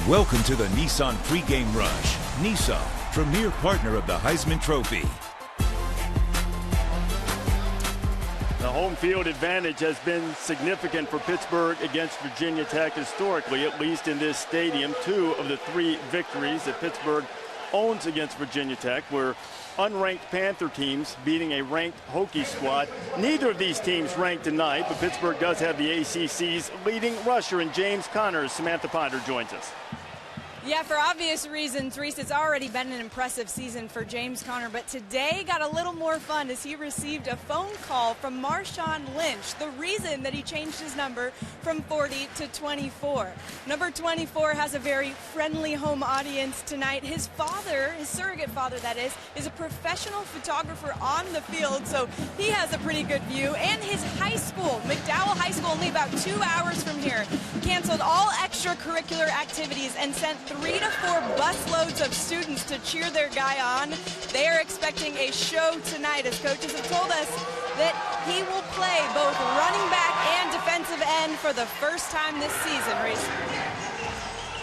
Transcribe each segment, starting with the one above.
Welcome to the Nissan pregame rush. Nissan, premier partner of the Heisman Trophy. The home field advantage has been significant for Pittsburgh against Virginia Tech historically, at least in this stadium. 2 of the 3 victories that Pittsburgh owns against Virginia Tech were unranked Panther teams beating a ranked Hokies squad. Neither of these teams ranked tonight, but Pittsburgh does have the ACC's leading rusher in James Conner. Samantha Ponder joins us. Yeah, for obvious reasons, Reese, it's already been an impressive season for James Conner, but today got a little more fun as he received a phone call from Marshawn Lynch, the reason that he changed his number from 40 to 24. Number 24 has a very friendly home audience tonight. His father, his surrogate father that is a professional photographer on the field, so he has a pretty good view. And his high school, McDowell High School, only about 2 hours from here, canceled all extracurricular activities and sent 3 to 4 busloads of students to cheer their guy on. They are expecting a show tonight, as coaches have told us that he will play both running back and defensive end for the first time this season, Reese.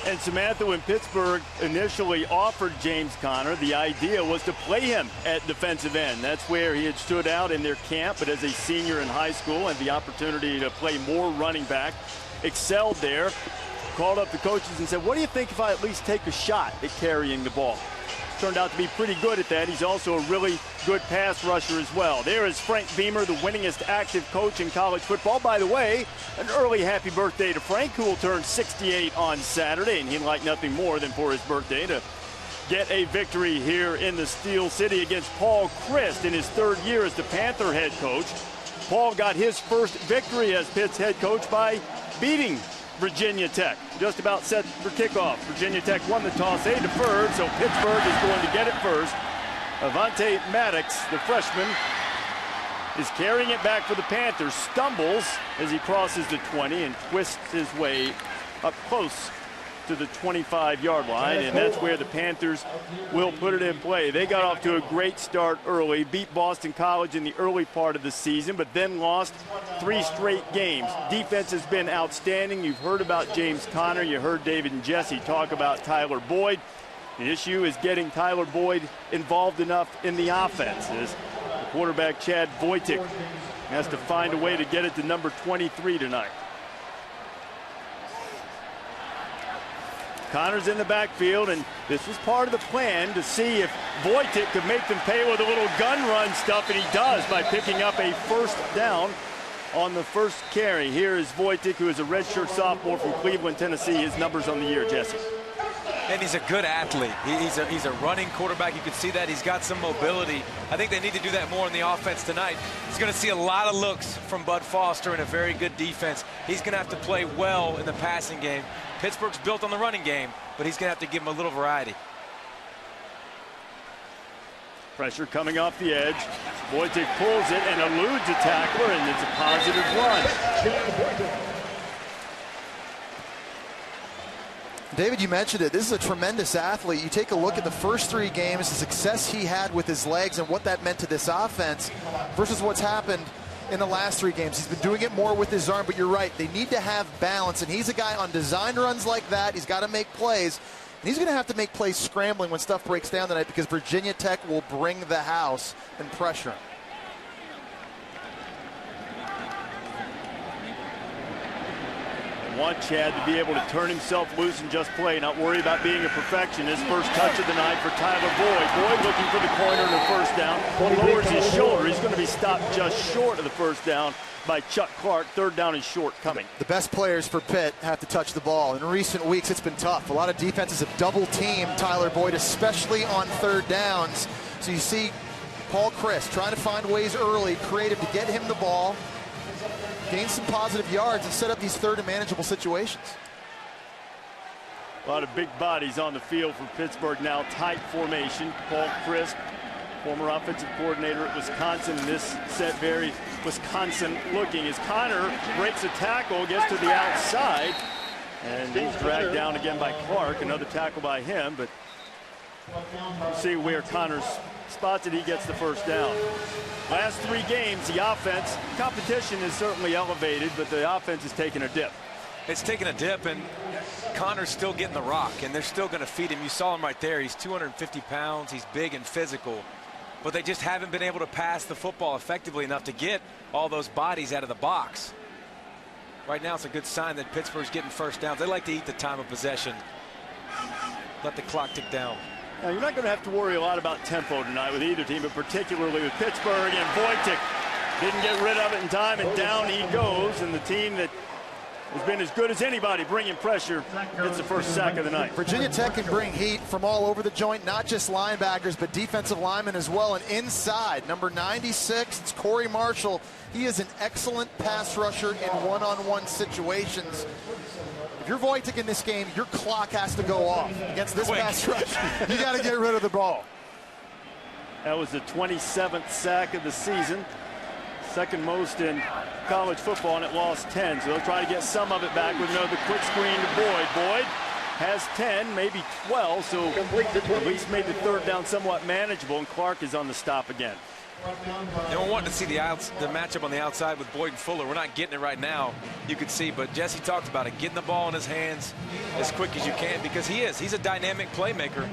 And Samantha, when Pittsburgh initially offered James Conner, the idea was to play him at defensive end. That's where he had stood out in their camp, but as a senior in high school and the opportunity to play more running back, excelled there. Called up the coaches and said, what do you think if I at least take a shot at carrying the ball? Turned out to be pretty good at that. He's also a really good pass rusher as well. There is Frank Beamer, the winningest active coach in college football. By the way, an early happy birthday to Frank, who will turn 68 on Saturday, and he'd like nothing more than for his birthday to get a victory here in the Steel City against Paul Chryst in his 3rd year as the Panther head coach. Paul got his first victory as Pitt's head coach by beating Virginia Tech. Just about set for kickoff. Virginia Tech won the toss. They deferred, so Pittsburgh is going to get it first. Avante Maddox, the freshman, is carrying it back for the Panthers. Stumbles as he crosses the 20 and twists his way up close to the 25-yard line, and that's where the Panthers will put it in play. They got off to a great start early, beat Boston College in the early part of the season, but then lost 3 straight games. Defense has been outstanding. You've heard about James Conner. You heard David and Jesse talk about Tyler Boyd. The issue is getting Tyler Boyd involved enough in the offense, as the quarterback Chad Voitic has to find a way to get it to number 23 tonight. Conner's in the backfield, and this was part of the plan to see if Voitic could make them pay with a little gun run stuff, and he does by picking up a first down on the first carry. Here is Voitic, who is a redshirt sophomore from Cleveland, Tennessee. His numbers on the year, Jesse. And he's a good athlete. He's a running quarterback. You can see that. He's got some mobility. I think they need to do that more in the offense tonight. He's going to see a lot of looks from Bud Foster and a very good defense. He's going to have to play well in the passing game. Pittsburgh's built on the running game, but he's going to have to give him a little variety. Pressure coming off the edge. Voitic pulls it and eludes a tackler, and it's a positive run. David, you mentioned it. This is a tremendous athlete. You take a look at the first 3 games, the success he had with his legs and what that meant to this offense versus what's happened in the last 3 games. He's been doing it more with his arm, but you're right. They need to have balance, and he's a guy on design runs like that. He's got to make plays, and he's going to have to make plays scrambling when stuff breaks down tonight because Virginia Tech will bring the house and pressure him. Want Chad to be able to turn himself loose and just play, not worry about being a perfectionist. First touch of the night for Tyler Boyd. Boyd looking for the corner and the first down. Lowers his shoulder. He's going to be stopped just short of the first down by Chuck Clark. 3rd down is short coming. The best players for Pitt have to touch the ball. In recent weeks, it's been tough. A lot of defenses have double-teamed Tyler Boyd, especially on 3rd downs. So you see Paul Chryst trying to find ways early, creative to get him the ball, gain some positive yards, and set up these 3rd and manageable situations. A lot of big bodies on the field for Pittsburgh now. Tight formation. Paul Chryst, former offensive coordinator at Wisconsin. This set very Wisconsin looking as Conner breaks a tackle, gets to the outside, and he's dragged down again by Clark. Another tackle by him, but we'll see where Conner's spots it. He gets the first down. Last 3 games, the offense competition is certainly elevated, but the offense is taking a dip. It's taking a dip, and Connor's still getting the rock, and they're still going to feed him. You saw him right there. He's 250 pounds. He's big and physical. But they just haven't been able to pass the football effectively enough to get all those bodies out of the box. Right now, it's a good sign that Pittsburgh's getting first downs. They like to eat the time of possession. Let the clock tick down. Now, you're not going to have to worry a lot about tempo tonight with either team, but particularly with Pittsburgh. And Wojtek didn't get rid of it in time, and down he goes. And the team that has been as good as anybody bringing pressure gets the first sack of the night. Virginia Tech can bring heat from all over the joint, not just linebackers, but defensive linemen as well. And inside, number 96, it's Corey Marshall. He is an excellent pass rusher in one-on-one situations. If you're Wojtek in this game, your clock has to go off against this pass rush. You got to get rid of the ball. That was the 27th sack of the season. Second most in college football, and it lost 10. So they'll try to get some of it back with another quick screen to Boyd. Boyd has 10, maybe 12, so at least made the third down somewhat manageable, and Clark is on the stop again. They don't want to see the matchup on the outside with Boyd and Fuller. We're not getting it right now, you can see, but Jesse talked about it, getting the ball in his hands as quick as you can, because he's a dynamic playmaker.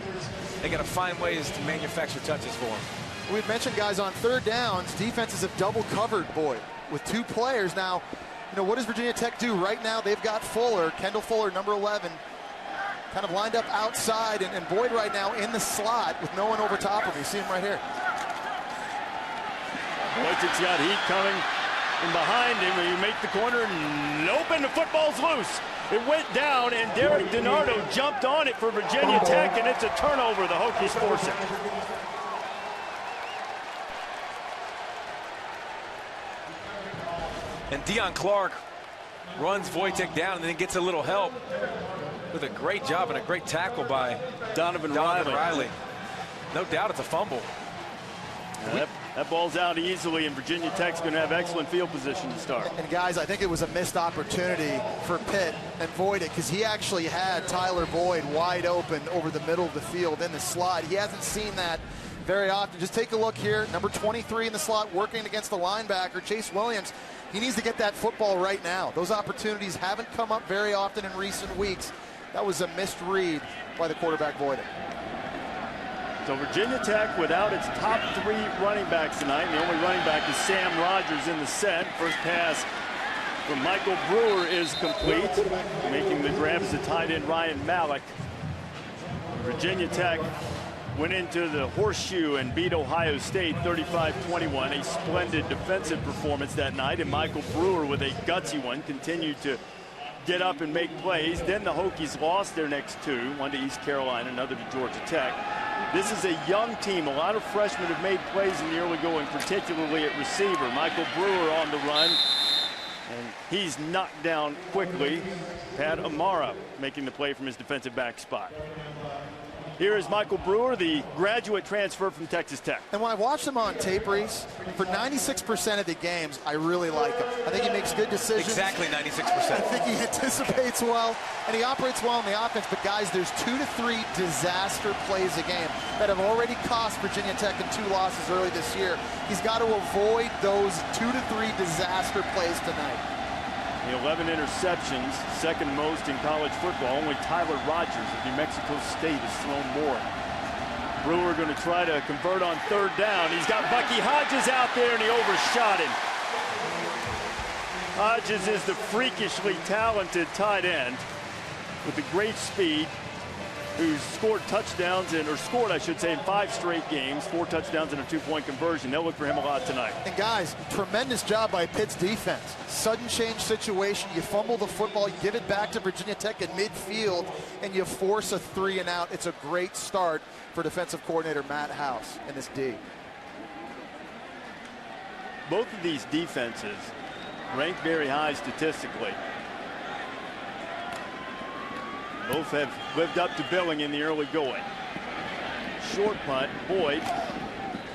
They got to find ways to manufacture touches for him. We've mentioned, guys, on third downs, defenses have double covered Boyd with two players. Now, what does Virginia Tech do right now? They've got Fuller, Kendall Fuller, number 11, kind of lined up outside, and Boyd right now in the slot with no one over top of him. You see him right here. Wojtek's got heat coming from behind him. When you make the corner, nope, and the football's loose. It went down, and Derek DiNardo jumped on it for Virginia Tech, and it's a turnover. The Hokies force it. And Deion Clark runs Wojtek down and then gets a little help with a great job and a great tackle by Donovan Riley. No doubt it's a fumble. That ball's out easily, and Virginia Tech's going to have excellent field position to start. And guys, I think it was a missed opportunity for Pitt and Boyd, because he actually had Tyler Boyd wide open over the middle of the field in the slot. He hasn't seen that very often. Just take a look here. Number 23 in the slot working against the linebacker, Chase Williams. He needs to get that football right now. Those opportunities haven't come up very often in recent weeks. That was a missed read by the quarterback, Boyd. So Virginia Tech without its top three running backs tonight. And the only running back is Sam Rogers in the set. First pass from Michael Brewer is complete. Making the grab is the tight end Ryan Malik. Virginia Tech went into the horseshoe and beat Ohio State 35-21. A splendid defensive performance that night. And Michael Brewer, with a gutsy one, continued to get up and make plays. Then the Hokies lost their next two, one to East Carolina, another to Georgia Tech. This is a young team. A lot of freshmen have made plays in the early going, particularly at receiver. Michael Brewer on the run, and he's knocked down quickly. Pat Amara making the play from his defensive back spot. Here is Michael Brewer, the graduate transfer from Texas Tech. And when I watched him on tape, Reese, for 96% of the games, I really like him. I think he makes good decisions. Exactly 96%. I think he anticipates well, and he operates well in the offense. But, guys, there's 2 to 3 disaster plays a game that have already cost Virginia Tech in 2 losses early this year. He's got to avoid those 2 to 3 disaster plays tonight. The 11 interceptions, second most in college football. Only Tyler Rogers of New Mexico State has thrown more. Brewer going to try to convert on third down. He's got Bucky Hodges out there, and he overshot him. Hodges is the freakishly talented tight end with the great speed, who's scored touchdowns or scored, I should say, in 5 straight games, 4 touchdowns and a 2-point conversion. They'll look for him a lot tonight. And guys, tremendous job by Pitt's defense. Sudden change situation. You fumble the football, you give it back to Virginia Tech at midfield, and you force a 3 and out. It's a great start for defensive coordinator Matt House in this D. Both of these defenses ranked very high statistically. Both have lived up to billing in the early going. Short punt. Boyd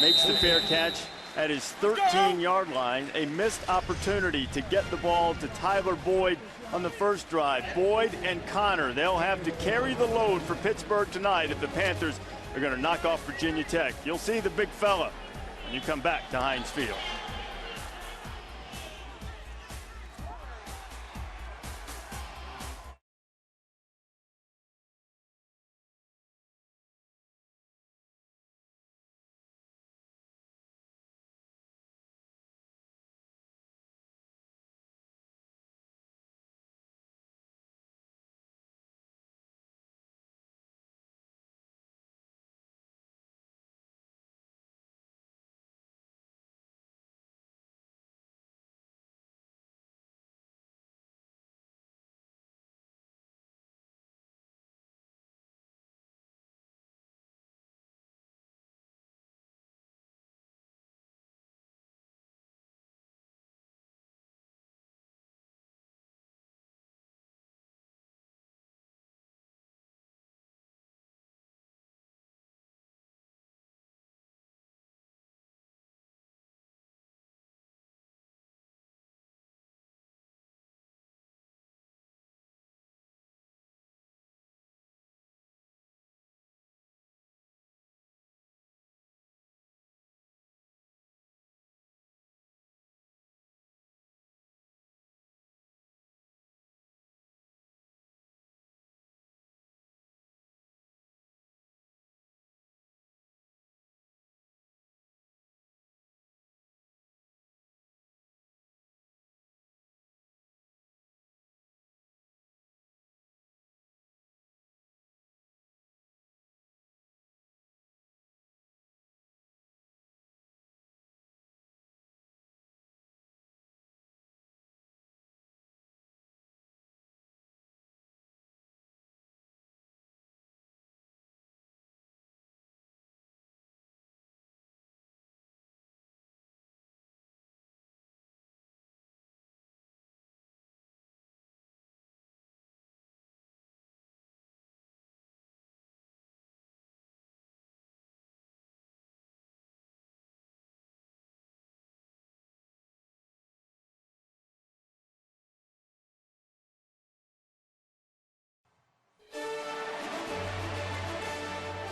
makes the fair catch at his 13-yard line. A missed opportunity to get the ball to Tyler Boyd on the first drive. Boyd and Connor, they'll have to carry the load for Pittsburgh tonight if the Panthers are going to knock off Virginia Tech. You'll see the big fella when you come back to Heinz Field.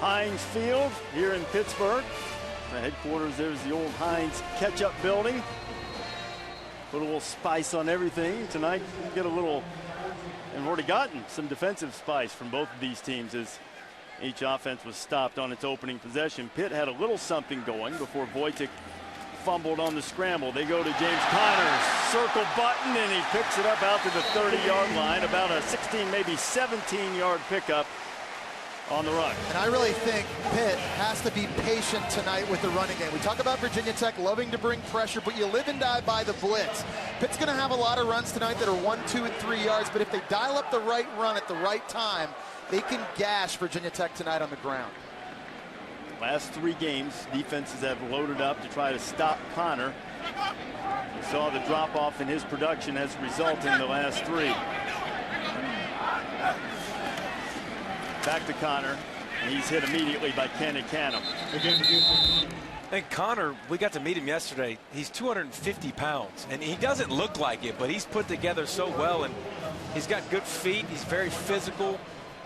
Heinz Field here in Pittsburgh. The headquarters, there's the old Heinz Ketchup building. Put a little spice on everything. Tonight, we'll get a little, and we've already gotten some defensive spice from both of these teams as each offense was stopped on its opening possession. Pitt had a little something going before Wojtek fumbled on the scramble. They go to James Conner's circle button, and he picks it up out to the 30-yard line. About a 16, maybe 17-yard pickup on the run. And I really think Pitt has to be patient tonight with the running game. We talk about Virginia Tech loving to bring pressure, but you live and die by the blitz. Pitt's going to have a lot of runs tonight that are 1, 2, and 3 yards, but if they dial up the right run at the right time, they can gash Virginia Tech tonight on the ground. Last 3 games, defenses have loaded up to try to stop Conner. You saw the drop-off in his production as a result in the last 3. Back to Conner. He's hit immediately by Kenny Canham. And Conner, we got to meet him yesterday. He's 250 pounds, and he doesn't look like it, but he's put together so well, and he's got good feet. He's very physical.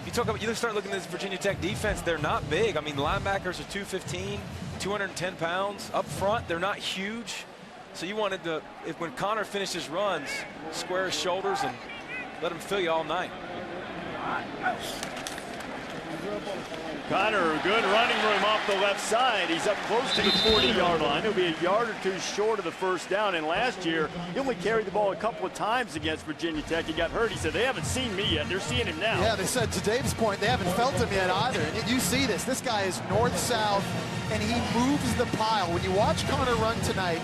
You start looking at this Virginia Tech defense, they're not big. I mean, linebackers are 215, 210 pounds. Up front, they're not huge. So you wanted to, when Conner finishes runs, square his shoulders and let him fill you all night. Conner, good running room off the left side. He's up close to the 40-yard line. He'll be a yard or 2 short of the first down. And last year, he only carried the ball a couple of times against Virginia Tech. He got hurt. He said, they haven't seen me yet. They're seeing him now. Yeah, they said, to Dave's point, they haven't felt him yet either. And you see this. This guy is north-south, and he moves the pile. When you watch Conner run tonight,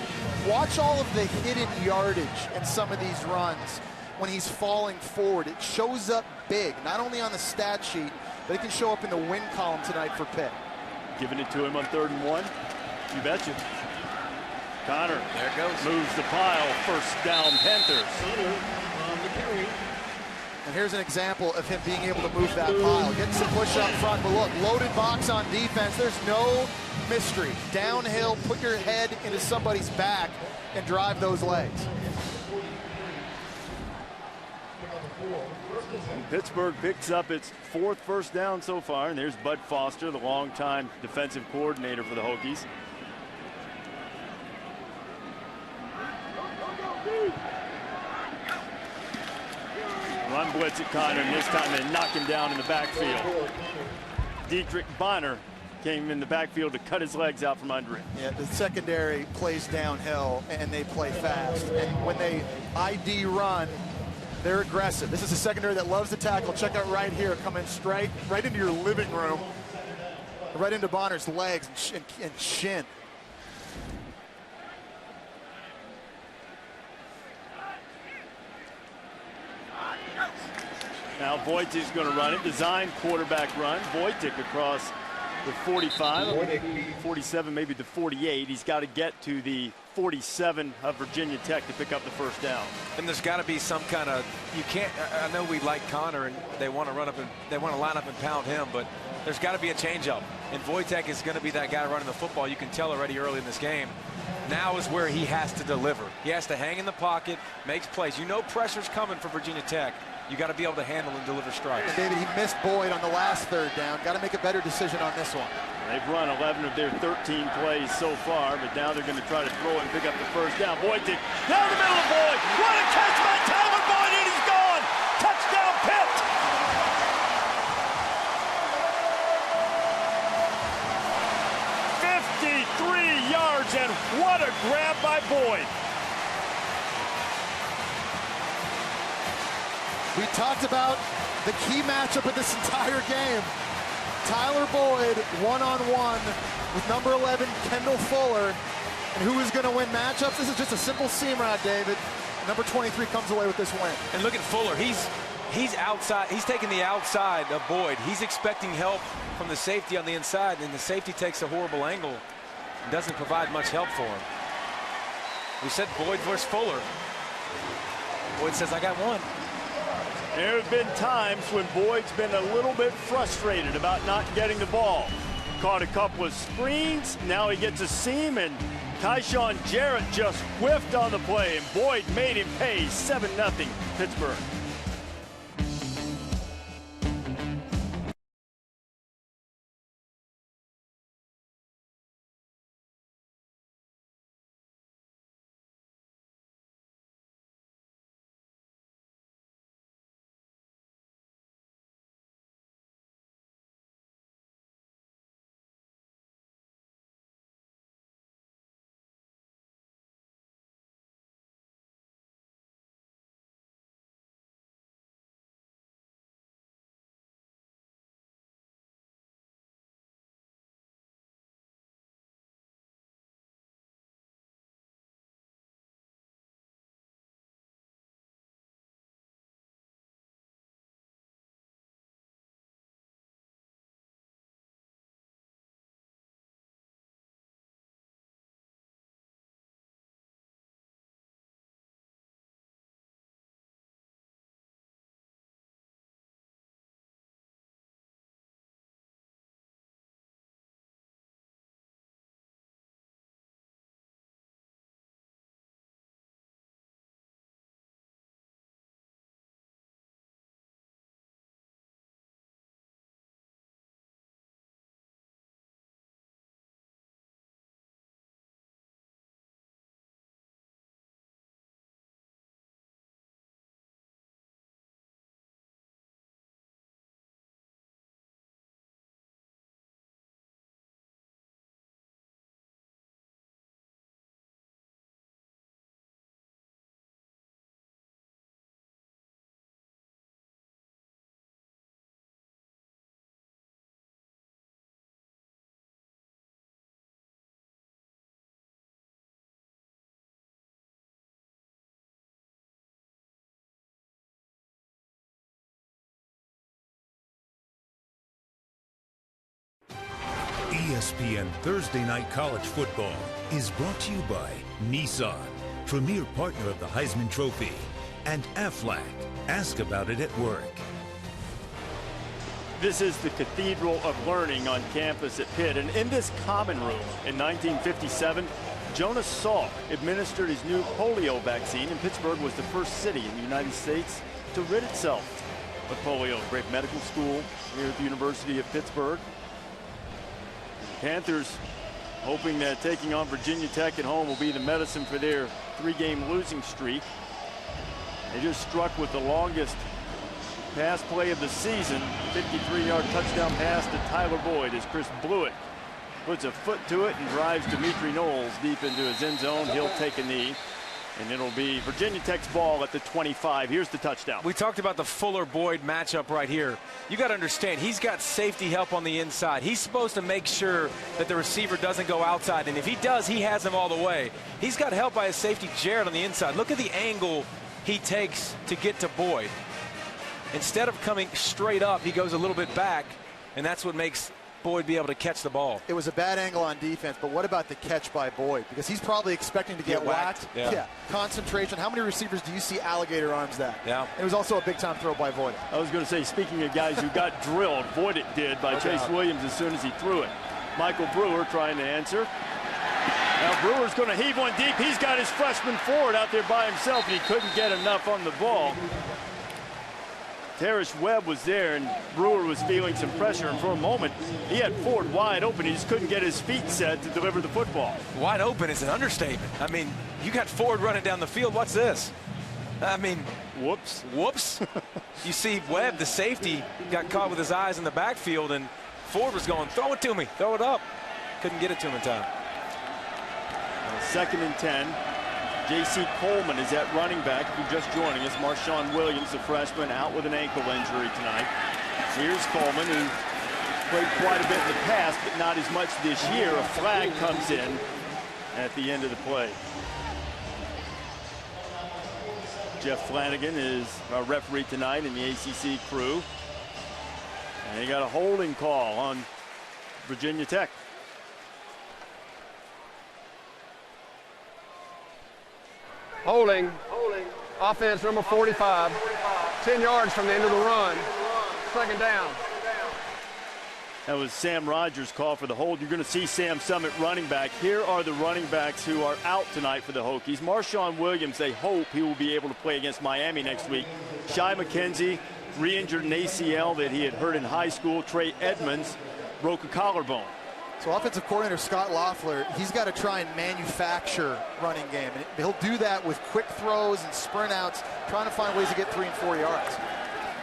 watch all of the hidden yardage in some of these runs. When he's falling forward, it shows up big, not only on the stat sheet, but it can show up in the win column tonight for Pitt. Giving it to him on 3rd and 1. You betcha. Conner there it goes. Moves the pile. First down, Panthers. And here's an example of him being able to move that pile. Getting some push up front, but look, loaded box on defense. There's no mystery. Downhill, put your head into somebody's back and drive those legs. Pittsburgh picks up its 4th first down so far, and there's Bud Foster, the longtime defensive coordinator for the Hokies. Run blitz at Conner, and this time they knock him down in the backfield. Dietrich Bonner came in the backfield to cut his legs out from under him. Yeah, the secondary plays downhill, and they play fast. And when they ID run, they're aggressive. This is a secondary that loves to tackle. Check out right here, coming straight right into your living room, right into Bonner's legs and shin. Now Wojtek's going to run it. Design quarterback run. Wojtek across the 45, 47, maybe the 48. He's got to get to the 47 of Virginia Tech to pick up the first down. And there's got to be some kind of, you can't, I know we like Conner and they want to run up and they want to line up and pound him, but there's got to be a changeup. And Wojtek is going to be that guy running the football. You can tell already early in this game. Now is where he has to deliver. He has to hang in the pocket, makes plays. You know pressure's coming for Virginia Tech. You got to be able to handle and deliver strikes. And David, he missed Boyd on the last 3rd down. Got to make a better decision on this one. They've run 11 of their 13 plays so far, but now they're going to try to throw and pick up the first down. Wojtek down the middle of Boyd. What a catch by Tyler Boyd, and he's gone. Touchdown, Pitt. Yards, and what a grab by Boyd. We talked about the key matchup of this entire game. Tyler Boyd one-on-one with number 11 Kendall Fuller, and who is going to win matchups? This is just a simple seam route, David. Number 23 comes away with this win. And look at Fuller. He's outside. He's taking the outside of Boyd. He's expecting help from the safety on the inside, and the safety takes a horrible angle. Doesn't provide much help for him. We said Boyd versus Fuller. Boyd says, I got one. There have been times when Boyd's been a little bit frustrated about not getting the ball. Caught a couple of screens. Now he gets a seam, and Tyshawn Jarrett just whiffed on the play, and Boyd made him pay. 7-0 Pittsburgh. ESPN Thursday Night College Football is brought to you by Nissan, premier partner of the Heisman Trophy, and Aflac. Ask about it at work. This is the Cathedral of Learning on campus at Pitt. And in this common room in 1957, Jonas Salk administered his new polio vaccine, and Pittsburgh was the first city in the United States to rid itself of polio. Great medical school here at the University of Pittsburgh. Panthers hoping that taking on Virginia Tech at home will be the medicine for their 3-game losing streak. They just struck with the longest pass play of the season, 53-yard touchdown pass to Tyler Boyd as Chris Blewett puts a foot to it and drives Dimitri Knowles deep into his end zone. He'll take a knee, and it'll be Virginia Tech's ball at the 25. Here's the touchdown. We talked about the Fuller-Boyd matchup right here. You got to understand, he's got safety help on the inside. He's supposed to make sure that the receiver doesn't go outside, and if he does, he has him all the way. He's got help by his safety, Jarrett, on the inside. Look at the angle he takes to get to Boyd. Instead of coming straight up, he goes a little bit back, and that's what makes Boyd be able to catch the ball. It was a bad angle on defense, but what about the catch by Boyd? Because he's probably expecting to get whacked. Yeah. Concentration. How many receivers do you see alligator arms that? Yeah. It was also a big-time throw by Boyd. I was going to say, speaking of guys who got drilled, Boyd did by Chase Williams as soon as he threw it. Michael Brewer trying to answer. Now Brewer's going to heave one deep. He's got his freshman forward out there by himself, and he couldn't get enough on the ball. Terrence Webb was there, and Brewer was feeling some pressure, and for a moment he had Ford wide open. He just couldn't get his feet set to deliver the football. Wide open is an understatement. I mean, you got Ford running down the field. What's this? I mean, whoops. You see Webb, the safety, got caught with his eyes in the backfield, and Ford was going, throw it to me, throw it up. Couldn't get it to him in time. 2nd and 10. J.C. Coleman is at running back. If you're just joining us, Marshawn Williams, the freshman, out with an ankle injury tonight. Here's Coleman, who played quite a bit in the past, but not as much this year. A flag comes in at the end of the play. Jeff Flanagan is our referee tonight in the ACC crew. And he got a holding call on Virginia Tech. Holding. Offense number 45. 10 yards from the end of the run. 2nd down. That was Sam Rogers' call for the hold. You're going to see Sam Summit running back. Here are the running backs who are out tonight for the Hokies. Marshawn Williams, they hope he will be able to play against Miami next week. Shai McKenzie, re-injured an ACL that he had hurt in high school. Trey Edmonds broke a collarbone. So offensive coordinator Scott Loeffler, he's got to try and manufacture running game. And he'll do that with quick throws and sprint outs, trying to find ways to get 3 and 4 yards.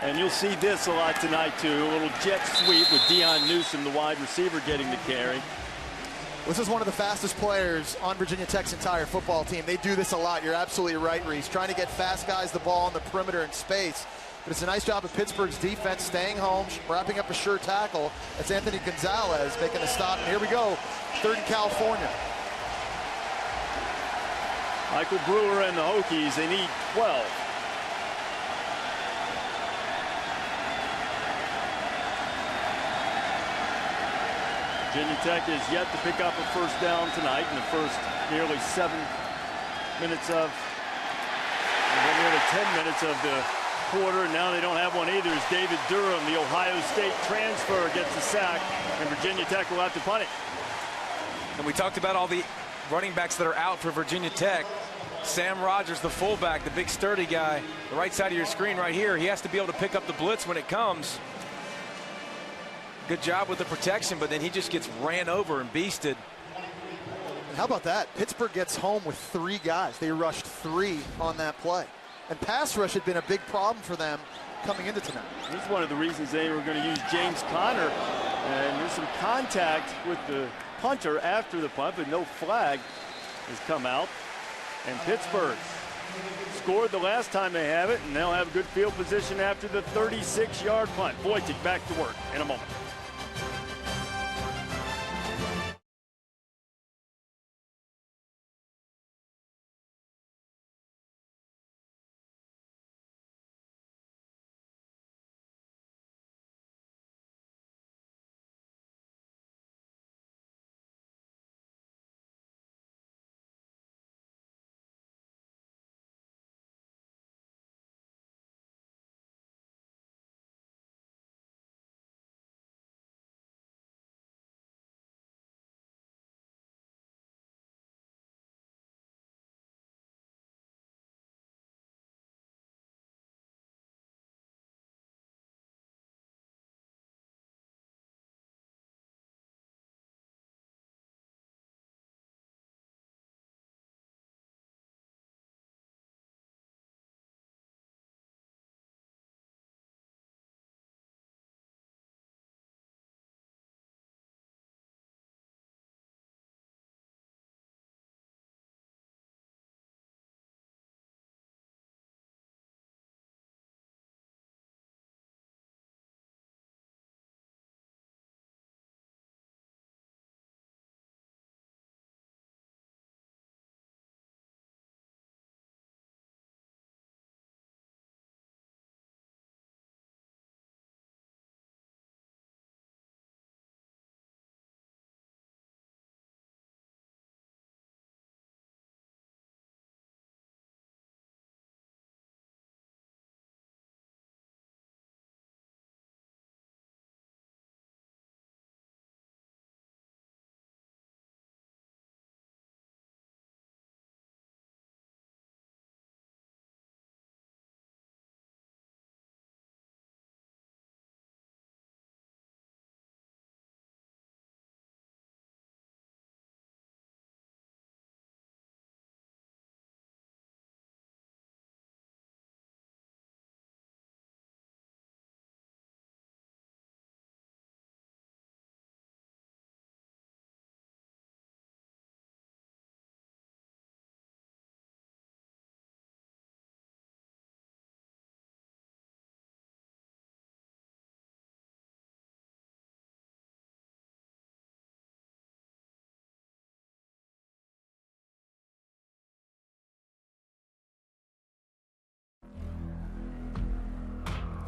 And you'll see this a lot tonight, too. A little jet sweep with Deion Newsome, the wide receiver, getting the carry. This is one of the fastest players on Virginia Tech's entire football team. They do this a lot. You're absolutely right, Reese. Trying to get fast guys the ball on the perimeter in space. But it's a nice job of Pittsburgh's defense staying home, wrapping up a sure tackle. That's Anthony Gonzalez making a stop. And here we go, 3rd and California. Michael Brewer and the Hokies, they need 12. Virginia Tech is yet to pick up a first down tonight in the first nearly 7 minutes of, nearly 10 minutes of the quarter. Now they don't have one either as David Durham, the Ohio State transfer, gets a sack, and Virginia Tech will have to punt it. And we talked about all the running backs that are out for Virginia Tech. Sam Rogers, the fullback, the big sturdy guy, the right side of your screen right here, he has to be able to pick up the blitz when it comes. Good job with the protection, but then he just gets ran over and beasted. And how about that? Pittsburgh gets home with 3 guys. They rushed 3 on that play. And pass rush had been a big problem for them coming into tonight. This is one of the reasons they were going to use James Conner. And there's some contact with the punter after the punt, but no flag has come out. And Pittsburgh scored the last time they have it, and they'll have good field position after the 36-yard punt. Wojcik back to work in a moment.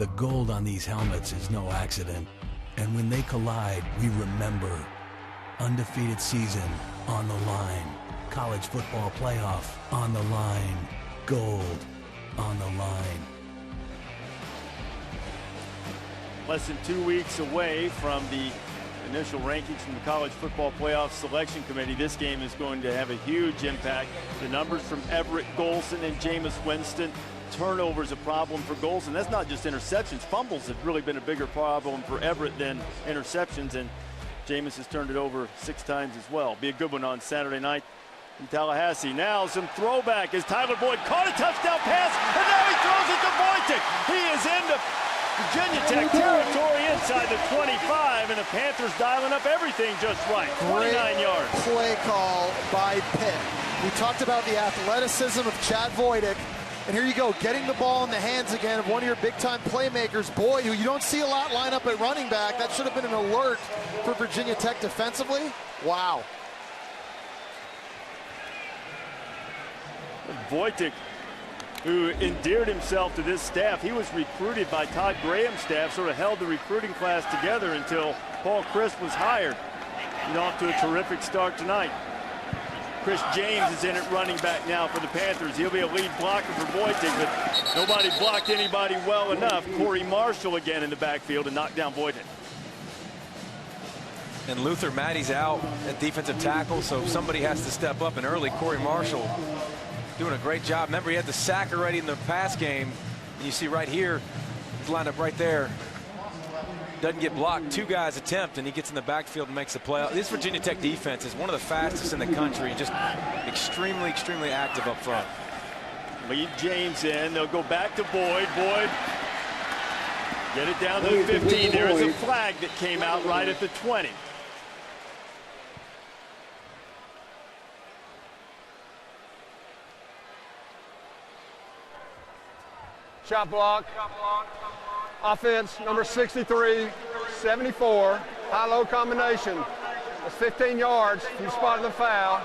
The gold on these helmets is no accident. And when they collide, we remember. Undefeated season on the line. College football playoff on the line. Gold on the line. Less than 2 weeks away from the initial rankings from the College Football Playoff Selection Committee. This game is going to have a huge impact. The numbers from Everett Golson and Jameis Winston. Turnovers a problem for Golson. That's not just interceptions. Fumbles have really been a bigger problem for Everett than interceptions, and Jameis has turned it over 6 times as well. Be a good one on Saturday night in Tallahassee. Now some throwback as Tyler Boyd caught a touchdown pass, and now he throws it to Boyd. He is into Virginia Tech territory inside the 25, and the Panthers dialing up everything just right. 29 yards. Play call by Pitt. We talked about the athleticism of Chad Voidick, and here you go, getting the ball in the hands again of one of your big-time playmakers, Boyd, who you don't see a lot line up at running back. That should have been an alert for Virginia Tech defensively. Wow. Voidick, who endeared himself to this staff. He was recruited by Todd Graham's staff, sort of held the recruiting class together until Paul Chryst was hired. He's off to a terrific start tonight. Chris James is in at running back now for the Panthers. He'll be a lead blocker for Voidick, but nobody blocked anybody well enough. Corey Marshall again in the backfield to knock down Voidick. And Luther Mattey's out at defensive tackle, so somebody has to step up, and early Corey Marshall doing a great job. Remember, he had the sack already in the pass game, and you see right here, he's lined up right there. Doesn't get blocked. 2 guys attempt, and he gets in the backfield and makes the play. This Virginia Tech defense is one of the fastest in the country, just extremely, extremely active up front. Lead James in. They'll go back to Boyd. Boyd get it down to the 15. There is a flag that came out right at the 20. Shot block. Offense, number 63, 74, high-low combination. That's 15 yards. You spotted the foul.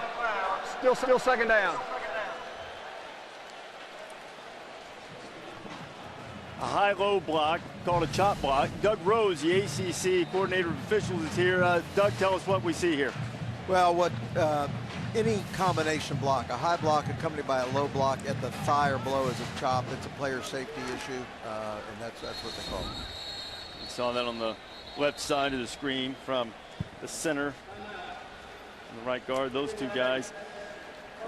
Still second down. A high-low block called a chop block. Doug Rose, the ACC coordinator of officials, is here. Doug, tell us what we see here. Well, any combination block, a high block accompanied by a low block at the thigh or below is a chop. It's a player safety issue, and that's what they call it. You saw that on the left side of the screen from the center, the right guard. Those 2 guys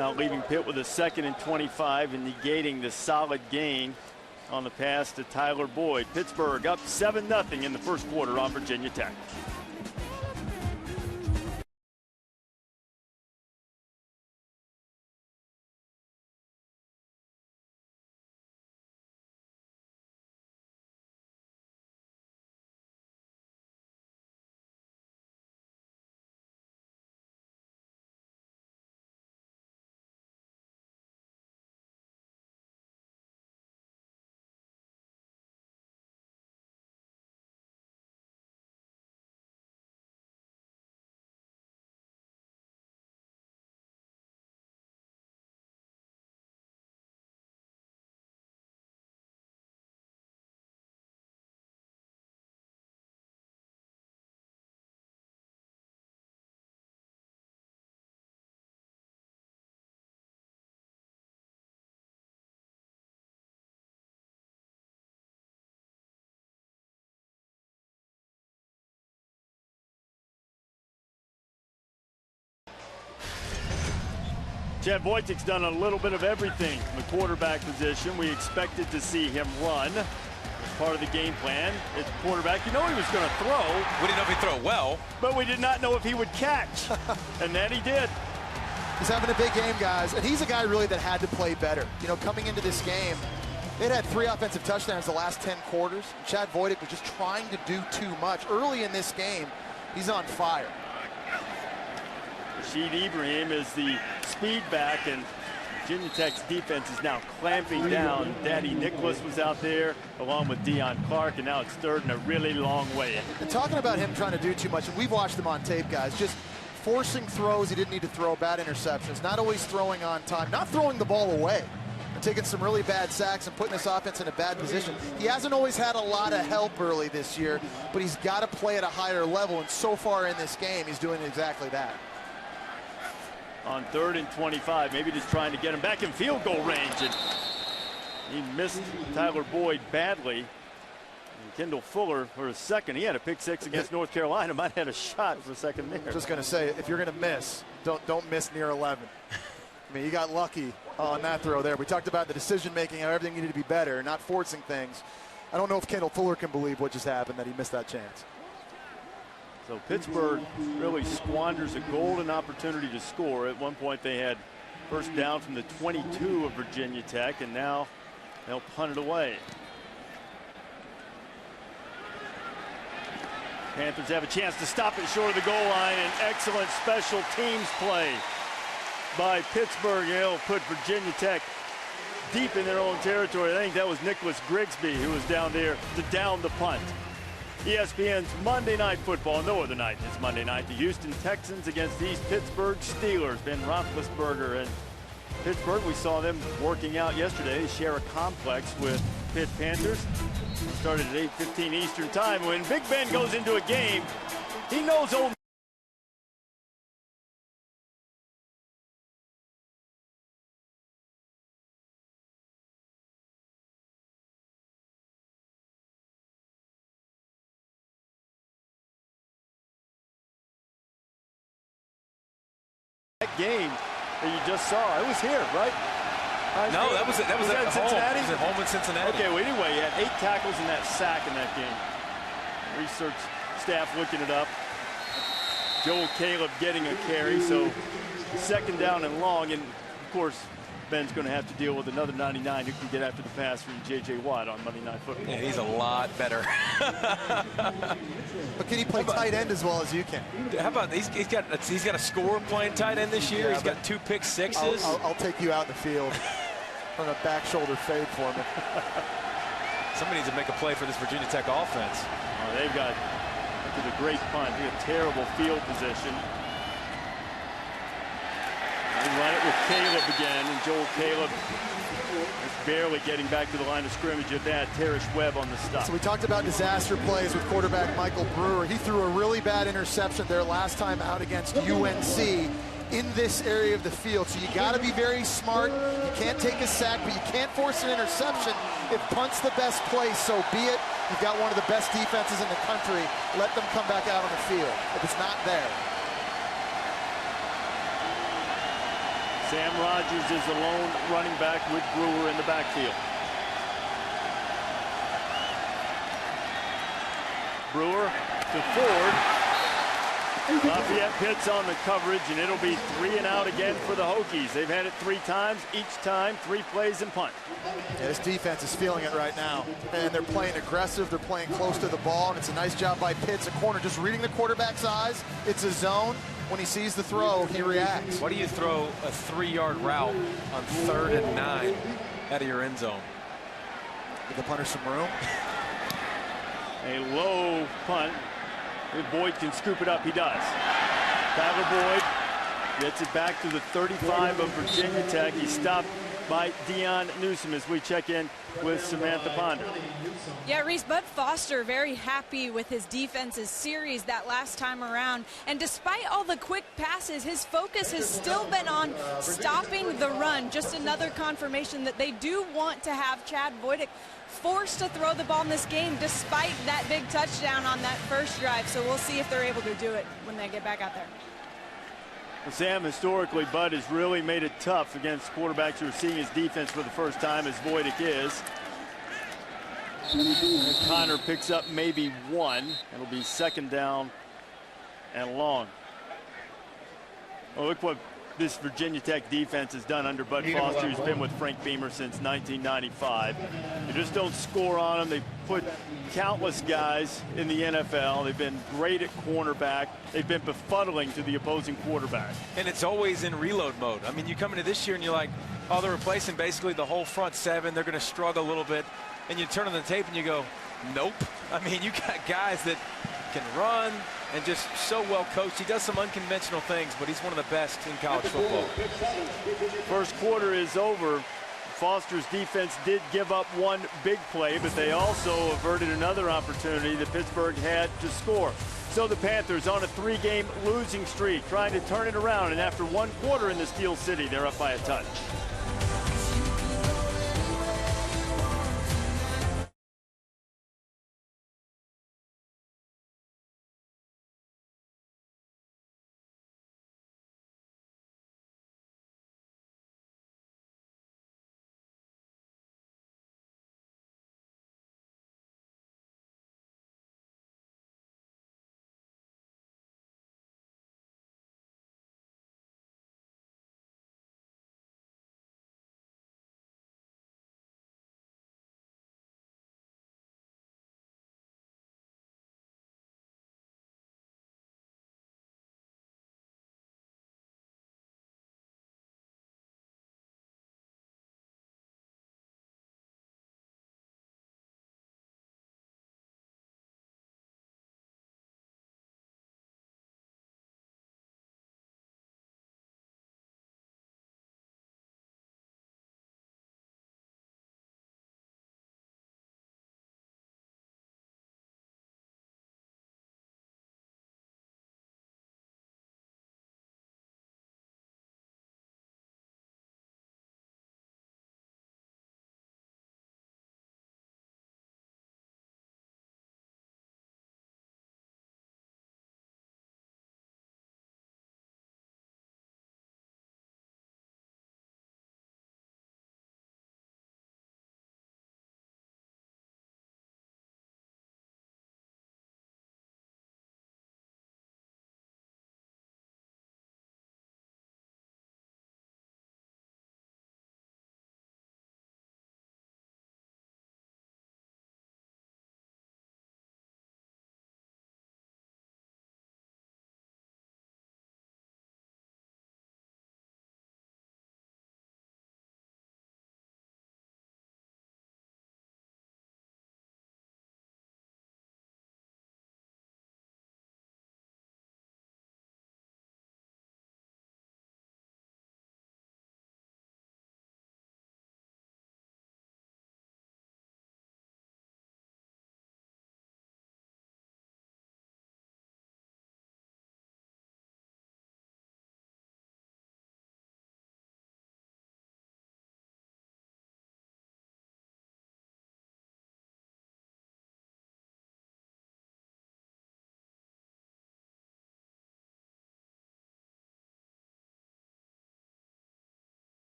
now leaving Pitt with a 2nd and 25 and negating the solid gain on the pass to Tyler Boyd. Pittsburgh up 7-0 in the first quarter on Virginia Tech. Chad Voidick's done a little bit of everything from the quarterback position. We expected to see him run as part of the game plan. As quarterback, you know he was going to throw. We didn't know if he'd throw well, but we did not know if he would catch. And then he did. He's having a big game, guys, and he's a guy really that had to play better. You know, coming into this game, they'd had 3 offensive touchdowns the last 10 quarters. Chad Voidick was just trying to do too much. Early in this game, he's on fire. Rashid Ibrahim is the speed back, and Virginia Tech's defense is now clamping down. Daddy Nicholas was out there along with Deion Clark, and now it's 3rd and a really long way in. And talking about him trying to do too much, and we've watched him on tape, guys, just forcing throws he didn't need to throw, bad interceptions, not always throwing on time, not throwing the ball away. and taking some really bad sacks and putting this offense in a bad position. He hasn't always had a lot of help early this year, but he's got to play at a higher level, and so far in this game, he's doing exactly that. On 3rd and 25, maybe just trying to get him back in field goal range, and he missed Tyler Boyd badly. And Kendall Fuller for a second. He had a pick 6 against North Carolina. Might have had a shot for a second there. Just going to say, if you're going to miss, don't miss near 11. I mean, you got lucky on that throw there. We talked about the decision making, how everything needed to be better, not forcing things. I don't know if Kendall Fuller can believe what just happened, that he missed that chance. So Pittsburgh really squanders a golden opportunity to score. At one point they had first down from the 22 of Virginia Tech, and now they'll punt it away. Panthers have a chance to stop it short of the goal line. An excellent special teams play by Pittsburgh. They'll put Virginia Tech deep in their own territory. I think that was Nicholas Grigsby who was down there to down the punt. ESPN's Monday Night Football. No other night is Monday night. The Houston Texans against the East Pittsburgh Steelers. Ben Roethlisberger and Pittsburgh. We saw them working out yesterday. They share a complex with Pitt Panthers. Started at 8:15 Eastern Time. When Big Ben goes into a game, he knows old game that you just saw. It was here, right? No, that was at Cincinnati. It was at home in Cincinnati. Okay, well, anyway, he had 8 tackles and that sack in that game. Research staff looking it up. Joel Caleb getting a carry, so 2nd down and long, and of course Ben's going to have to deal with another 99 who can get after the pass from J.J. Watt on Monday Night Football. Yeah, he's a lot better. But can he play tight end as well as you can? How about he's got a score playing tight end this year. Yeah, he's got 2 pick sixes. I'll take you out in the field on a back shoulder fade for me. Somebody needs to make a play for this Virginia Tech offense. Oh, they've got a great punt. They have terrible field position. They run it with Caleb again, and Joel Caleb is barely getting back to the line of scrimmage at that. Terrence Webb on the stop. So we talked about disaster plays with quarterback Michael Brewer. He threw a really bad interception there last time out against UNC in this area of the field. So you got to be very smart. You can't take a sack, but you can't force an interception. If punt's the best play, so be it. You've got one of the best defenses in the country. Let them come back out on the field if it's not there. Sam Rogers is the lone running back with Brewer in the backfield. Brewer to Ford. Lafayette Pitts on the coverage, and it'll be 3 and out again for the Hokies. They've had it 3 times, each time 3 plays and punt. Yeah, this defense is feeling it right now, and they're playing aggressive. They're playing close to the ball, and it's a nice job by Pitts, a corner, just reading the quarterback's eyes. It's a zone. When he sees the throw, he reacts. Why do you throw a 3-yard route on 3rd and 9 out of your end zone? Give the punter some room. A low punt. If Boyd can scoop it up, he does. Tyler Boyd gets it back to the 35 of Virginia Tech. He's stopped by Dion Newsom as we check in with Samantha Ponder. Yeah, Reese, Bud Foster very happy with his defense's series that last time around. And despite all the quick passes, his focus has still been on stopping the run. Just another confirmation that they do want to have Chad Voidick forced to throw the ball in this game despite that big touchdown on that first drive. So we'll see if they're able to do it when they get back out there. Well, Sam, historically, Bud has really made it tough against quarterbacks who are seeing his defense for the first time, as Voidick is. And Connor picks up maybe 1. It'll be 2nd down and long. Well, look what this Virginia Tech defense has done under Bud Foster, who's been with Frank Beamer since 1995. They just don't score on them. They put countless guys in the NFL. They've been great at cornerback. They've been befuddling to the opposing quarterback. And it's always in reload mode. I mean, you come into this year and you're like, oh, they're replacing basically the whole front 7. They're going to struggle a little bit. And you turn on the tape and you go, nope. I mean, you got guys that can run and just so well coached. He does some unconventional things, but he's one of the best in college football. First quarter is over. Foster's defense did give up one big play, but they also averted another opportunity that Pittsburgh had to score. So the Panthers on a 3-game losing streak, trying to turn it around, and after one quarter in the Steel City, they're up by a touch.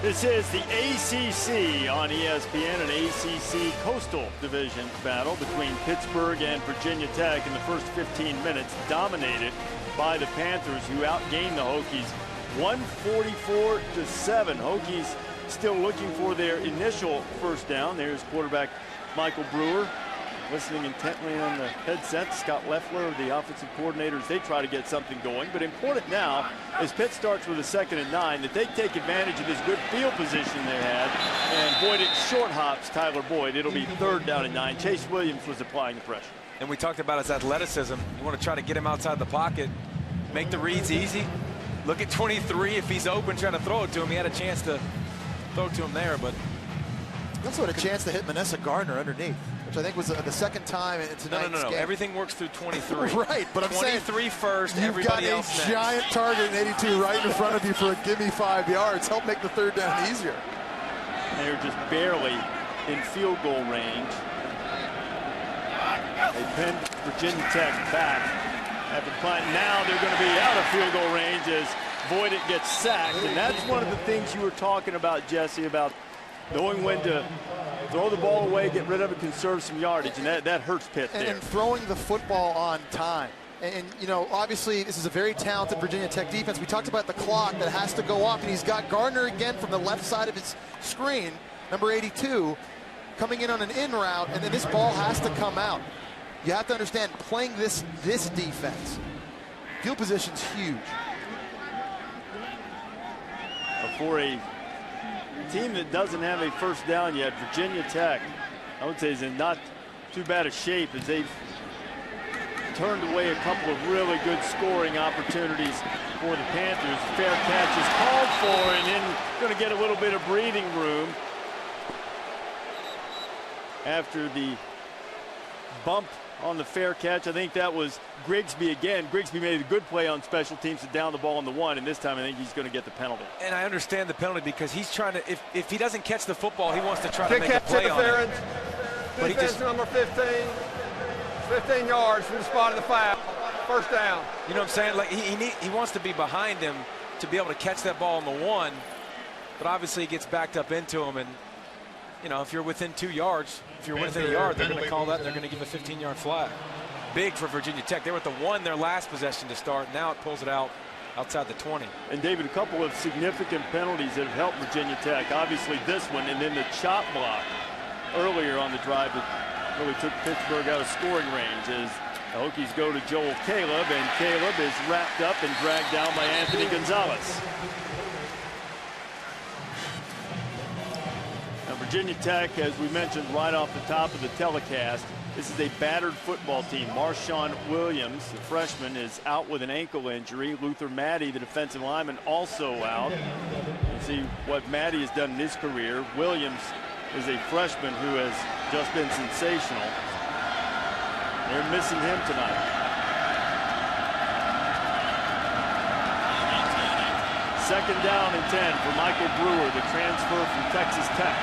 This is the ACC on ESPN, an ACC Coastal Division battle between Pittsburgh and Virginia Tech in the first 15 minutes, dominated by the Panthers, who outgained the Hokies 144-7. Hokies still looking for their initial first down. There's quarterback Michael Brewer listening intently on the headset. Scott Leffler, the offensive coordinators, they try to get something going. But important now, as Pitt starts with a 2nd and 9, that they take advantage of this good field position they had. And Boyd short hops Tyler Boyd. It'll be 3rd down and 9. Chase Williams was applying the pressure. And we talked about his athleticism. You want to try to get him outside the pocket, make the reads easy. Look at 23. If he's open, trying to throw it to him. He had a chance to throw it to him there, but he also had a chance to hit Manessa Gardner underneath, which I think was the second time in tonight's game. No. Everything works through 23. Right, but I'm saying 23 first, everybody else next. You've got a giant target in 82 right in front of you for a gimme 5 yards. Help make the 3rd down easier. They're just barely in field goal range. They pinned Virginia Tech back after the punt. Now they're going to be out of field goal range as Voight gets sacked. And that's one of the things you were talking about, Jesse, about knowing when to throw the ball away, get rid of it, conserve some yardage, and that hurts Pitt there. And throwing the football on time. And, you know, obviously this is a very talented Virginia Tech defense. We talked about the clock that has to go off, and he's got Gardner again from the left side of his screen, number 82. coming in on an in route, and then this ball has to come out. You have to understand, playing this defense, field position's huge. For a team that doesn't have a first down yet, Virginia Tech, I would say, is in not too bad a shape as they've turned away a couple of really good scoring opportunities for the Panthers. Fair catch is called for, and then going to get a little bit of breathing room after the bump on the fair catch. I think that was Grigsby again. Grigsby made a good play on special teams to down the ball on the 1, and this time I think he's going to get the penalty. And I understand the penalty because he's trying to, if he doesn't catch the football, he wants to try to make a play on it. But he just, number 15 yards from the spot of the foul. First down. You know what I'm saying? Like he wants to be behind him to be able to catch that ball on the 1, but obviously he gets backed up into him, and you know, if you're within 2 yards, if you're within a yard, they're going to call that, and they're going to give a 15-yard flag. Big for Virginia Tech. They were at the 1 their last possession to start. Now it pulls it out outside the 20. And David, a couple of significant penalties that have helped Virginia Tech. Obviously this one, and then the chop block earlier on the drive that really took Pittsburgh out of scoring range as the Hokies go to Joel Caleb, and Caleb is wrapped up and dragged down by Anthony Gonzalez. Virginia Tech, as we mentioned right off the top of the telecast, this is a battered football team. Marshawn Williams, the freshman, is out with an ankle injury. Luther Maddie, the defensive lineman, also out. You see what Maddie has done in his career. Williams is a freshman who has just been sensational. They're missing him tonight. Second down and 10 for Michael Brewer, the transfer from Texas Tech.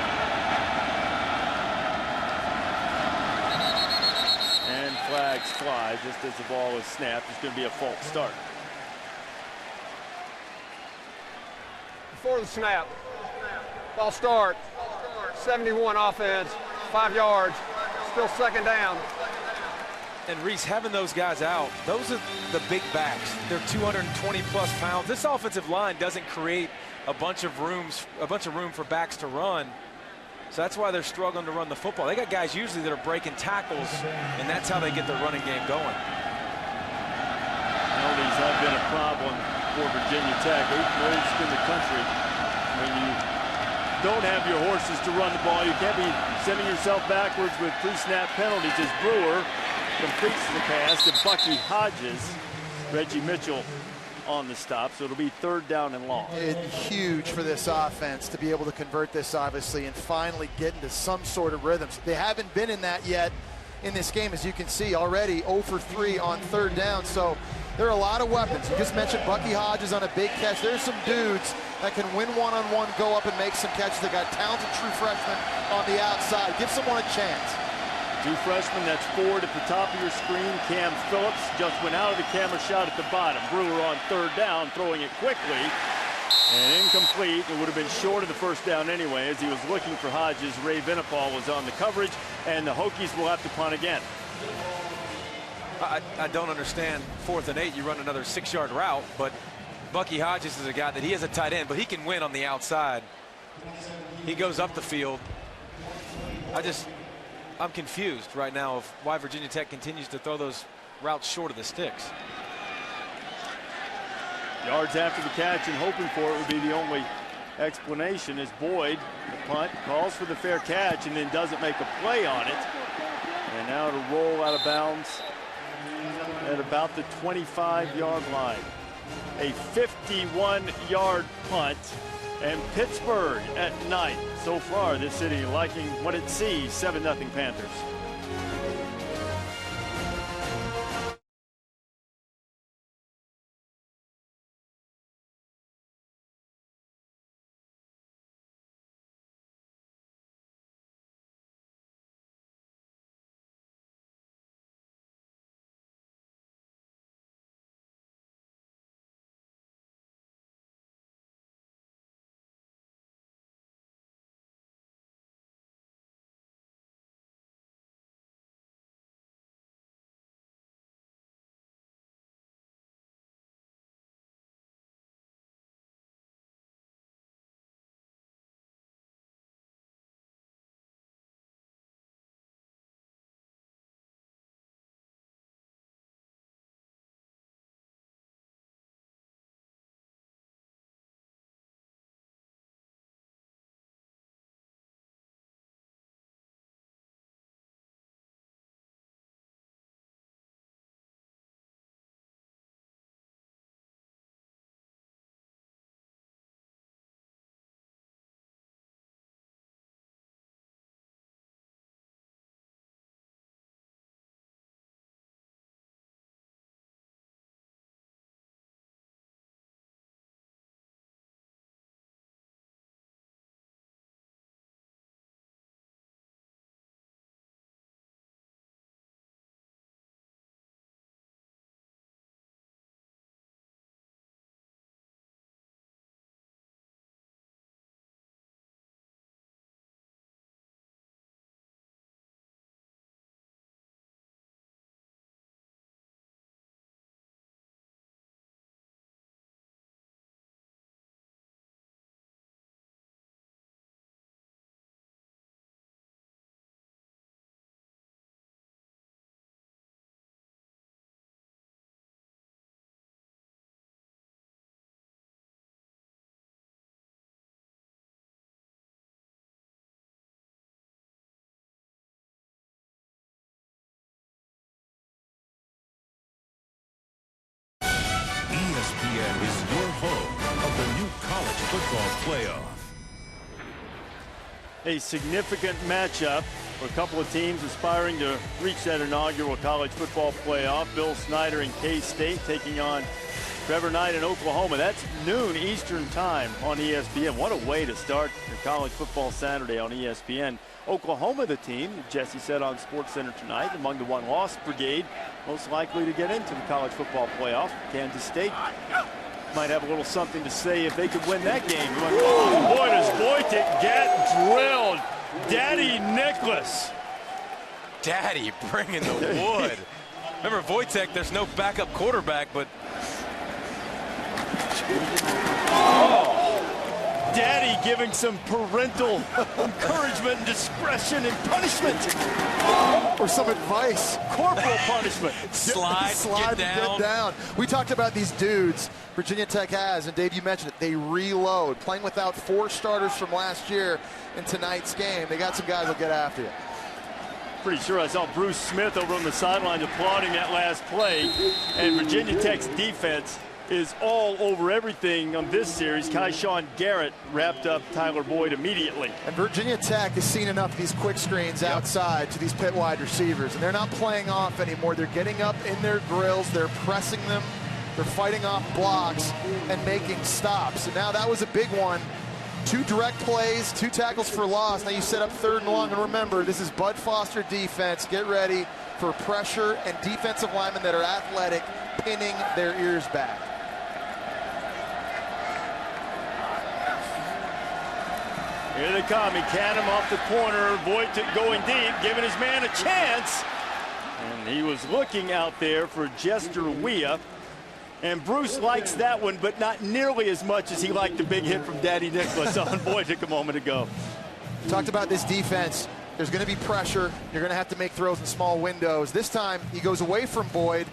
And flags fly just as the ball is snapped. It's going to be a false start. Before the snap, ball start, 71 offense, 5 yards, still second down. And Reese, having those guys out, those are the big backs. They're 220-plus pounds. This offensive line doesn't create a bunch of room for backs to run. So that's why they're struggling to run the football. They got guys usually that are breaking tackles, and that's how they get the running game going. Penalties have been a problem for Virginia Tech. 8th most in the country. When you don't have your horses to run the ball, you can't be sending yourself backwards with pre-snap penalties. As Brewer completes the pass to Bucky Hodges. Reggie Mitchell on the stop, so it'll be third down and long. It's huge for this offense to be able to convert this, obviously, and finally get into some sort of rhythms. They haven't been in that yet in this game, as you can see already. 0 for 3 on third down, so there are a lot of weapons. You just mentioned Bucky Hodges on a big catch. There's some dudes that can win one-on-one, go up and make some catches. They got talented true freshmen on the outside. Give someone a chance. 2 freshmen, that's Ford at the top of your screen. Cam Phillips just went out of the camera shot at the bottom. Brewer on third down, throwing it quickly. And incomplete. It would have been short of the first down anyway as he was looking for Hodges. Ray Venipal was on the coverage, and the Hokies will have to punt again. I don't understand 4th and 8. You run another 6-yard route, but Bucky Hodges is a guy that he has a tight end, but he can win on the outside. He goes up the field. I'm confused right now of why Virginia Tech continues to throw those routes short of the sticks. Yards after the catch, and hoping for it would be the only explanation, as Boyd, the punt, calls for the fair catch and then doesn't make a play on it. And now to roll out of bounds at about the 25-yard line. A 51-yard punt, and Pittsburgh at night. So far, this city liking what it sees. 7-0 Panthers. Football Playoff. A significant matchup for a couple of teams aspiring to reach that inaugural college football playoff. Bill Snyder and K-State taking on Trevor Knight in Oklahoma. That's noon Eastern time on ESPN. What a way to start your college football Saturday on ESPN. Oklahoma, the team, Jesse said on SportsCenter tonight, among the one-loss brigade, most likely to get into the college football playoff. Kansas State might have a little something to say if they could win that game. Oh, boy, does Wojtek get drilled. Daddy Nicholas. Daddy bringing the wood. Remember, Wojtek, there's no backup quarterback, but Daddy giving some parental encouragement and discretion and punishment. Or some advice. Corporal punishment. Slide, get down. We talked about these dudes Virginia Tech has, and Dave, you mentioned it. They reload. Playing without 4 starters from last year in tonight's game. They got some guys that'll get after you. Pretty sure I saw Bruce Smith over on the sideline applauding that last play. And Virginia Tech's defense is all over everything on this series. Kyshawn Garrett wrapped up Tyler Boyd immediately. And Virginia Tech has seen enough of these quick screens outside to these Pitt wide receivers, and they're not playing off anymore. They're getting up in their drills, they're pressing them, they're fighting off blocks and making stops. And now that was a big one. 2 direct plays, 2 tackles for loss. Now you set up 3rd and long, and remember, this is Bud Foster defense. Get ready for pressure and defensive linemen that are athletic, pinning their ears back. Here they come. He can him off the corner. Wojtek going deep, giving his man a chance. And he was looking out there for Jester Weah. And Bruce likes that one, but not nearly as much as he liked the big hit from Daddy Nicholas on Wojtek a moment ago. Talked about this defense. There's going to be pressure. You're going to have to make throws in small windows. This time, he goes away from Boyd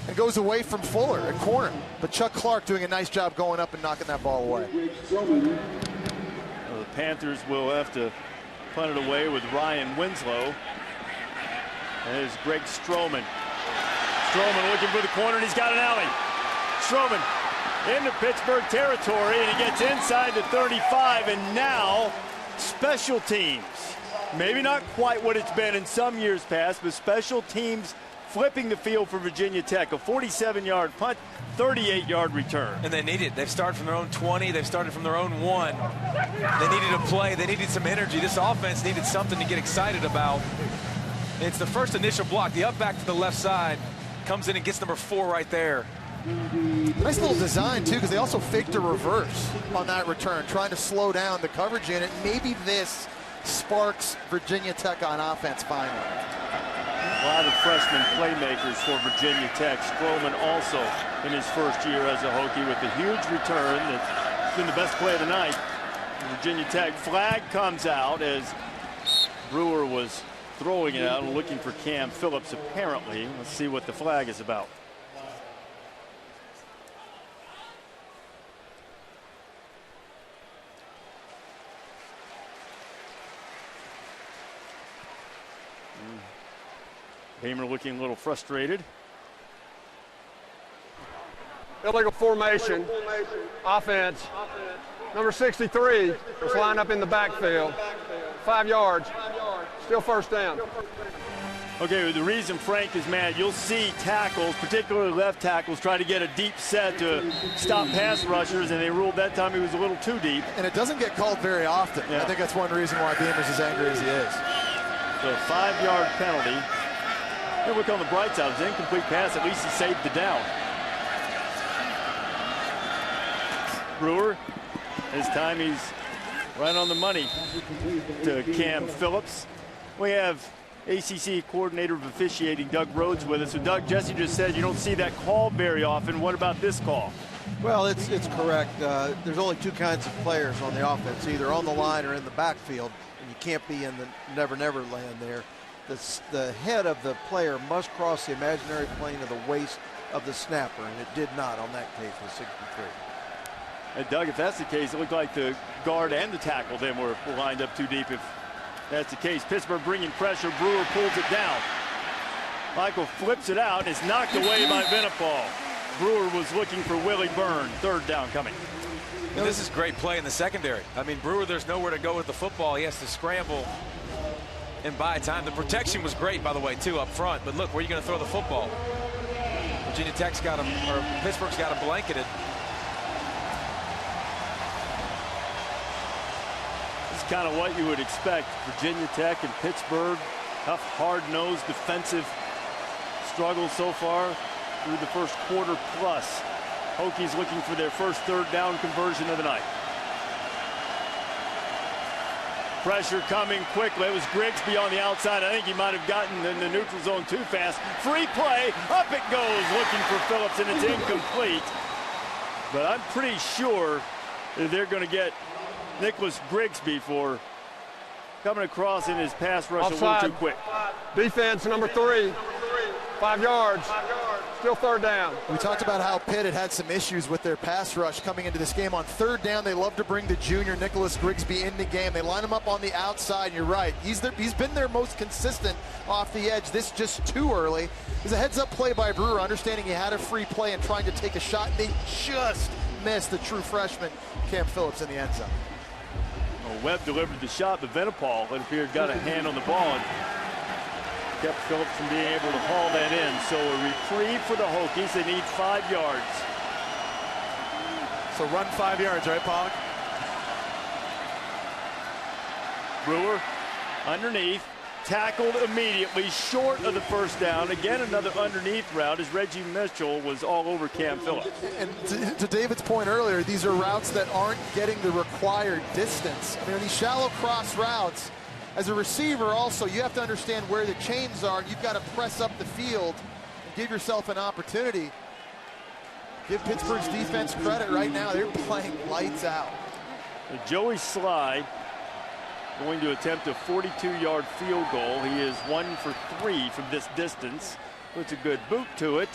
and goes away from Fuller at corner. But Chuck Clark doing a nice job going up and knocking that ball away. The Panthers will have to punt it away with Ryan Winslow. And there's Greg Stroman. Stroman looking for the corner, and he's got an alley. Stroman into Pittsburgh territory, and he gets inside the 35, and now special teams. Maybe not quite what it's been in some years past, but special teams flipping the field for Virginia Tech. A 47-yard punt, 38-yard return. And they need it. They've started from their own 20. They've started from their own 1. They needed a play. They needed some energy. This offense needed something to get excited about. It's the first initial block. The up back to the left side comes in and gets number 4 right there. Nice little design, too, because they also faked a reverse on that return, trying to slow down the coverage unit. Maybe this sparks Virginia Tech on offense finally. A lot of freshman playmakers for Virginia Tech. Stroman also in his first year as a Hokie with a huge return. That's been the best play of the night. Virginia Tech flag comes out as Brewer was throwing it out and looking for Cam Phillips apparently. Let's see what the flag is about. Hamer looking a little frustrated. Illegal formation. Offense. Number 63 was lined up in the backfield. 5 yards. Still first down. Okay, the reason Frank is mad, you'll see tackles, particularly left tackles, try to get a deep set to stop pass rushers, and they ruled that time he was a little too deep. And it doesn't get called very often. Yeah. I think that's one reason why Beamer's as angry as he is. So a 5-yard penalty. And look on the bright side, it was an incomplete pass. At least he saved the down. Brewer, this time he's right on the money to Cam Phillips. We have ACC coordinator of officiating Doug Rhodes with us. So Doug, Jesse just said you don't see that call very often. What about this call? Well, it's correct. There's only 2 kinds of players on the offense, either on the line or in the backfield. And you can't be in the never-never land there. The head of the player must cross the imaginary plane of the waist of the snapper, and it did not on that case with 63. And Doug, if that's the case, it looked like the guard and the tackle then were lined up too deep. If that's the case, Pittsburgh bringing pressure. Brewer pulls it down. Michael flips it out. It's knocked away by Venepal. Brewer was looking for Willie Byrne. 3rd down coming. And this is great play in the secondary. I mean, Brewer, there's nowhere to go with the football. He has to scramble and buy time. The protection was great, by the way, too, up front. But look, where are you going to throw the football? Virginia Tech's got him, or Pittsburgh's got him blanketed. This is kind of what you would expect. Virginia Tech and Pittsburgh, tough, hard-nosed defensive struggle so far through the first quarter plus. Hokies looking for their first third down conversion of the night. Pressure coming quickly. It was Grigsby on the outside. I think he might have gotten in the neutral zone too fast. Free play. Up it goes, looking for Phillips, and it's incomplete. But I'm pretty sure that they're going to get Nicholas Grigsby for coming across in his pass rush Offside. a little too quick. Defense number 3. 5 yards. Still third down. We talked about how Pitt had some issues with their pass rush coming into this game. On third down, they love to bring the junior Nicholas Grigsby in the game. They line him up on the outside, and you're right. He's been their most consistent off the edge. This just too early. There's a heads-up play by Brewer, understanding he had a free play and trying to take a shot. They just missed the true freshman, Cam Phillips, in the end zone. Well, Webb delivered the shot, but Venipal, it appeared, got a hand on the ball and kept Phillips from being able to haul that in. So a reprieve for the Hokies. They need 5 yards. So run 5 yards, right, Pollock? Brewer underneath, tackled immediately, short of the first down. Again, another underneath route as Reggie Mitchell was all over Cam Phillips. And to David's point earlier, these are routes that aren't getting the required distance. I mean, these shallow cross routes, as a receiver also, you have to understand where the chains are. You've got to press up the field and give yourself an opportunity. Give Pittsburgh's defense credit right now. They're playing lights out. Joey Sly going to attempt a 42-yard field goal. He is 1 for 3 from this distance. Puts a good boot to it.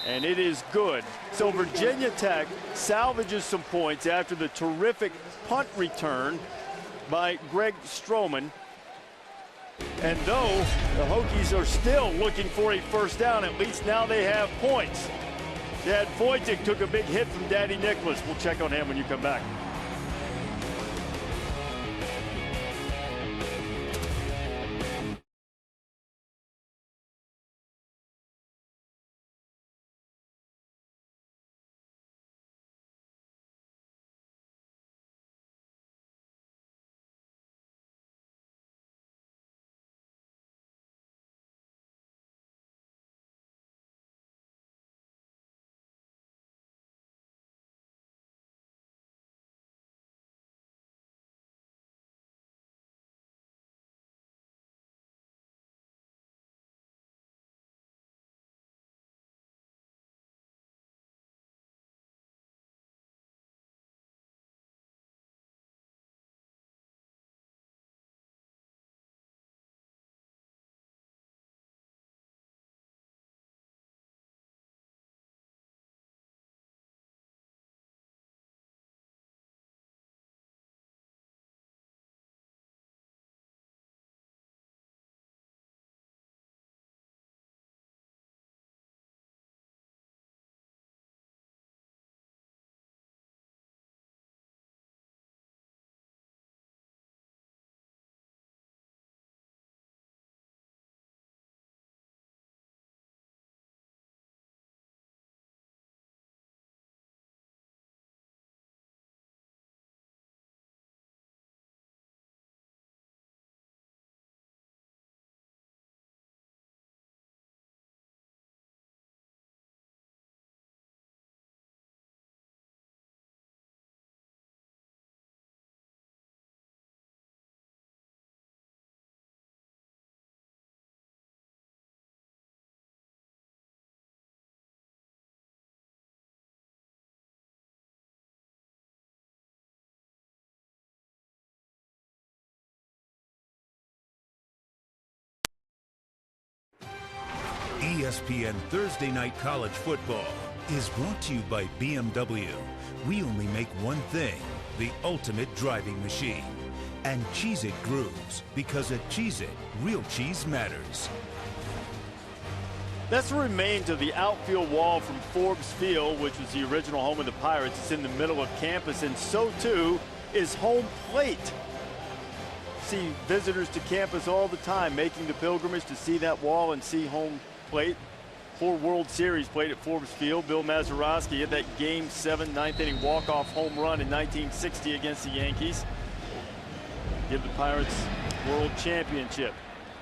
And it is good. So Virginia Tech salvages some points after the terrific punt return by Greg Stroman. And though the Hokies are still looking for a first down, at least now they have points. Dad Foytik took a big hit from Daddy Nicholas. We'll check on him when you come back. ESPN Thursday Night College Football is brought to you by BMW. We only make one thing, the ultimate driving machine. And Cheez-It Grooves, because at Cheez-It, real cheese matters. That's the remains of the outfield wall from Forbes Field, which was the original home of the Pirates. It's in the middle of campus, and so too is home plate. See visitors to campus all the time making the pilgrimage to see that wall and see home plate. 4 World Series played at Forbes Field. Bill Mazeroski had that Game 7 ninth inning walk-off home run in 1960 against the Yankees. Give the Pirates World Championship.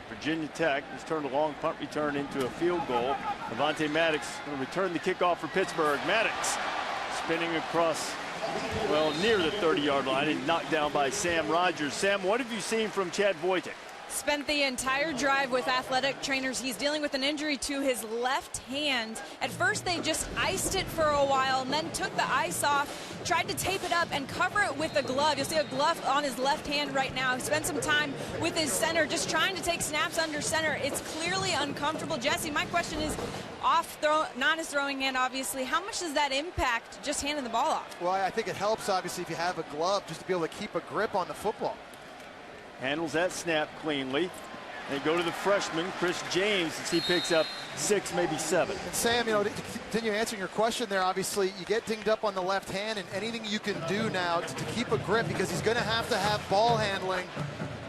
Virginia Tech has turned a long punt return into a field goal. Avante Maddox will return the kickoff for Pittsburgh. Maddox spinning across, well, near the 30-yard line and knocked down by Sam Rogers. Sam, what have you seen from Chad Wojtek? Spent the entire drive with athletic trainers. He's dealing with an injury to his left hand. At first, they just iced it for a while and then took the ice off, tried to tape it up and cover it with a glove. You'll see a glove on his left hand right now. He spent some time with his center, just trying to take snaps under center. It's clearly uncomfortable. Jesse, my question is, not his throwing hand, obviously. How much does that impact just handing the ball off? Well, I think it helps, obviously, if you have a glove, just to be able to keep a grip on the football. Handles that snap cleanly. They go to the freshman, Chris James, as he picks up 6, maybe 7. And Sam, to continue answering your question there, obviously, you get dinged up on the left hand, and anything you can do now to keep a grip, because he's going to have ball handling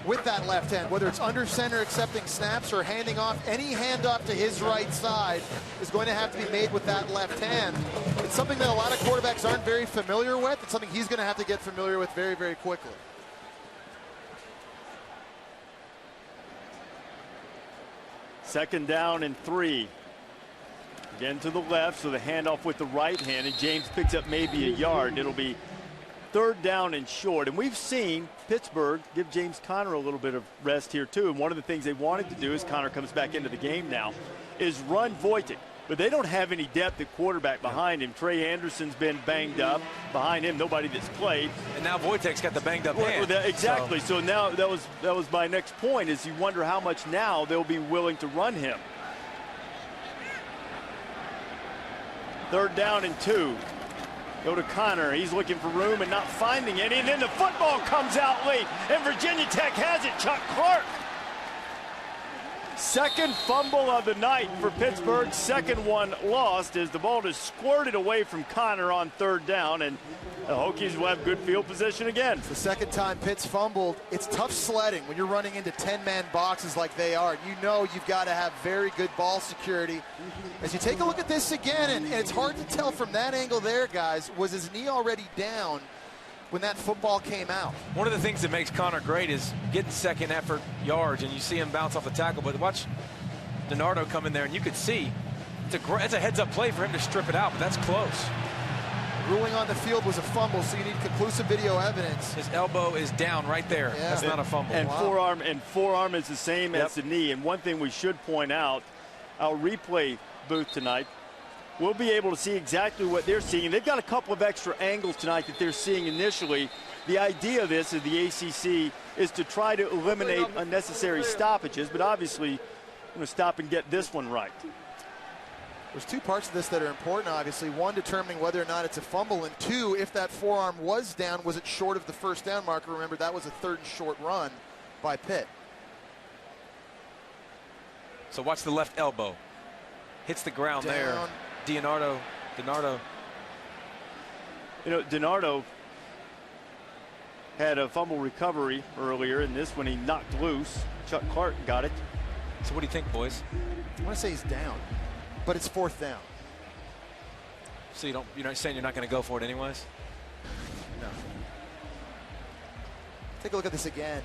with that left hand, whether it's under center accepting snaps or handing off. Any handoff to his right side is going to have to be made with that left hand. It's something that a lot of quarterbacks aren't very familiar with. It's something he's going to have to get familiar with very, very quickly. Second down and 3. Again to the left, so the handoff with the right hand, and James picks up maybe a yard. It'll be 3rd down and short. And we've seen Pittsburgh give James Conner a little bit of rest here too. And one of the things they wanted to do, as Conner comes back into the game now, is run Wojtek. But they don't have any depth at quarterback behind him. Trey Anderson's been banged up. Behind him, nobody that's played. And now Wojtek's got the banged up hand. Exactly. So now that was my next point, is you wonder how much now they'll be willing to run him. 3rd down and 2. Go to Conner. He's looking for room and not finding any. And then the football comes out late. And Virginia Tech has it. Chuck Clark. Second fumble of the night for Pittsburgh. Second one lost as the ball just squirted away from Conner on 3rd down, and the Hokies will have good field position again. It's the second time Pitt's fumbled. It's tough sledding when you're running into 10-man boxes like they are. You know you've got to have very good ball security. As you take a look at this again, and it's hard to tell from that angle there, guys, was his knee already down when that football came out? One of the things that makes Conner great is getting second effort yards, and you see him bounce off the tackle. But watch DiNardo come in there, and you could see it's a heads-up play for him to strip it out, but that's close. Ruling on the field was a fumble, so you need conclusive video evidence. His elbow is down right there. Yeah. That's not a fumble. And forearm is the same as the knee. And one thing we should point out, our replay booth tonight, we'll be able to see exactly what they're seeing. They've got a couple of extra angles tonight that they're seeing initially. The idea of this, of the ACC, is to try to eliminate unnecessary stoppages, but obviously I'm going to stop and get this one right. There's 2 parts of this that are important, obviously. 1, determining whether or not it's a fumble, and 2, if that forearm was down, was it short of the 1st down marker? Remember, that was a 3rd and short run by Pitt. So watch the left elbow. Hits the ground down. There. DiNardo. DiNardo had a fumble recovery earlier in this when he knocked loose. Chuck Clark got it. So what do you think, boys? I want to say he's down, but it's 4th down. So you're not saying you're not going to go for it anyways? No. Take a look at this again.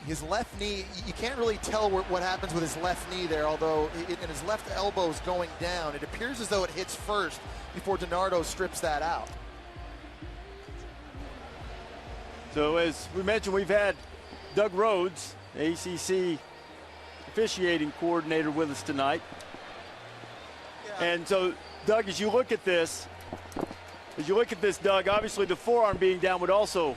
His left knee, you can't really tell what happens with his left knee there, although and his left elbow is going down. It appears as though it hits first before DiNardo strips that out. So as we mentioned, we've had Doug Rhodes, ACC officiating coordinator, with us tonight. Yeah. And so, Doug, as you look at this, Doug, obviously the forearm being down would also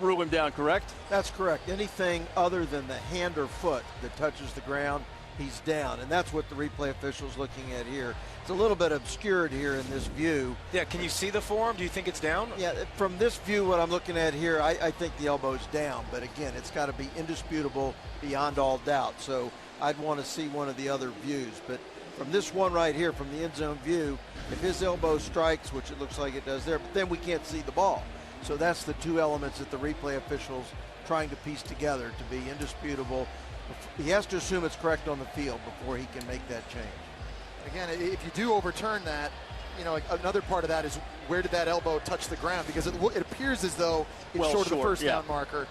rule him down, correct? That's correct. Anything other than the hand or foot that touches the ground, he's down. And that's what the replay official's looking at here. It's a little bit obscured here in this view. Yeah, can you see the forearm? Do you think it's down? Yeah, from this view, what I'm looking at here, I think the elbow's down. But again, it's got to be indisputable beyond all doubt. So I'd want to see one of the other views. But from this one right here, from the end zone view, if his elbow strikes, which it looks like it does there, but then we can't see the ball. So that's the two elements that the replay officials trying to piece together to be indisputable. He has to assume it's correct on the field before he can make that change. Again, if you do overturn that, another part of that is where did that elbow touch the ground? Because it appears as though it's short of the first down marker.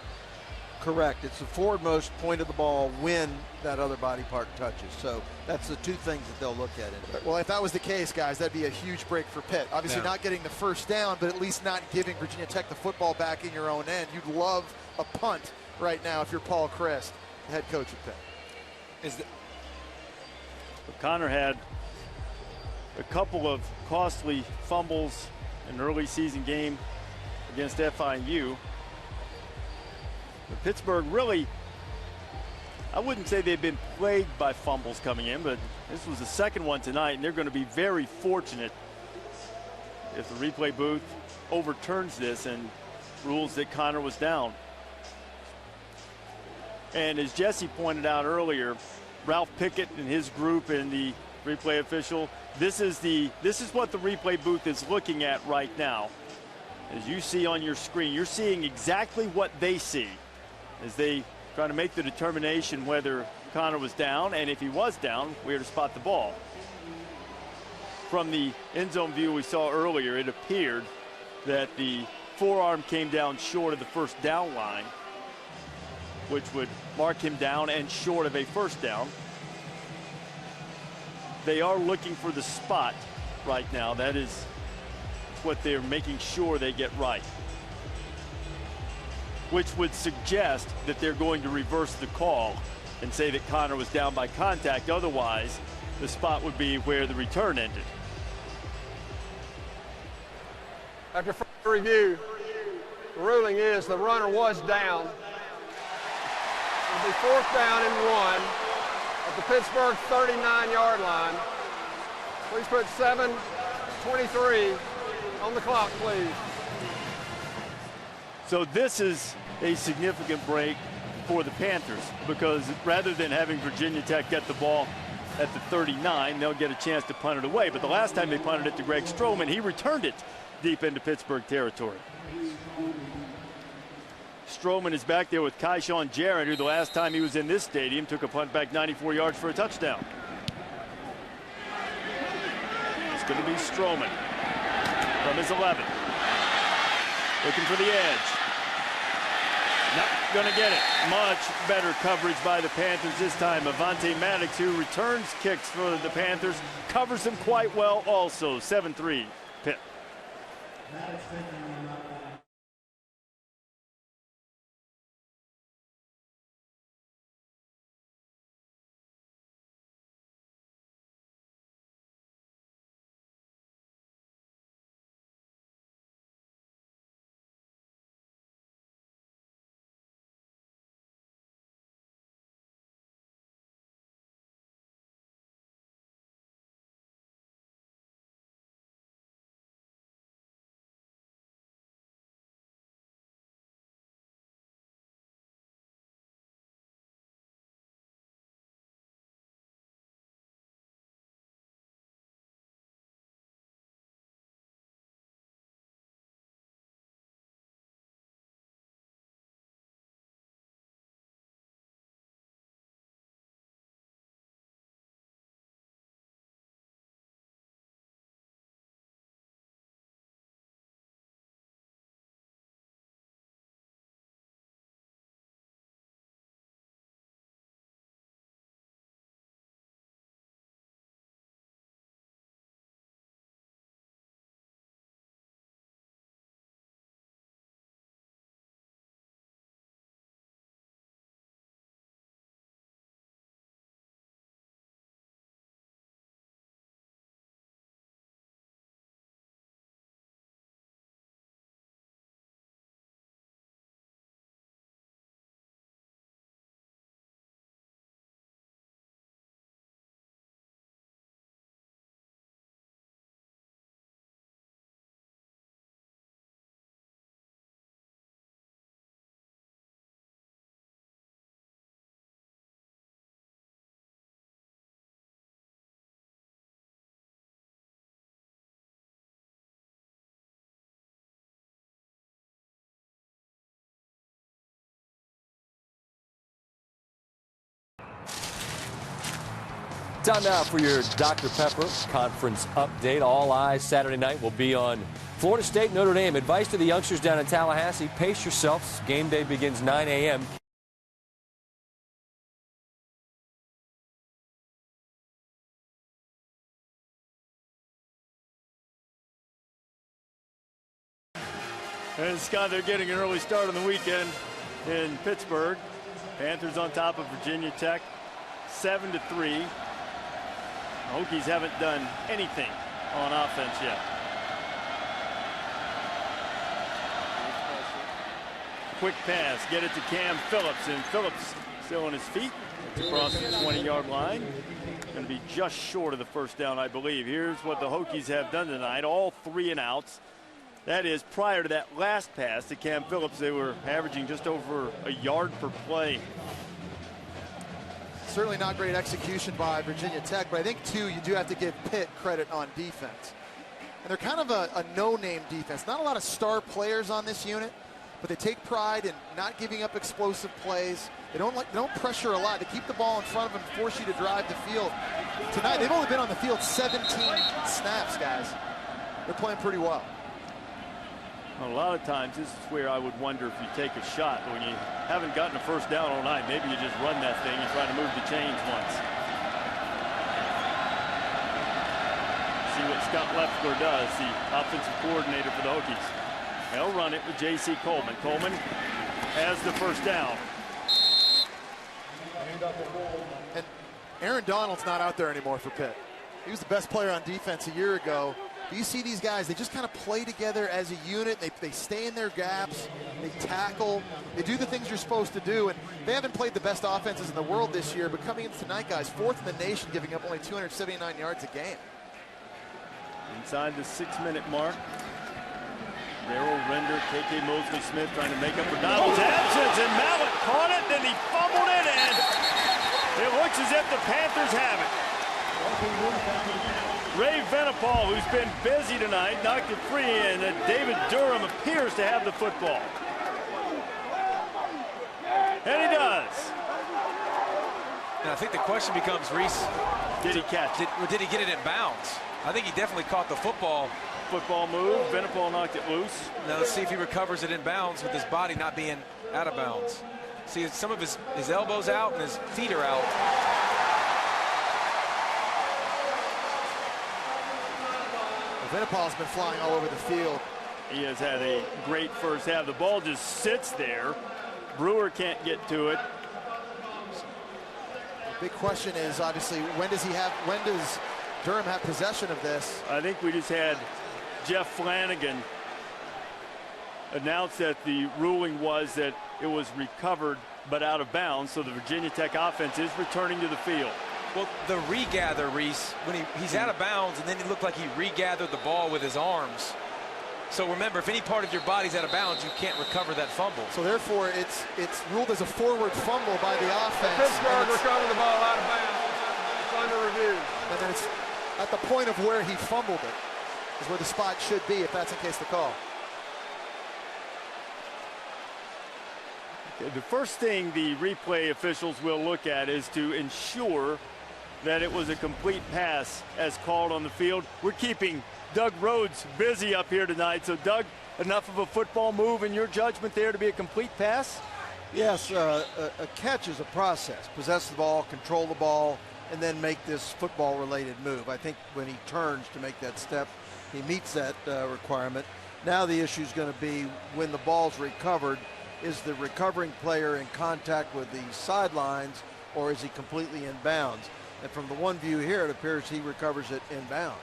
Correct. It's the forwardmost point of the ball when that other body part touches. So that's the two things that they'll look at it. Well, if that was the case, guys, that'd be a huge break for Pitt. Obviously not getting the first down, but at least not giving Virginia Tech the football back in your own end. You'd love a punt right now if you're Paul Chryst, the head coach of Pitt. Connor had a couple of costly fumbles in an early season game against FIU. But Pittsburgh really, I wouldn't say they've been plagued by fumbles coming in, but this was the second one tonight, and they're going to be very fortunate if the replay booth overturns this and rules that Connor was down. And as Jesse pointed out earlier, Ralph Pickett and his group and the replay official, this is what the replay booth is looking at right now. As you see on your screen, you're seeing exactly what they see as they try to make the determination whether Connor was down, and if he was down, where to spot the ball. From the end zone view we saw earlier, it appeared that the forearm came down short of the first down line, which would mark him down and short of a first down. They are looking for the spot right now. That is what they're making sure they get right, which would suggest that they're going to reverse the call and say that Connor was down by contact. Otherwise, the spot would be where the return ended. After review, the ruling is the runner was down. It'll be 4th down and 1 at the Pittsburgh 39-yard line. Please put 7:23 on the clock, please. So this is a significant break for the Panthers, because rather than having Virginia Tech get the ball at the 39, they'll get a chance to punt it away. But the last time they punted it to Greg Stroman, he returned it deep into Pittsburgh territory. Stroman is back there with Kyshawn Jarrett, who the last time he was in this stadium took a punt back 94 yards for a touchdown. It's going to be Stroman from his 11. Looking for the edge. Not going to get it. Much better coverage by the Panthers this time. Avante Maddox, who returns kicks for the Panthers, covers them quite well also. 7-3 Pitt. Time now for your Dr. Pepper conference update. All eyes Saturday night will be on Florida State, Notre Dame. Advice to the youngsters down in Tallahassee: pace yourselves. Game day begins 9 a.m. And Scott, they're getting an early start on the weekend in Pittsburgh. Panthers on top of Virginia Tech, 7-3. Hokies haven't done anything on offense yet. Quick pass, get it to Cam Phillips, and Phillips still on his feet. It's across the 20-yard line. Going to be just short of the first down, I believe. Here's what the Hokies have done tonight, all 3 and outs. That is, prior to that last pass to Cam Phillips, they were averaging just over a yard per play. Certainly not great execution by Virginia Tech, but I think, too, you do have to give Pitt credit on defense. And they're kind of a no-name defense. Not a lot of star players on this unit, but they take pride in not giving up explosive plays. They don't pressure a lot. They keep the ball in front of them, force you to drive the field. Tonight, they've only been on the field 17 snaps, guys. They're playing pretty well. A lot of times, this is where I would wonder if you take a shot when you haven't gotten a first down all night. Maybe you just run that thing and try to move the chains once. See what Scott Leffler does, the offensive coordinator for the Hokies. They'll run it with J.C. Coleman. Coleman has the first down. And Aaron Donald's not out there anymore for Pitt. He was the best player on defense a year ago. You see these guys, they just kind of play together as a unit. They stay in their gaps, they tackle, they do the things you're supposed to do. And they haven't played the best offenses in the world this year, but coming into tonight, guys, 4th in the nation, giving up only 279 yards a game. Inside the 6-minute mark, Darrell Render, K.K. Mosley-Smith trying to make up for Donald's absence, and Mallett caught it, then he fumbled it, and it looks as if the Panthers have it. Ray Venipal, who's been busy tonight, knocked it free, and David Durham appears to have the football. And he does. And I think the question becomes, Reese, did he catch it? Did he get it in bounds? I think he definitely caught the football. Football move, Venipal knocked it loose. Now let's see if he recovers it in bounds with his body not being out of bounds. See, some of his elbows out and his feet are out. Venipal's been flying all over the field. He has had a great first half. The ball just sits there. Brewer can't get to it. The big question is, obviously, when does Durham have possession of this? I think we just had Jeff Flanagan announce that the ruling was that it was recovered but out of bounds, so the Virginia Tech offense is returning to the field. Well, the regather, Reese, when he's out of bounds, and then it looked like he regathered the ball with his arms. So remember, if any part of your body's out of bounds, you can't recover that fumble. So therefore, it's ruled as a forward fumble by the offense. Pittsburgh recovered the ball out of bounds. It's under review. And then it's at the point of where he fumbled it is where the spot should be, if that's in case the call. The first thing the replay officials will look at is to ensure that it was a complete pass as called on the field. We're keeping Doug Rhodes busy up here tonight. So, Doug, enough of a football move in your judgment there to be a complete pass? Yes, a catch is a process. Possess the ball, control the ball, and then make this football-related move. I think when he turns to make that step, he meets that requirement. Now the issue is going to be when the ball's recovered, is the recovering player in contact with the sidelines, or is he completely in bounds? And from the one view here, it appears he recovers it in bounds.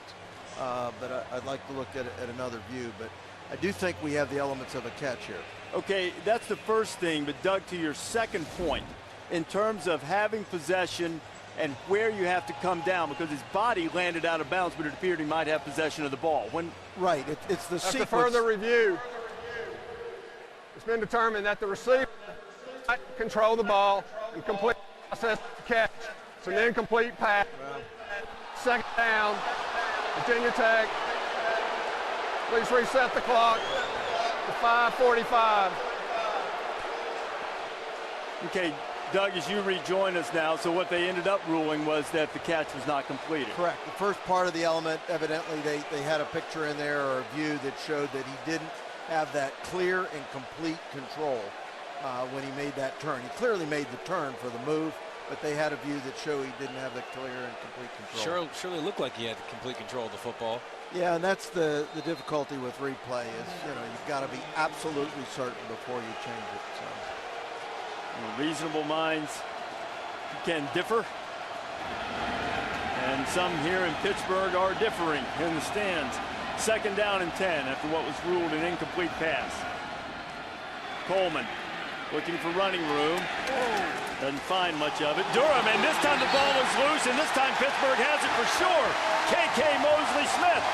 But I'd like to look at it at another view. But I do think we have the elements of a catch here. Okay, that's the first thing. But, Doug, to your second point, in terms of having possession and where you have to come down, because his body landed out of bounds, but it appeared he might have possession of the ball. Right, it's the sequence. After further review, it's been determined that the receiver might control the ball and complete the process to catch. It's an incomplete pass. Second down, Virginia Tech. Please reset the clock to 5:45. Okay, Doug, as you rejoin us now, so what they ended up ruling was that the catch was not completed. Correct. The first part of the element, evidently they had a picture in there or a view that showed that he didn't have that clear and complete control when he made that turn. He clearly made the turn for the move, but they had a view that showed he didn't have the clear and complete control. Surely looked like he had complete control of the football. Yeah, and that's the difficulty with replay is, you've got to be absolutely certain before you change it. So. Reasonable minds can differ. And some here in Pittsburgh are differing in the stands. 2nd down and 10 after what was ruled an incomplete pass. Coleman looking for running room. Doesn't find much of it. Durham, and this time the ball is loose, and this time Pittsburgh has it for sure. K.K. Mosley-Smith.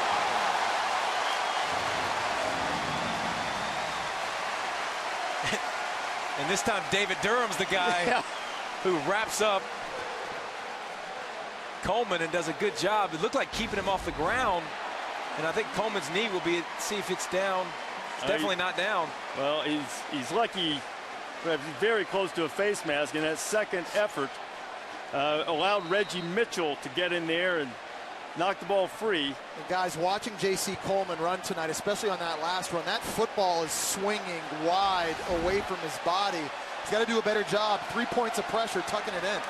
And this time David Durham's the guy who wraps up Coleman and does a good job. It looked like keeping him off the ground. And I think Coleman's knee will be, see if it's down. It's definitely not down. Well, he's lucky. He's very close to a face mask, and that second effort allowed Reggie Mitchell to get in there and knock the ball free. And guys, watching J.C. Coleman run tonight, especially on that last run, that football is swinging wide away from his body. He's got to do a better job. 3 points of pressure, tucking it in.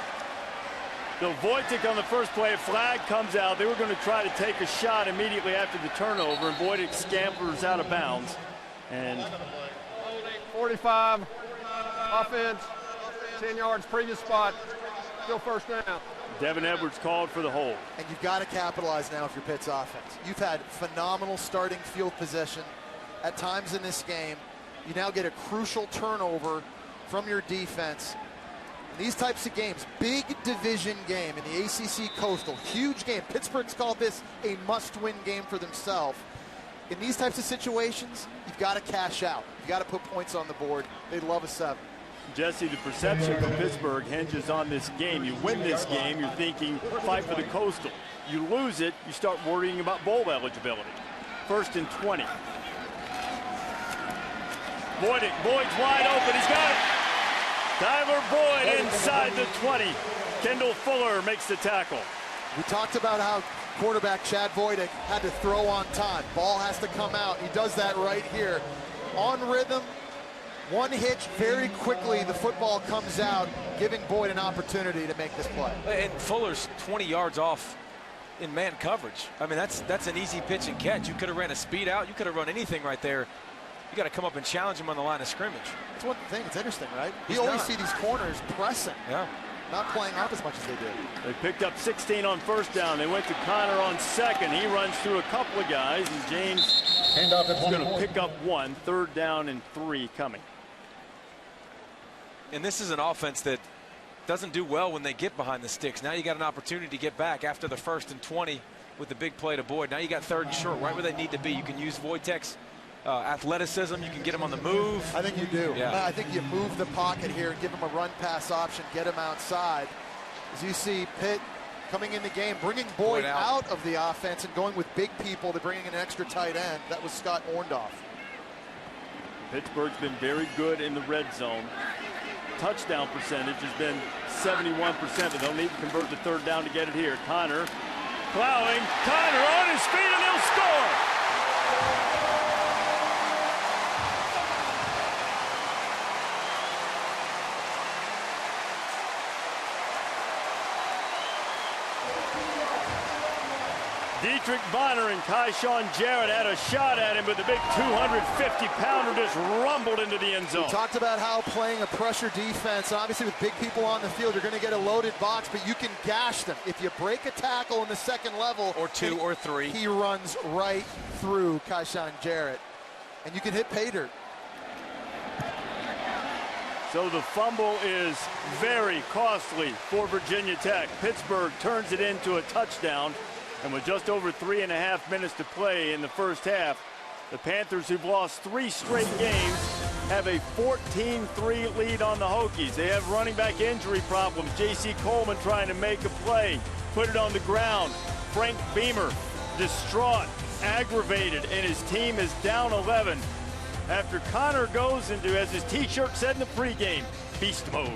So Wojtek on the first play, a flag comes out. They were going to try to take a shot immediately after the turnover, and Wojtek scampers out of bounds. And 45, offense, 10 yards, previous spot, still first down. Devin Edwards called for the hold. And you've got to capitalize now if you're Pitt's offense. You've had phenomenal starting field possession at times in this game. You now get a crucial turnover from your defense. These types of games, big division game in the ACC Coastal, huge game. Pittsburgh's called this a must-win game for themselves. In these types of situations, you've got to cash out. You've got to put points on the board. They'd love a 7. Jesse, the perception from Pittsburgh hinges on this game. You win this game, you're thinking fight for the Coastal. You lose it, you start worrying about bowl eligibility. 1st and 20. Boyd's wide open, he's got it. Tyler Boyd inside the 20. Kendall Fuller makes the tackle. We talked about how quarterback Chad Wojtek had to throw on time. Ball has to come out. He does that right here. On rhythm, one hitch, very quickly the football comes out, giving Boyd an opportunity to make this play. And Fuller's 20 yards off in man coverage. I mean, that's an easy pitch and catch. You could have ran a speed out. You could have run anything right there. You got to come up and challenge him on the line of scrimmage. That's one thing. It's interesting, right? You always see these corners pressing. Yeah. Not playing off as much as they did. They picked up 16 on 1st down. They went to Connor on 2nd. He runs through a couple of guys, and James is going to pick up 1. 3rd down and 3 coming. And this is an offense that doesn't do well when they get behind the sticks. Now you got an opportunity to get back after the 1st and 20 with the big play to Boyd. Now you got 3rd and short, right where they need to be. You can use Wojtek's athleticism. You can get him on the move. I think you do. Yeah. I think you move the pocket here and give him a run-pass option, get him outside. As you see Pitt coming in the game, bringing Boyd out of the offense and going with big people to bringing an extra tight end. That was Scott Orndorff. Pittsburgh's been very good in the red zone. Touchdown percentage has been 71%, but they'll need to convert the 3rd down to get it here. Connor plowing. Connor on his feet, and he'll score. Dietrich Bonner and Kyshawn Jarrett had a shot at him, but the big 250-pounder just rumbled into the end zone. We talked about how playing a pressure defense, obviously with big people on the field, you're going to get a loaded box, but you can gash them. If you break a tackle in the 2nd level, or 2 or 3, he runs right through Kyshawn Jarrett, and you can hit pay dirt. So the fumble is very costly for Virginia Tech. Pittsburgh turns it into a touchdown. And with just over 3.5 minutes to play in the 1st half, the Panthers, who've lost 3 straight games, have a 14-3 lead on the Hokies. They have running back injury problems. J.C. Coleman trying to make a play, put it on the ground. Frank Beamer distraught, aggravated, and his team is down 11 after Connor goes into, as his T-shirt said in the pregame, beast mode.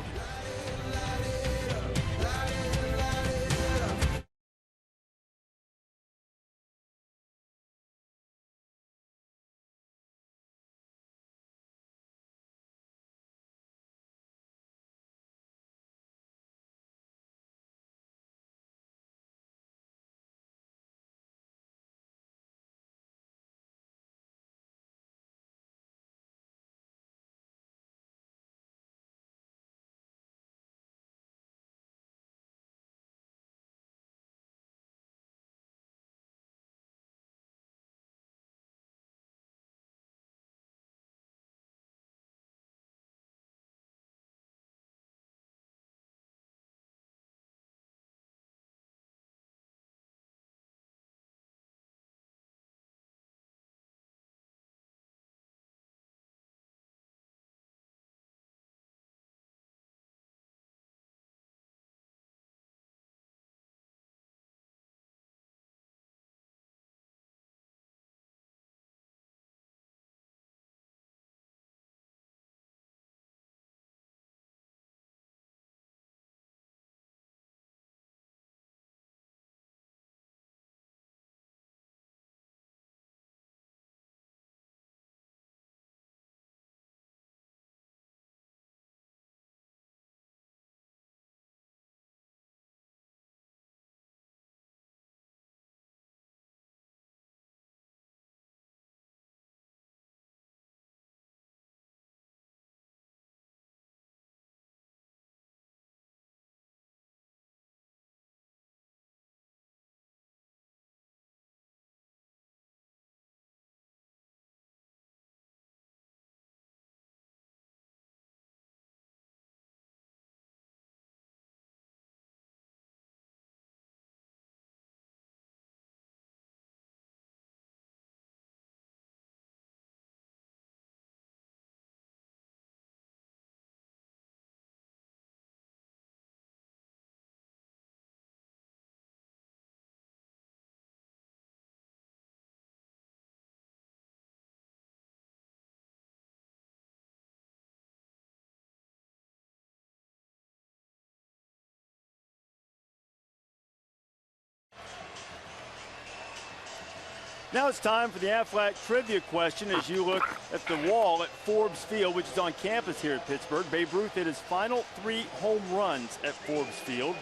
Now it's time for the Aflac trivia question as you look at the wall at Forbes Field, which is on campus here at Pittsburgh. Babe Ruth hit his final 3 home runs at Forbes Field.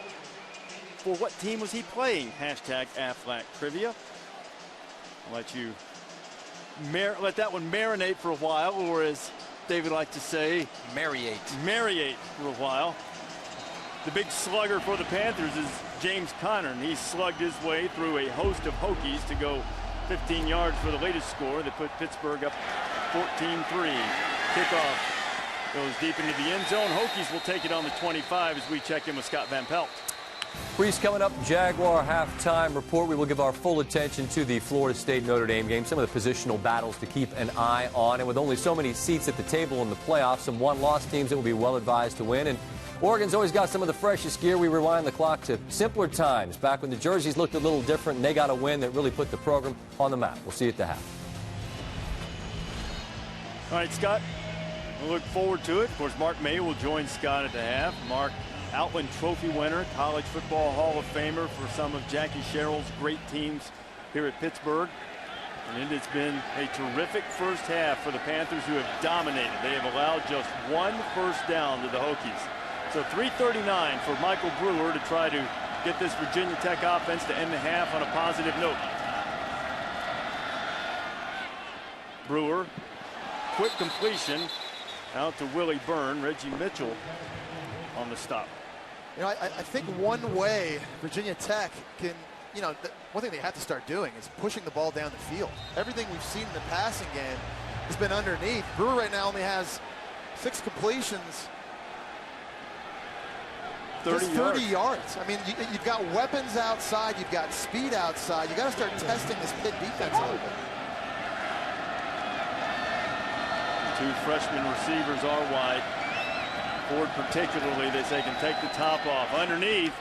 For what team was he playing? Hashtag Aflac trivia. I'll let you let that one marinate for a while, or as David likes to say, marriate for a while. The big slugger for the Panthers is James Conner, and he slugged his way through a host of Hokies to go 15 yards for the latest score that put Pittsburgh up 14-3. Kickoff goes deep into the end zone. Hokies will take it on the 25 as we check in with Scott Van Pelt. Reese, coming up, Jaguar halftime report. We will give our full attention to the Florida State-Notre Dame game, some of the positional battles to keep an eye on. And with only so many seats at the table in the playoffs, some one-loss teams that will be well advised to win. And Oregon's always got some of the freshest gear. We rewind the clock to simpler times, back when the jerseys looked a little different and they got a win that really put the program on the map. We'll see you at the half. All right, Scott, we'll look forward to it. Of course, Mark May will join Scott at the half. Mark, Outland Trophy winner, College Football Hall of Famer for some of Jackie Sherrill's great teams here at Pittsburgh. And it has been a terrific first half for the Panthers, who have dominated. They have allowed just 1 first down to the Hokies. So 3:39 for Michael Brewer to try to get this Virginia Tech offense to end the half on a positive note. Brewer, quick completion out to Willie Byrne. Reggie Mitchell on the stop. You know, I think one way Virginia Tech can, you know, one thing they have to start doing is pushing the ball down the field. Everything we've seen in the passing game has been underneath. Brewer right now only has 6 completions. 30 yards. I mean, you've got weapons outside. You've got speed outside. You got to start testing this Pitt defense a little bit. 2 freshman receivers are wide. Ford particularly, they say, can take the top off. Underneath,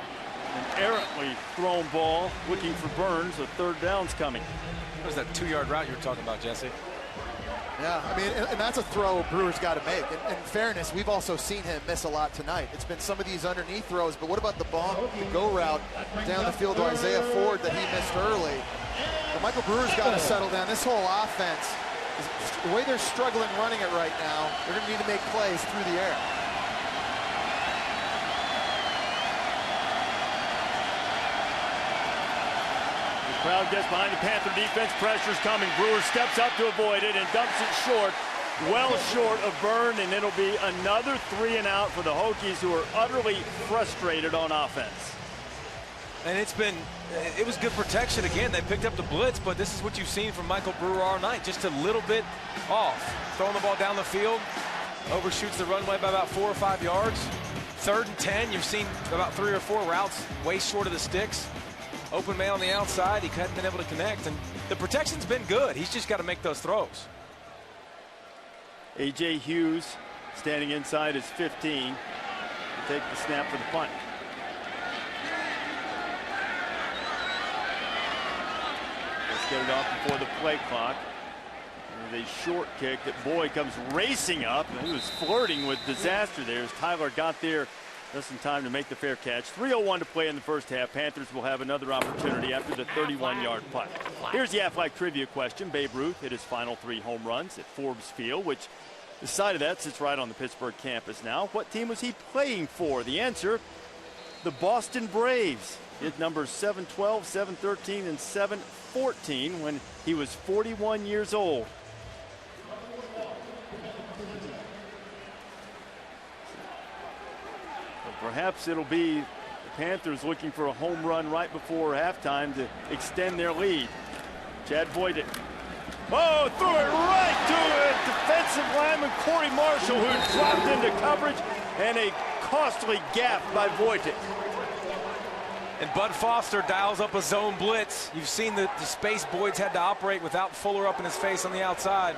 an errantly thrown ball looking for Burns. A 3rd down's coming. What was that 2-yard route you were talking about, Jesse? Yeah, I mean, and that's a throw Brewer's got to make. In fairness, we've also seen him miss a lot tonight. It's been some of these underneath throws, but what about the go route down the field to Isaiah Ford that he missed early? But Michael Brewer's got to settle down. This whole offense, the way they're struggling running it right now, they're going to need to make plays through the air. Crowd gets behind the Panther defense. Pressure's coming. Brewer steps up to avoid it and dumps it short. Well short of Byrne, and it'll be another 3 and out for the Hokies, who are utterly frustrated on offense. And it was good protection again. They picked up the blitz, but this is what you've seen from Michael Brewer all night. Just a little bit off. Throwing the ball down the field. Overshoots the runway by about 4 or 5 yards. 3rd and 10. You've seen about 3 or 4 routes way short of the sticks. Open man on the outside. He hadn't been able to connect, and the protection's been good. He's just got to make those throws. A.J. Hughes standing inside his 15 to take the snap for the punt. Let's get it off before the play clock. With a short kick that Boyd comes racing up, and he was flirting with disaster there as Tyler got there just in time to make the fair catch. 3:01 to play in the first half. Panthers will have another opportunity after the 31-yard punt. Here's the Aflac trivia question. Babe Ruth hit his final 3 home runs at Forbes Field, which the site of that sits right on the Pittsburgh campus now. What team was he playing for? The answer, the Boston Braves. Hit numbers 7-12, 7-13, and 7-14 when he was 41 years old. Perhaps it'll be the Panthers looking for a home run right before halftime to extend their lead. Chad Voight. Oh, threw it right to it. Defensive lineman Corey Marshall, who dropped into coverage, and a costly gap by Voight. And Bud Foster dials up a zone blitz. You've seen the space Boyd's had to operate without Fuller up in his face on the outside.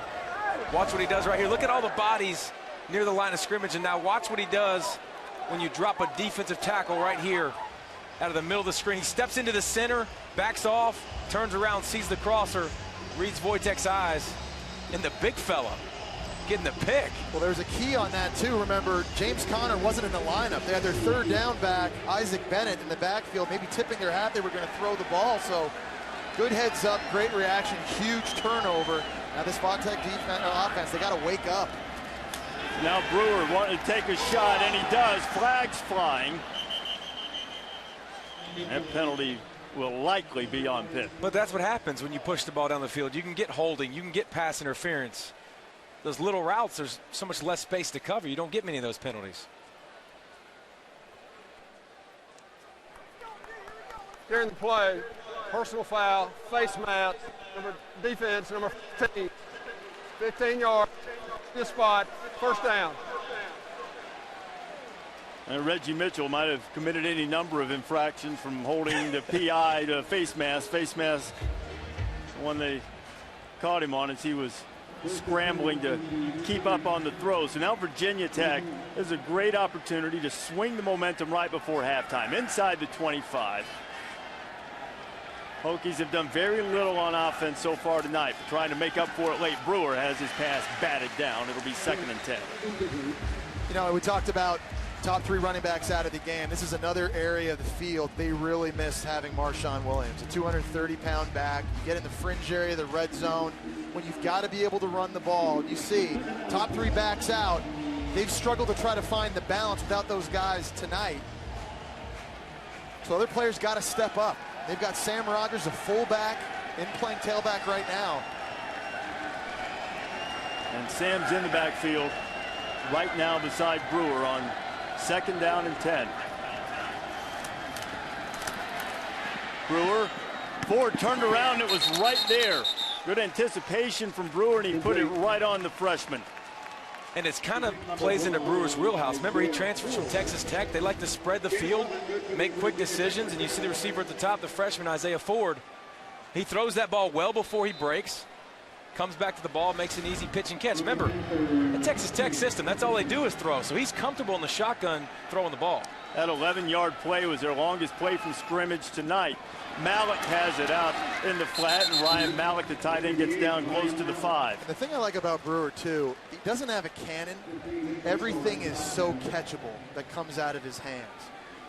Watch what he does right here. Look at all the bodies near the line of scrimmage, and now watch what he does when you drop a defensive tackle right here out of the middle of the screen. He steps into the center, backs off, turns around, sees the crosser, reads Wojtek's eyes, and the big fella getting the pick. Well, there's a key on that too. Remember, James Conner wasn't in the lineup. They had their 3rd down back, Isaac Bennett, in the backfield, maybe tipping their hat they were going to throw the ball. So Good heads up, great reaction, huge turnover. Now this Vautech offense, they got to wake up. Now Brewer wanted to take a shot, and he does. Flags flying. That penalty will likely be on Pitt. But that's what happens when you push the ball down the field. You can get holding, you can get pass interference. Those little routes, there's so much less space to cover. You don't get many of those penalties. During the play, personal foul, face mask, defense, number 15. 15 yards, this spot, first down. And Reggie Mitchell might have committed any number of infractions, from holding the PI to face mask. Face mask, the one they caught him on as he was scrambling to keep up on the throw. So now Virginia Tech is a great opportunity to swing the momentum right before halftime, inside the 25. Hokies have done very little on offense so far tonight, but trying to make up for it late. Brewer has his pass batted down. It'll be 2nd and 10. You know, we talked about top 3 running backs out of the game. This is another area of the field they really miss having Marshawn Williams, a 230-pound back. You get in the fringe area of the red zone when you've got to be able to run the ball. You see top 3 backs out. They've struggled to try to find the balance without those guys tonight. So other players got to step up. They've got Sam Rogers, a fullback, in playing tailback right now. And Sam's in the backfield right now beside Brewer on 2nd down and 10. Brewer, Ford turned around, it was right there. Good anticipation from Brewer, and he put it right on the freshman. And it's kind of plays into Brewer's wheelhouse. Remember, he transfers from Texas Tech. They like to spread the field, make quick decisions, and you see the receiver at the top, the freshman, Isaiah Ford. He throws that ball well before he breaks, comes back to the ball, makes an easy pitch and catch. Remember, the Texas Tech system, that's all they do is throw. So he's comfortable in the shotgun throwing the ball. That 11-yard play was their longest play from scrimmage tonight. Malik has it out in the flat, and Ryan Malik, the tight end, gets down close to the 5. And the thing I like about Brewer, too, he doesn't have a cannon. Everything is so catchable that comes out of his hands.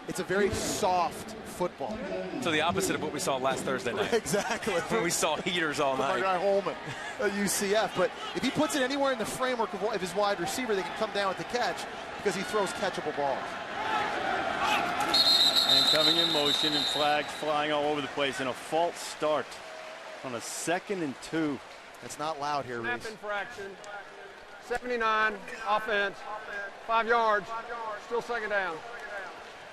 It's a very soft football. So the opposite of what we saw last Thursday night. Exactly. When we saw heaters all night. Our guy Holman at UCF. But if he puts it anywhere in the framework of his wide receiver, they can come down with the catch because he throws catchable balls. And coming in motion, and flags flying all over the place, and a false start on a 2nd and 2. It's not loud here, Snap Reese. infraction, 79, offense, 5 yards, still 2nd down.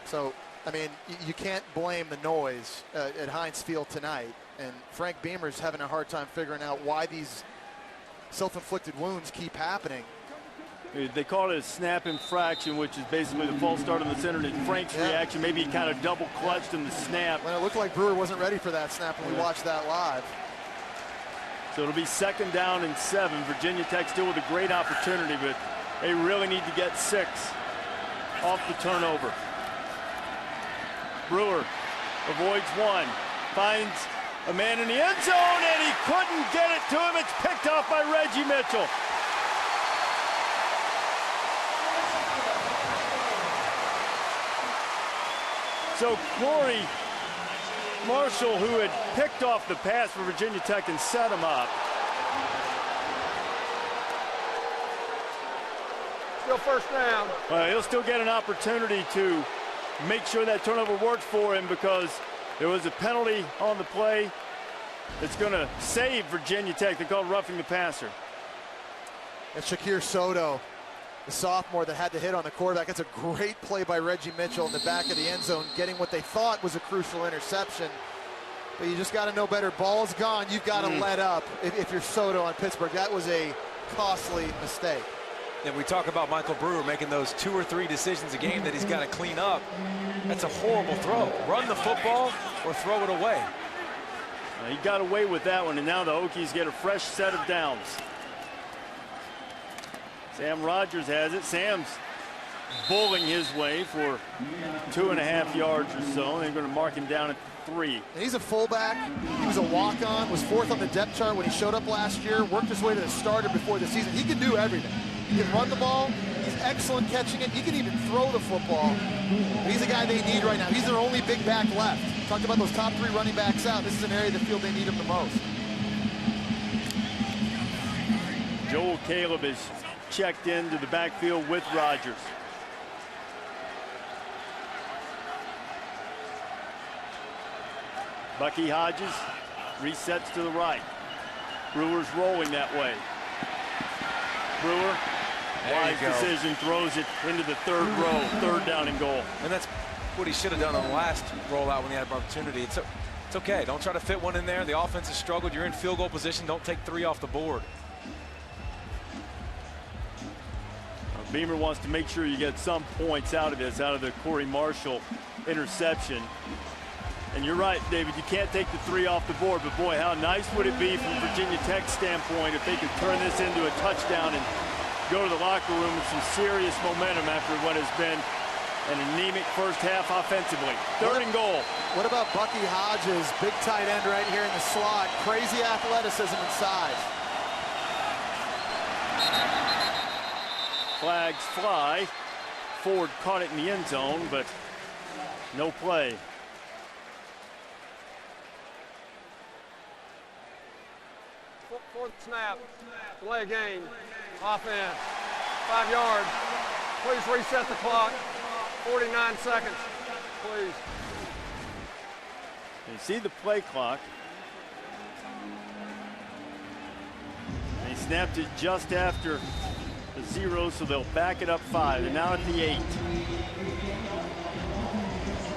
So, I mean, you can't blame the noise at Heinz Field tonight. And Frank Beamer's having a hard time figuring out why these self-inflicted wounds keep happening. They call it a snap infraction, which is basically the false start on the center. And Frank's reaction, maybe he kind of double clutched in the snap. Well, it looked like Brewer wasn't ready for that snap when we watched that live. So it'll be 2nd down and 7. Virginia Tech still with a great opportunity, but they really need to get 6 off the turnover. Brewer avoids 1, finds a man in the end zone, and he couldn't get it to him. It's picked off by Reggie Mitchell. So Corey Marshall, who had picked off the pass for Virginia Tech and set him up. Still 1st down. Well, he'll still get an opportunity to make sure that turnover works for him, because there was a penalty on the play that's going to save Virginia Tech. They called roughing the passer. And Shakir Soto, the sophomore that had to hit on the quarterback. It's a great play by Reggie Mitchell in the back of the end zone, getting what they thought was a crucial interception. But you just got to know better. Ball's gone. You've got to let up if you're Soto on Pittsburgh. That was a costly mistake. And we talk about Michael Brewer making those 2 or 3 decisions a game that he's got to clean up. That's a horrible throw. Run the football or throw it away. He got away with that one, and now the Hokies get a fresh set of downs. Sam Rogers has it. Sam's bowling his way for 2.5 yards or so. They're going to mark him down at 3. And he's a fullback. He was a walk-on, was 4th on the depth chart when he showed up last year, worked his way to the starter before the season. He can do everything. He can run the ball. excellent catching it. He can even throw the football. But he's a guy they need right now. He's their only big back left. Talked about those top 3 running backs out. This is an area of the field they need him the most. Joel Caleb is checked into the backfield with Rodgers. Bucky Hodges resets to the right. Brewer's rolling that way. Brewer, wise decision, throws it into the 3rd row, 3rd down and goal. And that's what he should have done on the last rollout when he had an opportunity. It's okay. Don't try to fit one in there. The offense has struggled. You're in field goal position. Don't take 3 off the board. Beamer wants to make sure you get some points out of this, out of the Corey Marshall interception. And you're right, David, you can't take the 3 off the board, but boy, how nice would it be from Virginia Tech's standpoint if they could turn this into a touchdown and go to the locker room with some serious momentum after what has been an anemic first half offensively. 3rd and goal. What about Bucky Hodges, big tight end right here in the slot, crazy athleticism and size. Flags fly. Ford caught it in the end zone, but no play. Fourth snap, delay game, offense, 5 yards. Please reset the clock, 49 seconds, please. You see the play clock. They snapped it just after the 0, so they'll back it up 5. They're now at the 8.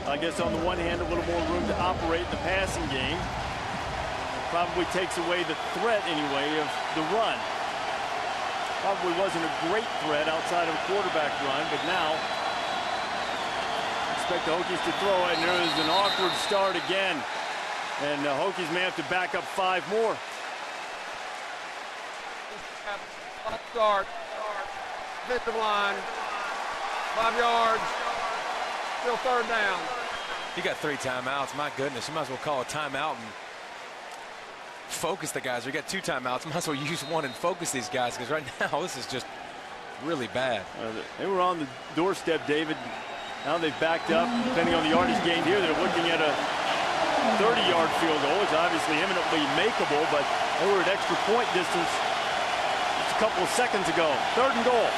I guess on the one hand, a little more room to operate in the passing game. Probably takes away the threat anyway of the run. Probably wasn't a great threat outside of a quarterback run, but now expect the Hokies to throw it, and there is an awkward start again. And the Hokies may have to back up 5 more. Start. Defensive line. 5 yards. Still 3rd down. You got 3 timeouts. My goodness, you might as well call a timeout and focus the guys. You got 2 timeouts. Might as well use 1 and focus these guys, because right now this is just really bad. They were on the doorstep, David. Now they've backed up. Depending on the yardage gained here, they're looking at a 30-yard field goal. It's obviously eminently makeable, but they were at extra point distance just a couple of seconds ago. 3rd and goal.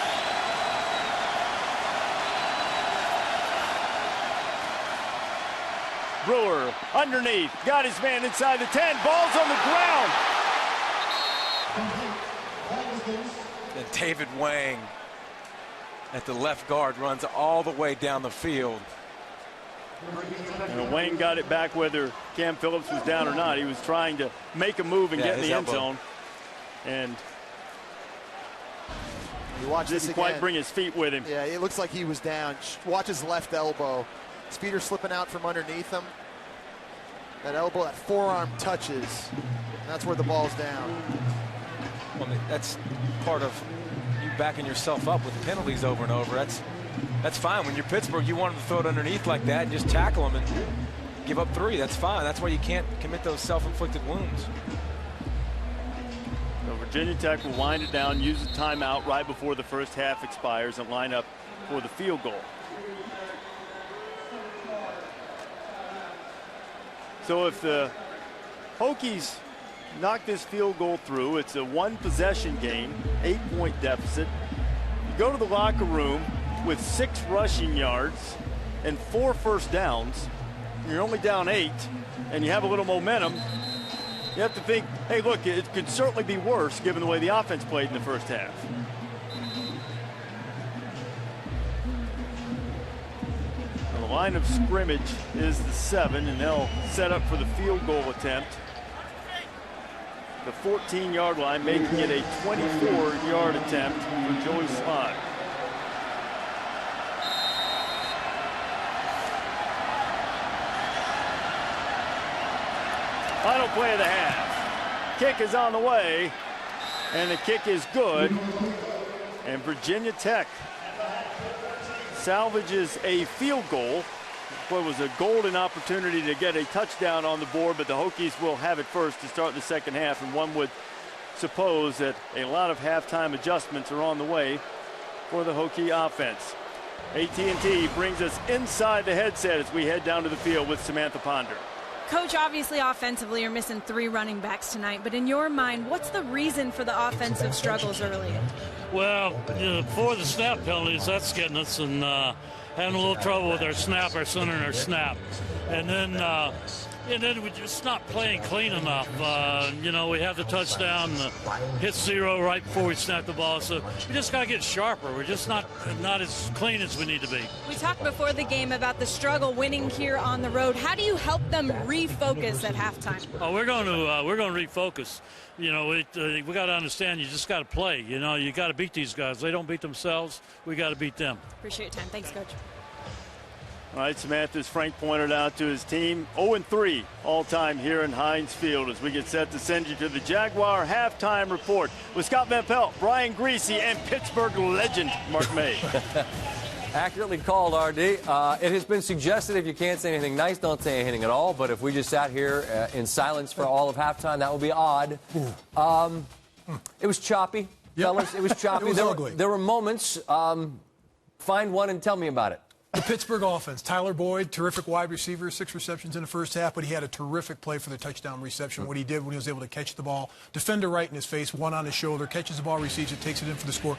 Brewer underneath, got his man inside the 10, ball's on the ground. And David Wang at the left guard runs all the way down the field. And Wang got it back whether Cam Phillips was down or not. He was trying to make a move and get in the end zone. And you watch this didn't again. Quite bring his feet with him. Yeah, it looks like he was down. Watch his left elbow. Speeder slipping out from underneath him. That elbow, that forearm touches. And that's where the ball's down. Well, I mean, that's part of you backing yourself up with penalties over and over. That's fine. When you're Pittsburgh, you want them to throw it underneath like that and just tackle them and give up 3. That's fine. That's why you can't commit those self-inflicted wounds. So Virginia Tech will wind it down, use a timeout right before the first half expires, and line up for the field goal. So if the Hokies knock this field goal through, it's a 1-possession game, 8-point deficit. You go to the locker room with 6 rushing yards and 4 first downs. You're only down 8, and you have a little momentum. You have to think, hey, look, it could certainly be worse given the way the offense played in the first half. The line of scrimmage is the 7, and they'll set up for the field goal attempt. The 14-yard line, making it a 24-yard attempt for Joey Slye. Final play of the half. Kick is on the way, and the kick is good. And Virginia Tech salvages a field goal. What was a golden opportunity to get a touchdown on the board, but the Hokies will have it first to start the second half, and one would suppose that a lot of halftime adjustments are on the way for the Hokie offense. AT&T brings us inside the headset as we head down to the field with Samantha Ponder. Coach, obviously offensively you're missing 3 running backs tonight, but in your mind, what's the reason for the offensive struggles early? Well, before the snap penalties, that's getting us, and having a little trouble with our snap, our center, and our snap. And then we're just not playing clean enough. We have the touchdown, hit 0 right before we snap the ball. So we just got to get sharper. We're just not as clean as we need to be. We talked before the game about the struggle winning here on the road. How do you help them refocus at halftime? Oh, we're going to refocus. We got to understand you just got to play. You got to beat these guys. They don't beat themselves. We got to beat them. Appreciate your time. Thanks, Coach. All right, Samantha, as Frank pointed out to his team, 0-3 all-time here in Heinz Field as we get set to send you to the Jaguar halftime report with Scott Van Pelt, Brian Greasy, and Pittsburgh legend Mark May. Accurately called, RD. It has been suggested if you can't say anything nice, don't say anything at all. But if we just sat here in silence for all of halftime, that would be odd. It was choppy, fellas. It was choppy. It was ugly. There were moments. Find one and tell me about it. The Pittsburgh offense. Tyler Boyd, terrific wide receiver, 6 receptions in the first half, but he had a terrific play for the touchdown reception. What he did when he was able to catch the ball, defender right in his face, one on his shoulder, catches the ball, receives it, takes it in for the score.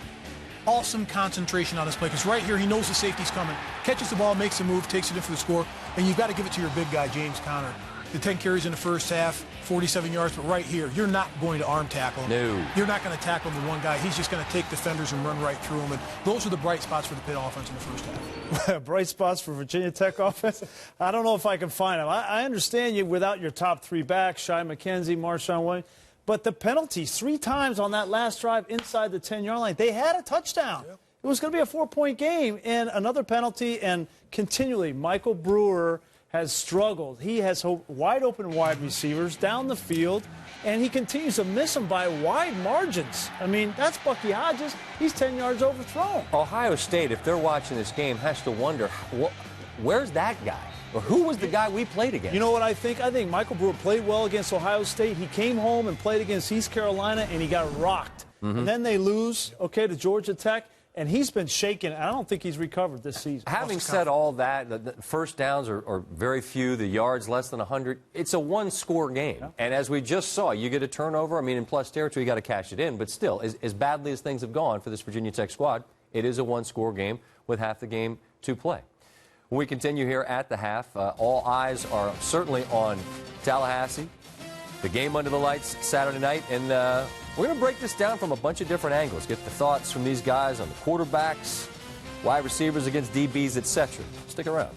Awesome concentration on his play, because right here he knows the safety's coming, catches the ball, makes a move, takes it in for the score, and you've got to give it to your big guy, James Conner. The 10 carries in the first half, 47 yards, but right here, you're not going to arm tackle him. No. You're not going to tackle the one guy. He's just going to take defenders and run right through them, and those are the bright spots for the Pitt offense in the first half. Bright spots for Virginia Tech offense? I don't know if I can find them. I understand you without your top 3 backs, Shai McKenzie, Marshawn Williams, but the penalties 3 times on that last drive inside the 10-yard line, they had a touchdown. Yeah. It was going to be a 4-point game, and another penalty, and continually Michael Brewer has struggled. He has wide open wide receivers down the field, and he continues to miss them by wide margins. I mean, that's Bucky Hodges. He's 10 yards overthrown. Ohio State, if they're watching this game, has to wonder, where's that guy? Or who was the guy we played against? You know what I think? I think Michael Brewer played well against Ohio State. He came home and played against East Carolina, and he got rocked. Mm-hmm. And then they lose, to Georgia Tech. And he's been shaken. I don't think he's recovered this season. Having said all that, the first downs are very few, the yards less than 100. It's a one-score game. Yeah. And as we just saw, you get a turnover. I mean, in plus territory, you got to cash it in. But still, as badly as things have gone for this Virginia Tech squad, it is a one-score game with half the game to play. When we continue here at the half, all eyes are certainly on Tallahassee, the game under the lights Saturday night, and we're going to break this down from a bunch of different angles, get the thoughts from these guys on the quarterbacks, wide receivers against DBs, etc. Stick around.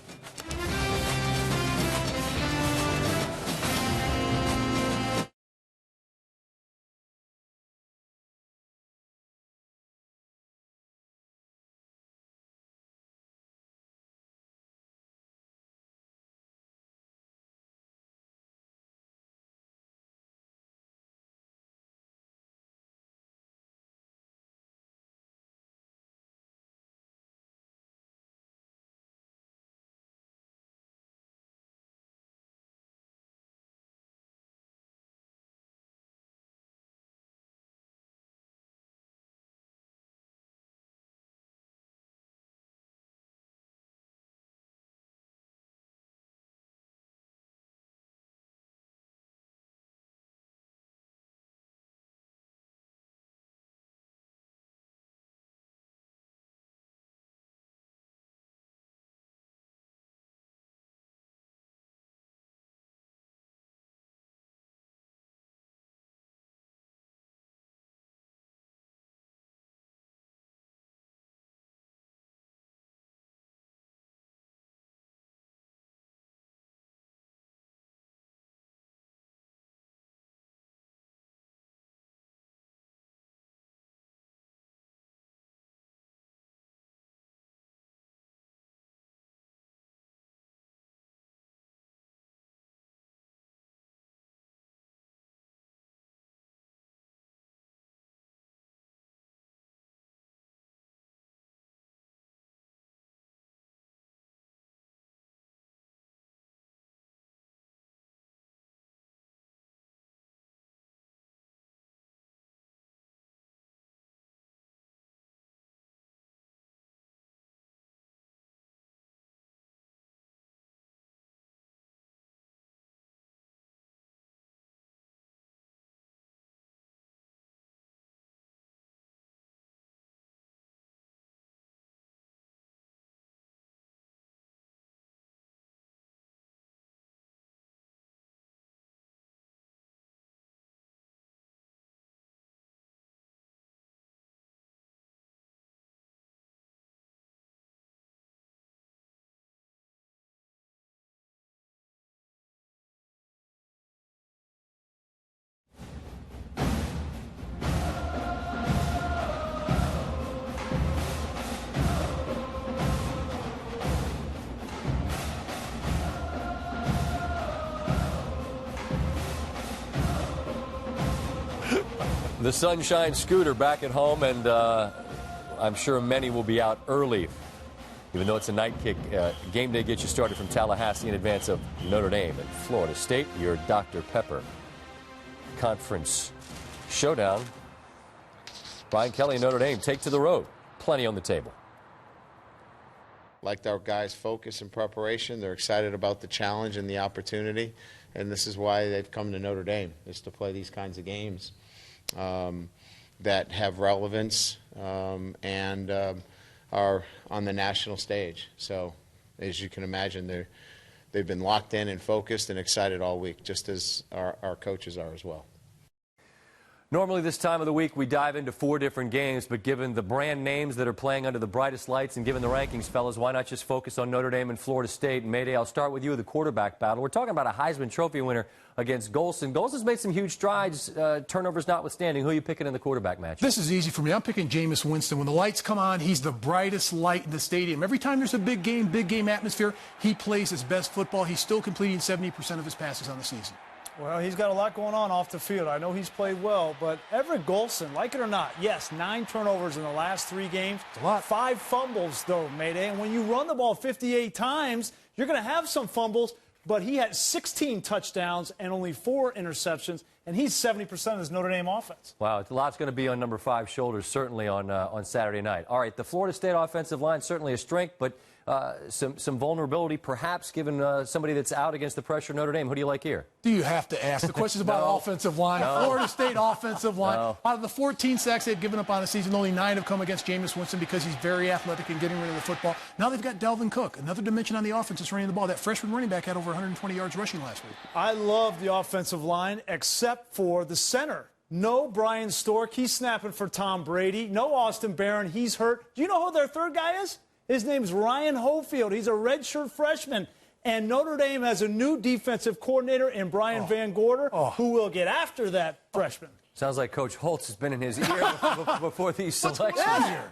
The Sunshine Scooter back at home, and I'm sure many will be out early. Even though it's a night kick, game day gets you started from Tallahassee in advance of Notre Dame and Florida State. Your Dr. Pepper Conference showdown. Brian Kelly and Notre Dame take to the road. Plenty on the table. Liked our guys' focus and preparation. They're excited about the challenge and the opportunity, and this is why they've come to Notre Dame, is to play these kinds of games that have relevance and are on the national stage. So, as you can imagine, they've been locked in and focused and excited all week, just as our coaches are as well. Normally this time of the week we dive into 4 different games, but given the brand names that are playing under the brightest lights and given the rankings, fellas, why not just focus on Notre Dame and Florida State? And Mayday, I'll start with you, the quarterback battle. We're talking about a Heisman Trophy winner against Golson. Golson's made some huge strides, turnovers notwithstanding. Who are you picking in the quarterback match? This is easy for me. I'm picking Jameis Winston. When the lights come on, he's the brightest light in the stadium. Every time there's a big game atmosphere, he plays his best football. He's still completing 70% of his passes on the season. Well, he's got a lot going on off the field. I know he's played well, but Everett Golson, like it or not, yes, 9 turnovers in the last 3 games. It's a lot. 5 fumbles, though, Mayday. And when you run the ball 58 times, you're going to have some fumbles, but he had 16 touchdowns and only 4 interceptions, and he's 70% of his Notre Dame offense. Wow, a lot's going to be on number 5 shoulders, certainly on Saturday night. All right, the Florida State offensive line, certainly a strength, but some vulnerability, perhaps, given somebody that's out against the pressure of Notre Dame. Who do you like here? Do you have to ask? The question's about offensive line. Florida State offensive line. Out of the 14 sacks they've given up on the season, only 9 have come against Jameis Winston because he's very athletic and getting rid of the football. Now they've got Delvin Cook, another dimension on the offense that's running the ball. That freshman running back had over 120 yards rushing last week. I love the offensive line, except for the center. No Brian Stork. He's snapping for Tom Brady. No Austin Barron. He's hurt. Do you know who their third guy is? His name's Ryan Hofield. He's a redshirt freshman. And Notre Dame has a new defensive coordinator in Brian Van Gorder, who will get after that freshman. Sounds like Coach Holtz has been in his ear before these selections.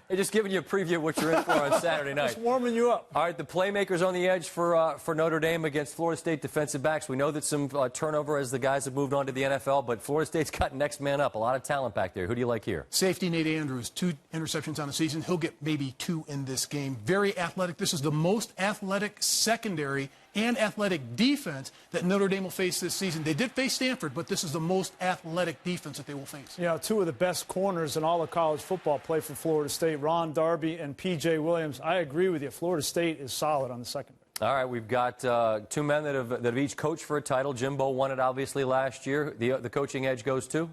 They're just giving you a preview of what you're in for on Saturday night. Just warming you up. All right, the playmakers on the edge for Notre Dame against Florida State defensive backs. We know that some turnover as the guys have moved on to the NFL, but Florida State's got next man up. A lot of talent back there. Who do you like here? Safety Nate Andrews, 2 interceptions on the season. He'll get maybe 2 in this game. Very athletic. This is the most athletic secondary and athletic defense that Notre Dame will face this season. They did face Stanford, but this is the most athletic defense that they will face. You know, 2 of the best corners in all of college football play for Florida State, Ron Darby and P.J. Williams. I agree with you. Florida State is solid on the secondary. All right, we've got 2 men that have each coached for a title. Jimbo won it, obviously, last year. The coaching edge goes to?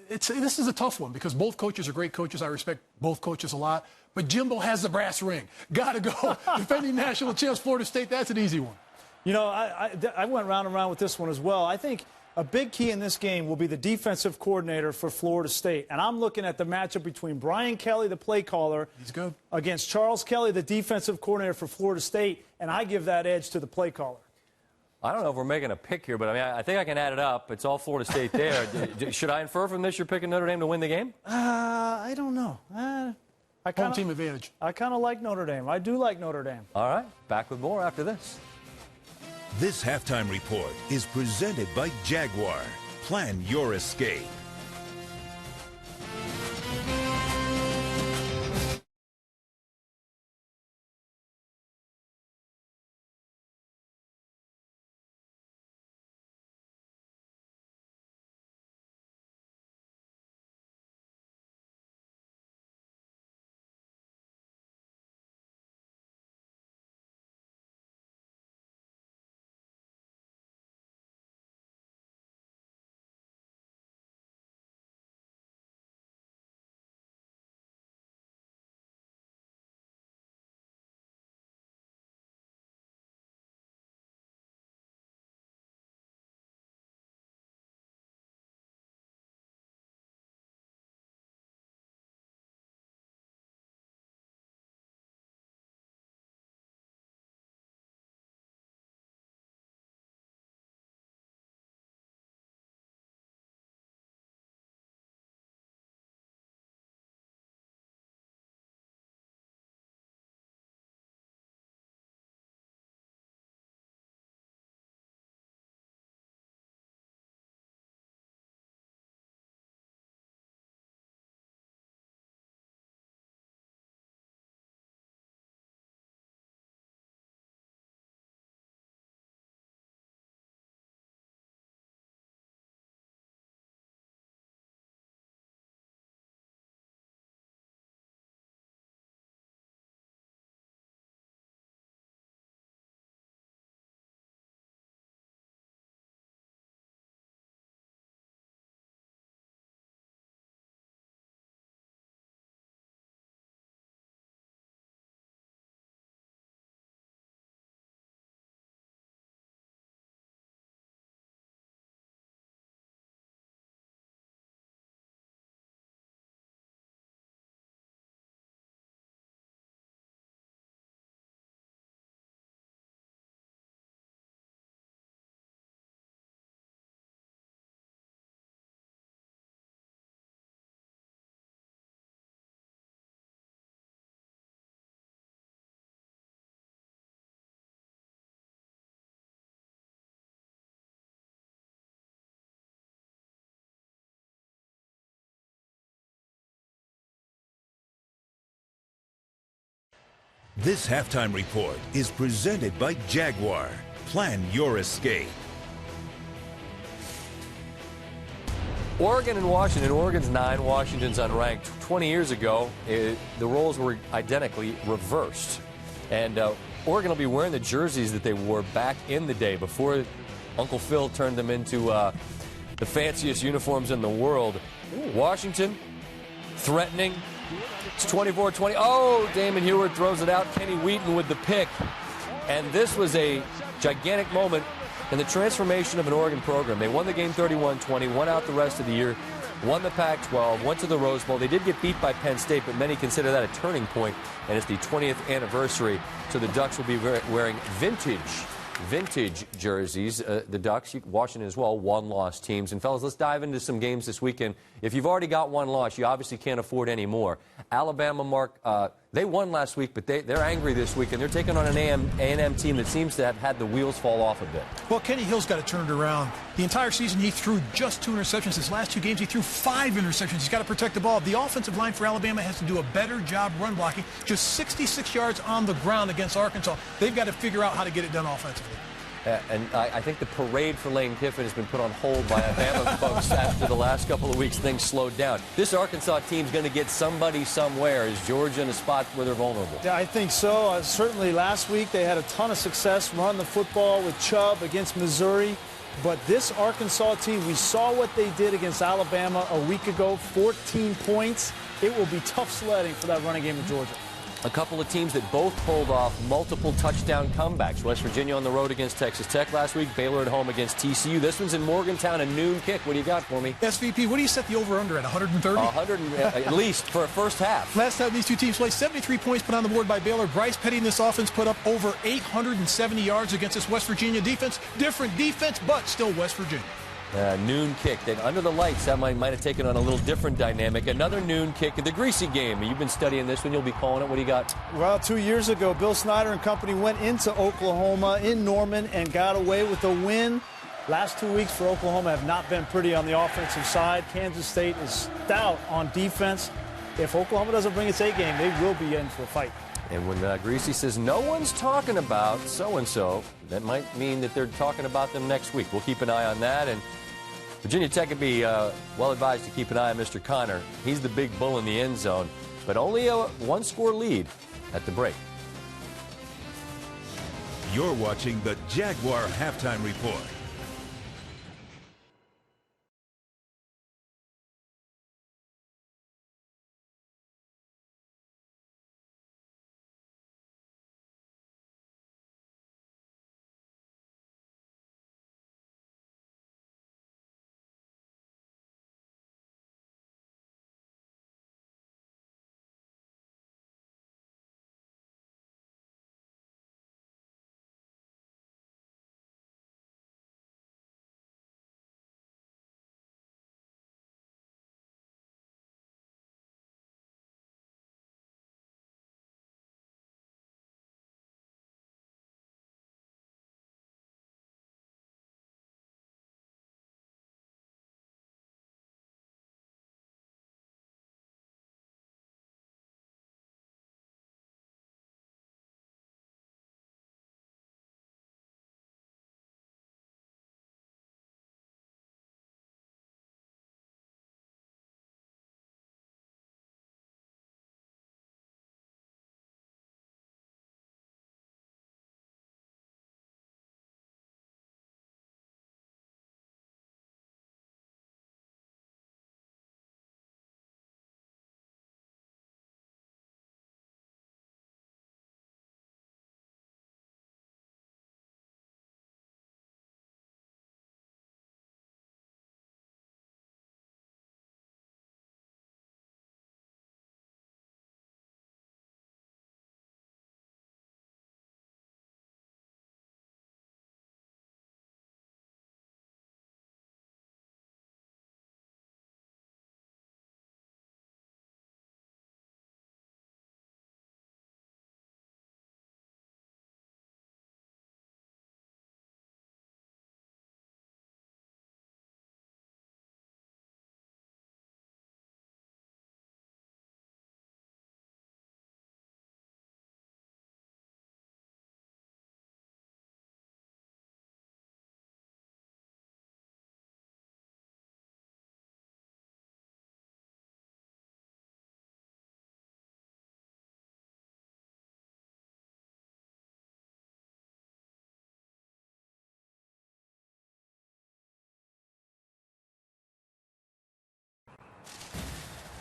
This is a tough one because both coaches are great coaches. I respect both coaches a lot. But Jimbo has the brass ring. Got to go. Defending national champs, Florida State, that's an easy one. You know, I went round and round with this one as well. I think a big key in this game will be the defensive coordinator for Florida State. And I'm looking at the matchup between Brian Kelly, the play caller, he's good, against Charles Kelly, the defensive coordinator for Florida State. And I give that edge to the play caller. I don't know if we're making a pick here, but I mean, I think I can add it up. It's all Florida State there. Should I infer from this you're picking Notre Dame to win the game? I don't know. Home team advantage. I kind of like Notre Dame. I do like Notre Dame. All right. Back with more after this. This halftime report is presented by Jaguar. Plan your escape. This halftime report is presented by Jaguar. Plan your escape. Oregon and Washington. Oregon's 9, Washington's unranked. 20 years ago, the roles were identically reversed. And Oregon will be wearing the jerseys that they wore back in the day before Uncle Phil turned them into the fanciest uniforms in the world. Washington, threatening. It's 24-20. Oh, Damon Heward throws it out. Kenny Wheaton with the pick. And this was a gigantic moment in the transformation of an Oregon program. They won the game 31-20, won out the rest of the year, won the Pac-12, went to the Rose Bowl. They did get beat by Penn State, but many consider that a turning point, and it's the 20th anniversary. So the Ducks will be wearing vintage jerseys. The Ducks, Washington as well, one-loss teams. And, fellas, let's dive into some games this weekend. If you've already got one loss, you obviously can't afford any more. Alabama, Mark, they won last week, but they're angry this week, and they're taking on an A&M team that seems to have had the wheels fall off a bit. Well, Kenny Hill's got to turn it around. The entire season, he threw just 2 interceptions. His last 2 games, he threw 5 interceptions. He's got to protect the ball. The offensive line for Alabama has to do a better job run blocking. Just 66 yards on the ground against Arkansas. They've got to figure out how to get it done offensively. And I think the parade for Lane Kiffin has been put on hold by Alabama folks after the last couple of weeks. Things slowed down. This Arkansas team's going to get somebody somewhere. Is Georgia in a spot where they're vulnerable? Yeah, I think so. Certainly last week they had a ton of success running the football with Chubb against Missouri. But this Arkansas team, we saw what they did against Alabama a week ago, 14 points. It will be tough sledding for that running game of Georgia. A couple of teams that both pulled off multiple touchdown comebacks. West Virginia on the road against Texas Tech last week. Baylor at home against TCU. This one's in Morgantown, a noon kick. What do you got for me? SVP, what do you set the over-under at, 130? 100 at least for a first half. Last time these two teams played, 73 points put on the board by Baylor. Bryce Petty and this offense put up over 870 yards against this West Virginia defense. Different defense, but still West Virginia. Noon kick. Then under the lights, that might have taken on a little different dynamic. Another noon kick. The Greasy game. You've been studying this one. You'll be calling it. What do you got? Well, 2 years ago, Bill Snyder and company went into Oklahoma in Norman and got away with a win. Last 2 weeks for Oklahoma have not been pretty on the offensive side. Kansas State is stout on defense. If Oklahoma doesn't bring its A game, they will be in for a fight. And when Greasy says no one's talking about so-and-so, that might mean that they're talking about them next week. We'll keep an eye on that. And Virginia Tech would be well advised to keep an eye on Mr. Connor. He's the big bull in the end zone, but only a one-score lead at the break. You're watching the Jaguar Halftime Report.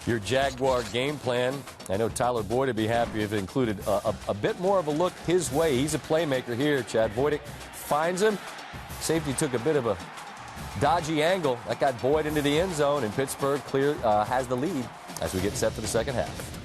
your Jaguar game plan. I know Tyler Boyd would be happy if it included a bit more of a look his way. He's a playmaker here. Chad Voidick finds him. Safety took a bit of a dodgy angle. That got Boyd into the end zone, and Pittsburgh has the lead as we get set for the second half.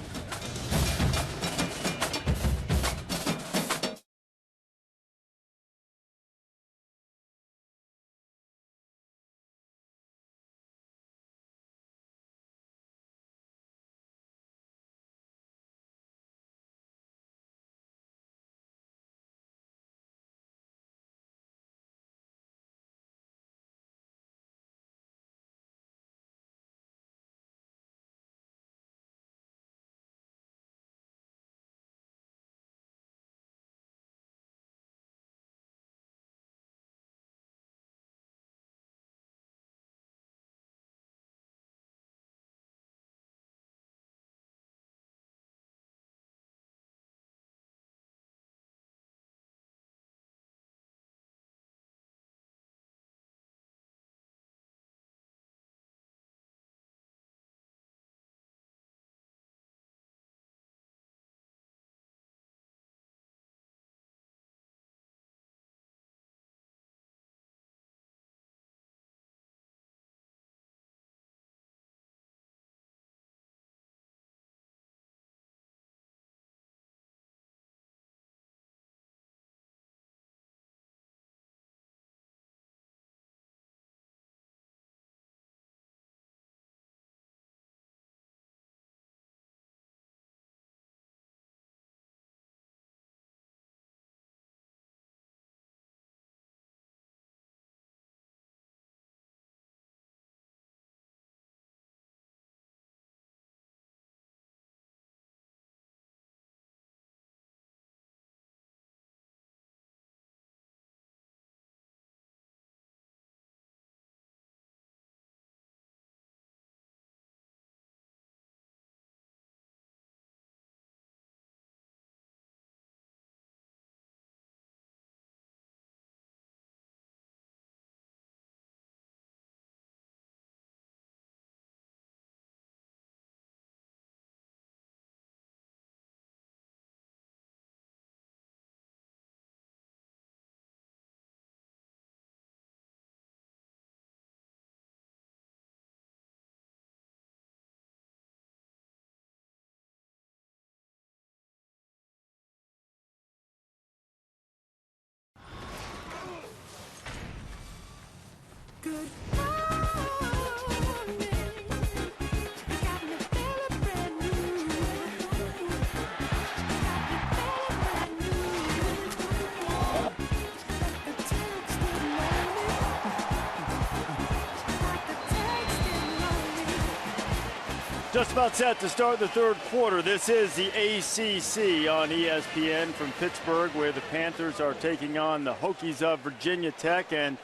Just about set to start the third quarter. This is the ACC on ESPN from Pittsburgh, where the Panthers are taking on the Hokies of Virginia Tech. And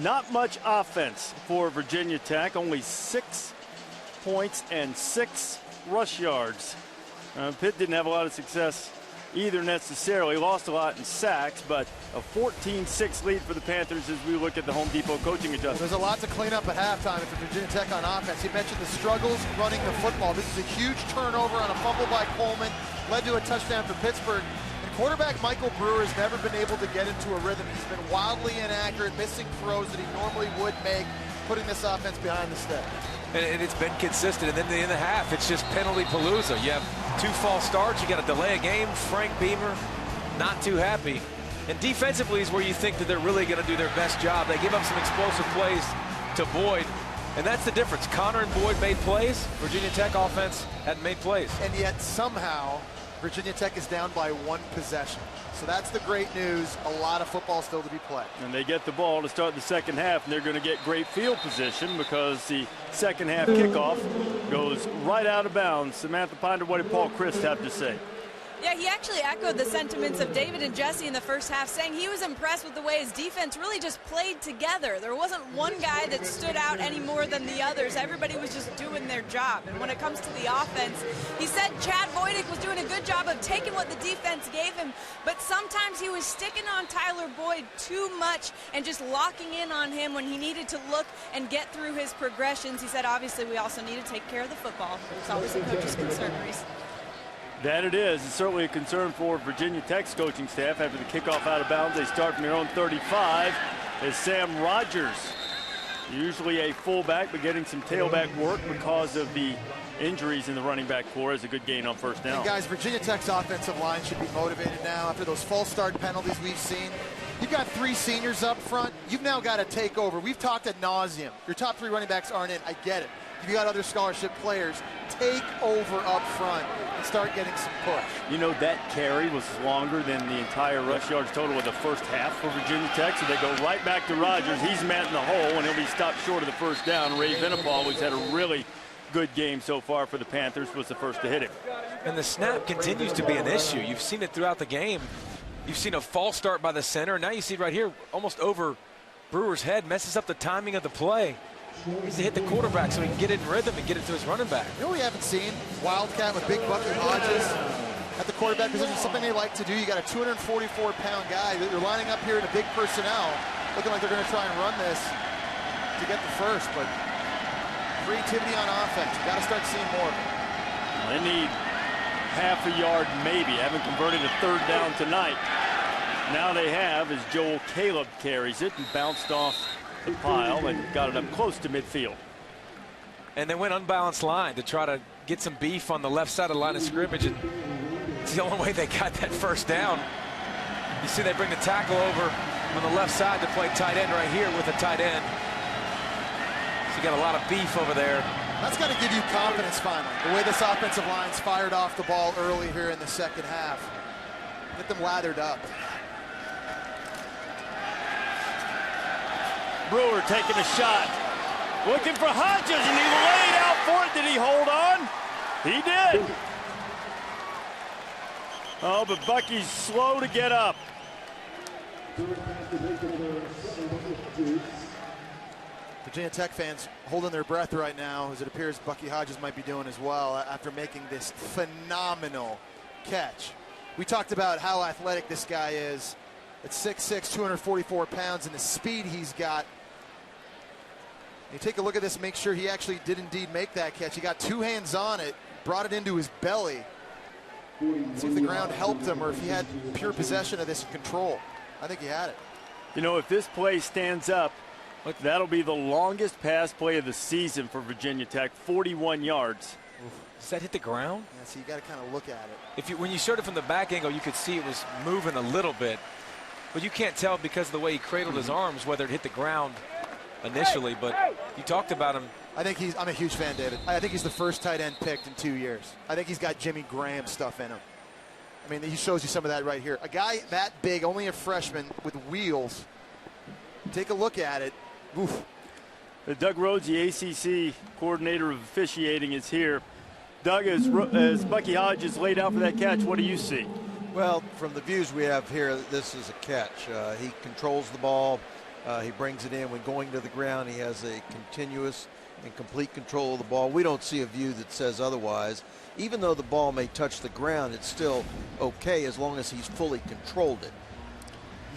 not much offense for Virginia Tech. Only 6 points and 6 rush yards. Pitt didn't have a lot of success either necessarily. Lost a lot in sacks, but a 14-6 lead for the Panthers as we look at the Home Depot coaching adjustment. There's a lot to clean up at halftime for Virginia Tech on offense. You mentioned the struggles running the football. This is a huge turnover on a fumble by Coleman, led to a touchdown for Pittsburgh. And quarterback Michael Brewer has never been able to get into a rhythm. He's been wildly inaccurate, missing throws that he normally would make, putting this offense behind the stick. And it's been consistent. And then in the half, it's just penalty palooza. You have 2 false starts. You got to delay a game. Frank Beamer, not too happy. And defensively is where you think that they're really going to do their best job. They give up some explosive plays to Boyd. And that's the difference. Connor and Boyd made plays. Virginia Tech offense hadn't made plays. And yet somehow Virginia Tech is down by 1 possession. So that's the great news. A lot of football still to be played. And they get the ball to start the second half, and they're going to get great field position because the second half kickoff goes right out of bounds. Samantha Ponder, what did Paul Christ have to say? Yeah, he actually echoed the sentiments of David and Jesse in the first half, saying he was impressed with the way his defense really just played together. There wasn't one guy that stood out any more than the others. Everybody was just doing their their job. And when it comes to the offense, he said Chad Voidick was doing a good job of taking what the defense gave him, but sometimes he was sticking on Tyler Boyd too much and just locking in on him when he needed to look and get through his progressions. He said, obviously, we also need to take care of the football. It's always the coach's concern, Reese. That it is. It's certainly a concern for Virginia Tech's coaching staff. After the kickoff out of bounds, they start from their own 35 as Sam Rogers, usually a fullback, but getting some tailback work because of the injuries in the running back core, is a good gain on first down. And guys, Virginia Tech's offensive line should be motivated now after those false start penalties we've seen. You've got 3 seniors up front. You've now got to take over. We've talked ad nauseum. Your top 3 running backs aren't in. I get it. You've got other scholarship players. Take over up front and start getting some push. You know, that carry was longer than the entire rush yards total of the first half for Virginia Tech, so they go right back to Rogers. He's met in the hole, and he'll be stopped short of the first down. Ray Venepal, who's had a really good game so far for the Panthers, was the first to hit him. And the snap continues to be an issue. You've seen it throughout the game. You've seen a false start by the center. Now you see right here, almost over Brewer's head, messes up the timing of the play. He needs to hit the quarterback so he can get it in rhythm and get it to his running back. You know what we haven't seen? Wildcat with Big Bucky Hodges at the quarterback position, something they like to do. You got a 244-pound guy that you're lining up here in a big personnel, looking like they're going to try and run this to get the first, but creativity on offense. You got to start seeing more of it. They need half a yard maybe. Haven't converted a third down tonight. Now they have as Joel Caleb carries it and bounced off the pile and got it up close to midfield. And they went unbalanced line to try to get some beef on the left side of the line of scrimmage, and it's the only way they got that first down. You see they bring the tackle over on the left side to play tight end right here with a tight end. So you got a lot of beef over there. That's got to give you confidence finally. The way this offensive line's fired off the ball early here in the second half. Get them lathered up. Brewer taking a shot. Looking for Hodges, and he laid out for it. Did he hold on? He did. Oh, but Bucky's slow to get up. Virginia Tech fans holding their breath right now, as it appears Bucky Hodges might be doing as well after making this phenomenal catch. We talked about how athletic this guy is. At 6'6", 244 pounds, and the speed he's got. You take a look at this and make sure he actually did indeed make that catch. He got 2 hands on it, brought it into his belly. See if the ground helped him or if he had pure possession of this control. I think he had it. You know, if this play stands up, look, that'll be the longest pass play of the season for Virginia Tech, 41 yards. Does that hit the ground? Yeah, so you got to kind of look at it. When you showed it from the back angle, you could see it was moving a little bit. But you can't tell because of the way he cradled his arms whether it hit the ground initially. But you talked about him. I'm a huge fan, David. I think he's the first tight end picked in 2 years. I think he's got Jimmy Graham stuff in him. I mean, he shows you some of that right here. A guy that big, only a freshman with wheels. Take a look at it. Oof. Doug Rhodes, the ACC coordinator of officiating, is here. Doug, as Bucky Hodges laid out for that catch, what do you see? Well, from the views we have here, this is a catch. He controls the ball. He brings it in. When going to the ground, he has a continuous and complete control of the ball. We don't see a view that says otherwise. Even though the ball may touch the ground, it's still okay as long as he's fully controlled it.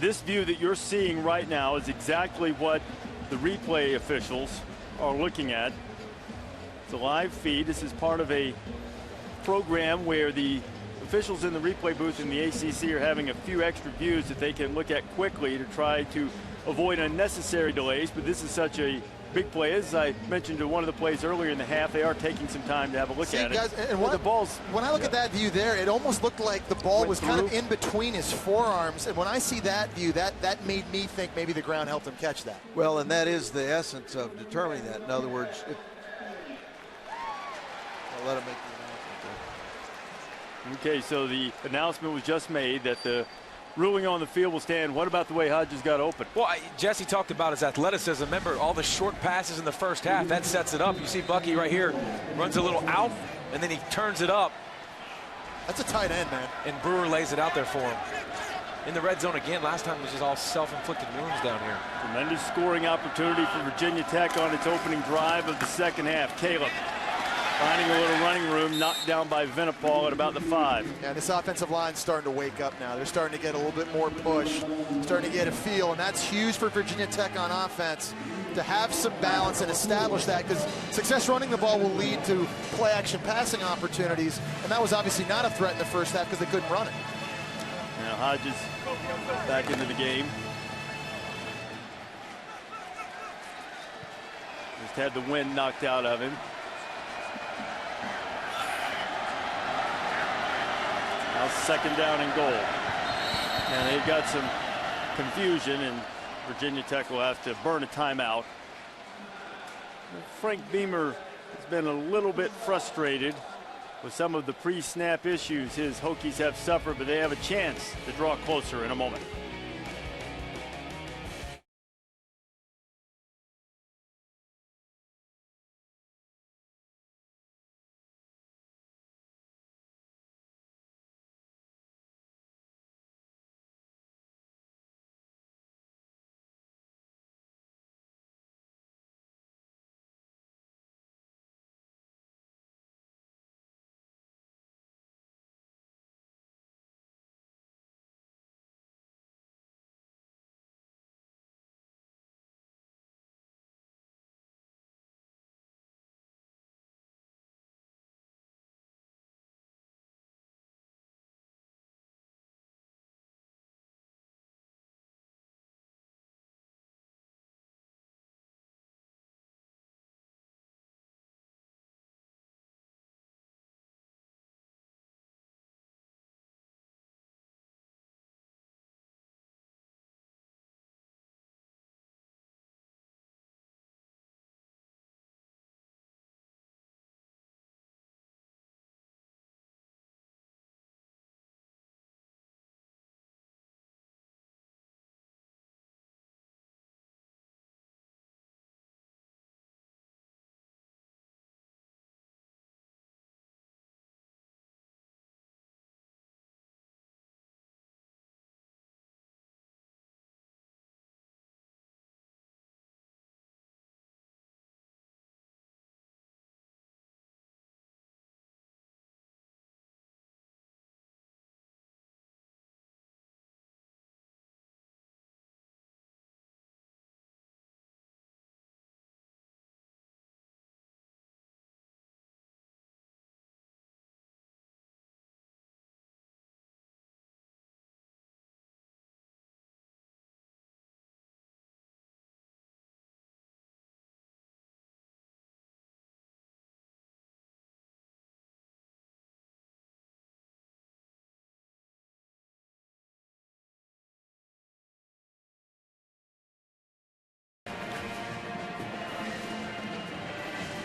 This view that you're seeing right now is exactly what the replay officials are looking at. It's a live feed. This is part of a program where the officials in the replay booth in the ACC are having a few extra views that they can look at quickly to try to avoid unnecessary delays. But this is such a big play. As I mentioned to one of the plays earlier in the half, they are taking some time to have a look at guys, it. And when I look at that view there, it almost looked like the ball was kind of in between his forearms. And when I see that view, that made me think maybe the ground helped him catch that. Well, and that is the essence of determining that. In other words, I'll let him make the announcement there. Okay, so the announcement was just made that the ruling on the field will stand. What about the way Hodges got open? Well, Jesse talked about his athleticism. Remember all the short passes in the first half. That sets it up. You see Bucky right here runs a little out, and then he turns it up. That's a tight end, man. And Brewer lays it out there for him. In the red zone again. Last time it was just all self-inflicted wounds down here. Tremendous scoring opportunity for Virginia Tech on its opening drive of the second half. Caleb Finding a little running room, knocked down by Venipal at about the 5. Yeah, this offensive line's starting to wake up now. They're starting to get a little bit more push, starting to get a feel, and that's huge for Virginia Tech on offense, to have some balance and establish that, because success running the ball will lead to play-action passing opportunities, and that was obviously not a threat in the first half because they couldn't run it. Now Hodges back into the game. Just had the wind knocked out of him. Now 2nd down and goal. And they've got some confusion, and Virginia Tech will have to burn a timeout. Frank Beamer has been a little bit frustrated with some of the pre-snap issues his Hokies have suffered, but they have a chance to draw closer in a moment.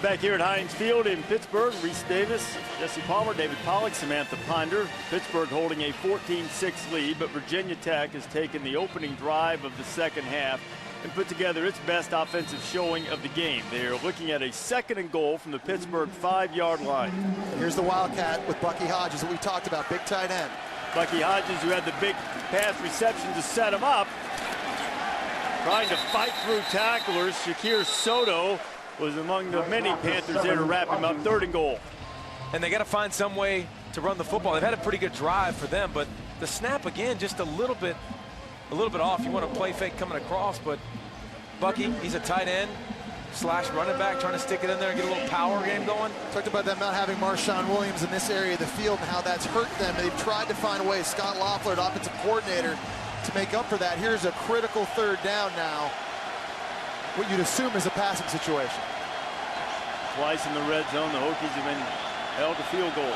Back here at Heinz Field in Pittsburgh, Reese Davis, Jesse Palmer, David Pollock, Samantha Ponder. Pittsburgh holding a 14-6 lead, but Virginia Tech has taken the opening drive of the second half and put together its best offensive showing of the game. They're looking at a 2nd and goal from the Pittsburgh 5-yard line. Here's the Wildcat with Bucky Hodges that we talked about, big tight end. Bucky Hodges, who had the big pass reception to set him up, trying to fight through tacklers. Shakir Soto was among the many Panthers there to wrap him up. 3rd and goal. And they got to find some way to run the football. They've had a pretty good drive for them, but the snap again just a little bit off. You want to play fake coming across, but Bucky, he's a tight end / running back, trying to stick it in there and get a little power game going. Talked about them not having Marshawn Williams in this area of the field and how that's hurt them. They've tried to find ways. Scott Loeffler, the offensive coordinator, to make up for that. Here's a critical 3rd down now. What you'd assume is a passing situation. Twice in the red zone, the Hokies have been held to field goals.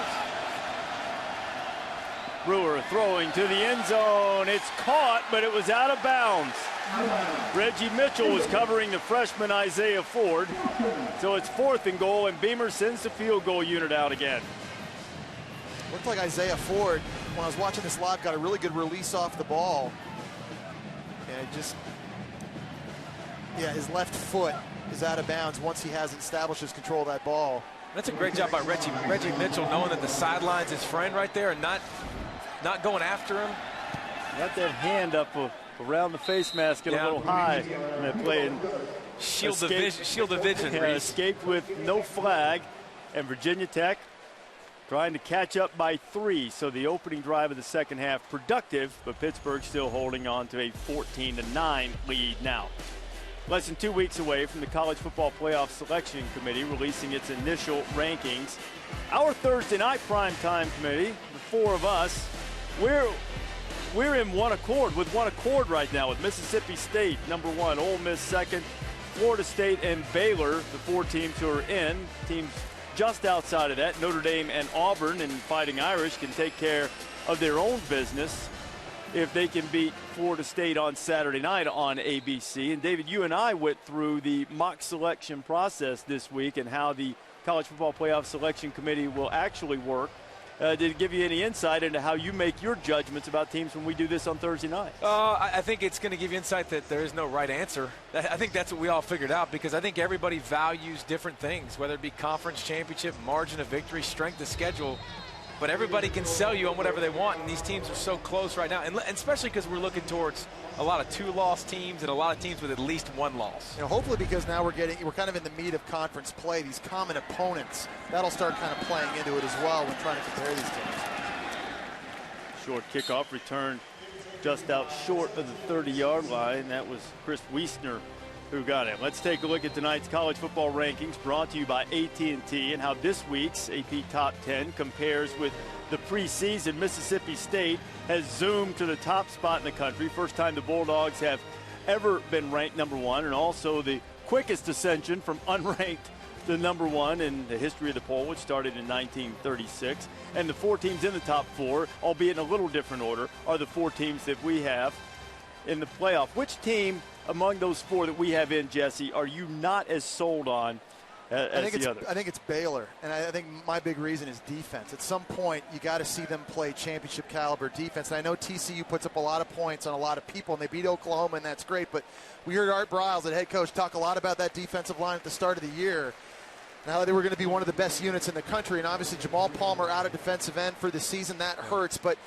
Brewer throwing to the end zone. It's caught, but it was out of bounds. Reggie Mitchell was covering the freshman Isaiah Ford. So it's 4th and goal, and Beamer sends the field goal unit out again. Looked like Isaiah Ford, when I was watching this live, got a really good release off the ball. And his left foot is out of bounds once he has established his control of that ball. That's a great job by Reggie Mitchell, knowing that the sideline's his friend right there and not going after him. Got that hand up around the face mask and a little high in that play. Shield the vision. Escaped with no flag. And Virginia Tech trying to catch up by 3. So the opening drive of the second half productive, but Pittsburgh still holding on to a 14-9 lead now. Less than 2 weeks away from the College Football Playoff Selection Committee releasing its initial rankings. Our Thursday night primetime committee, the 4 of us, we're in one accord right now with Mississippi State, number 1, Ole Miss second, Florida State and Baylor, the 4 teams who are in. Teams just outside of that, Notre Dame and Auburn and Fighting Irish can take care of their own business if they can beat Florida State on Saturday night on ABC. And David, you and I went through the mock selection process this week and how the College Football Playoff Selection Committee will actually work. Did it give you any insight into how you make your judgments about teams when we do this on Thursday night? I think it's going to give you insight that there is no right answer. I think that's what we all figured out, because I think everybody values different things, whether it be conference championship, margin of victory, strength of schedule. But everybody can sell you on whatever they want, and these teams are so close right now, and especially because we're looking towards a lot of 2-loss teams and a lot of teams with at least 1 loss. You know, hopefully, because now we're kind of in the meat of conference play, these common opponents, that'll start kind of playing into it as well when trying to compare these teams. Short kickoff return just out short of the 30-yard line. That was Chris Wiesner who got it. Let's take a look at tonight's college football rankings brought to you by AT&T and how this week's AP Top 10 compares with the preseason. Mississippi State has zoomed to the top spot in the country. First time the Bulldogs have ever been ranked number 1, and also the quickest ascension from unranked to number 1 in the history of the poll, which started in 1936. And the 4 teams in the top 4, albeit in a little different order, are the 4 teams that we have in the playoff. Which team among those 4 that we have in, Jesse, are you not as sold on as the others? I think it's Baylor, and I think my big reason is defense. At some point, you got to see them play championship caliber defense. And I know TCU puts up a lot of points on a lot of people, and they beat Oklahoma, and that's great. But we heard Art Briles, the head coach, talk a lot about that defensive line at the start of the year. Now they were going to be one of the best units in the country, and obviously Jamal Palmer out of defensive end for the season. That hurts, but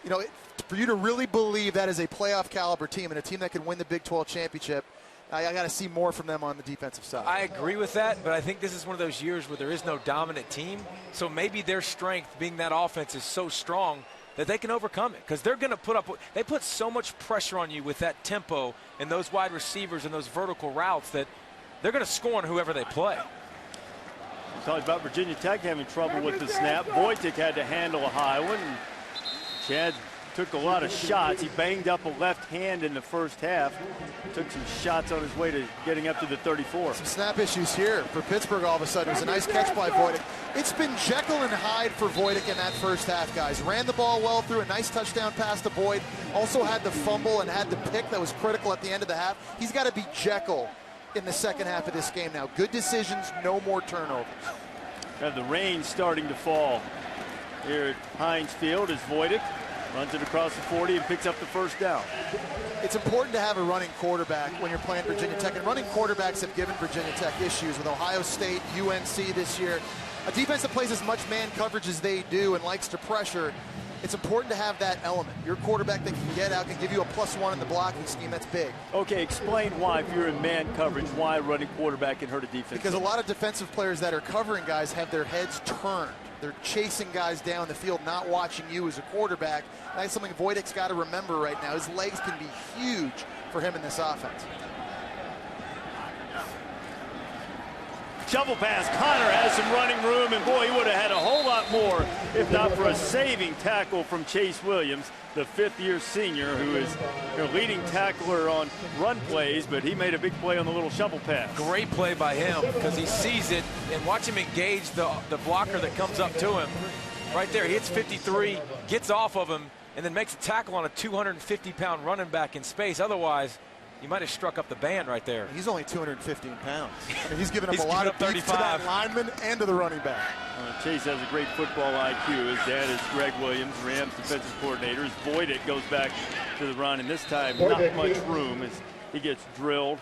you know, for you to really believe that is a playoff caliber team and a team that could win the Big 12 championship, I got to see more from them on the defensive side. I agree with that, but I think this is one of those years where there is no dominant team. So maybe their strength, being that offense, is so strong that they can overcome it, because they're going to they put so much pressure on you with that tempo and those wide receivers and those vertical routes that they're going to score on whoever they play. Talked about Virginia Tech having trouble with the snap. Wojtek had to handle a high one. Chad took a lot of shots. He banged up a left hand in the first half. Took some shots on his way to getting up to the 34. Some snap issues here for Pittsburgh all of a sudden. It was a nice catch by Wojtek. It's been Jekyll and Hyde for Wojtek in that first half, guys. Ran the ball well through a nice touchdown pass to Boyd. Also had the fumble and had the pick that was critical at the end of the half. He's got to be Jekyll in the second half of this game now. Good decisions, no more turnovers. Have the rain starting to fall here at Heinz Field as Wojtek runs it across the 40 and picks up the first down. It's important to have a running quarterback when you're playing Virginia Tech, and running quarterbacks have given Virginia Tech issues with Ohio State, UNC this year. A defense that plays as much man coverage as they do and likes to pressure, it's important to have that element. Your quarterback that can get out, can give you a +1 in the blocking scheme. That's big. Okay, explain why, if you're in man coverage, why a running quarterback can hurt a defense. Because a lot of defensive players that are covering guys have their heads turned. They're chasing guys down the field, not watching you as a quarterback. That's something Wojtek's got to remember right now. His legs can be huge for him in this offense. Shovel pass. Connor has some running room, and boy, he would have had a whole lot more if not for a saving tackle from Chase Williams, the 5th-year senior who is their leading tackler on run plays, but he made a big play on the little shovel pass. Great play by him, because he sees it, and watch him engage the blocker that comes up to him. Right there, he hits 53, gets off of him, and then makes a tackle on a 250-pound running back in space. Otherwise, he might have struck up the band right there. He's only 215 pounds. I mean, he's given up a lot of beats to that lineman and to the running back. Chase has a great football IQ. His dad is Greg Williams, Rams defensive coordinator. As Boyd goes back to the run, and this time not much room as he gets drilled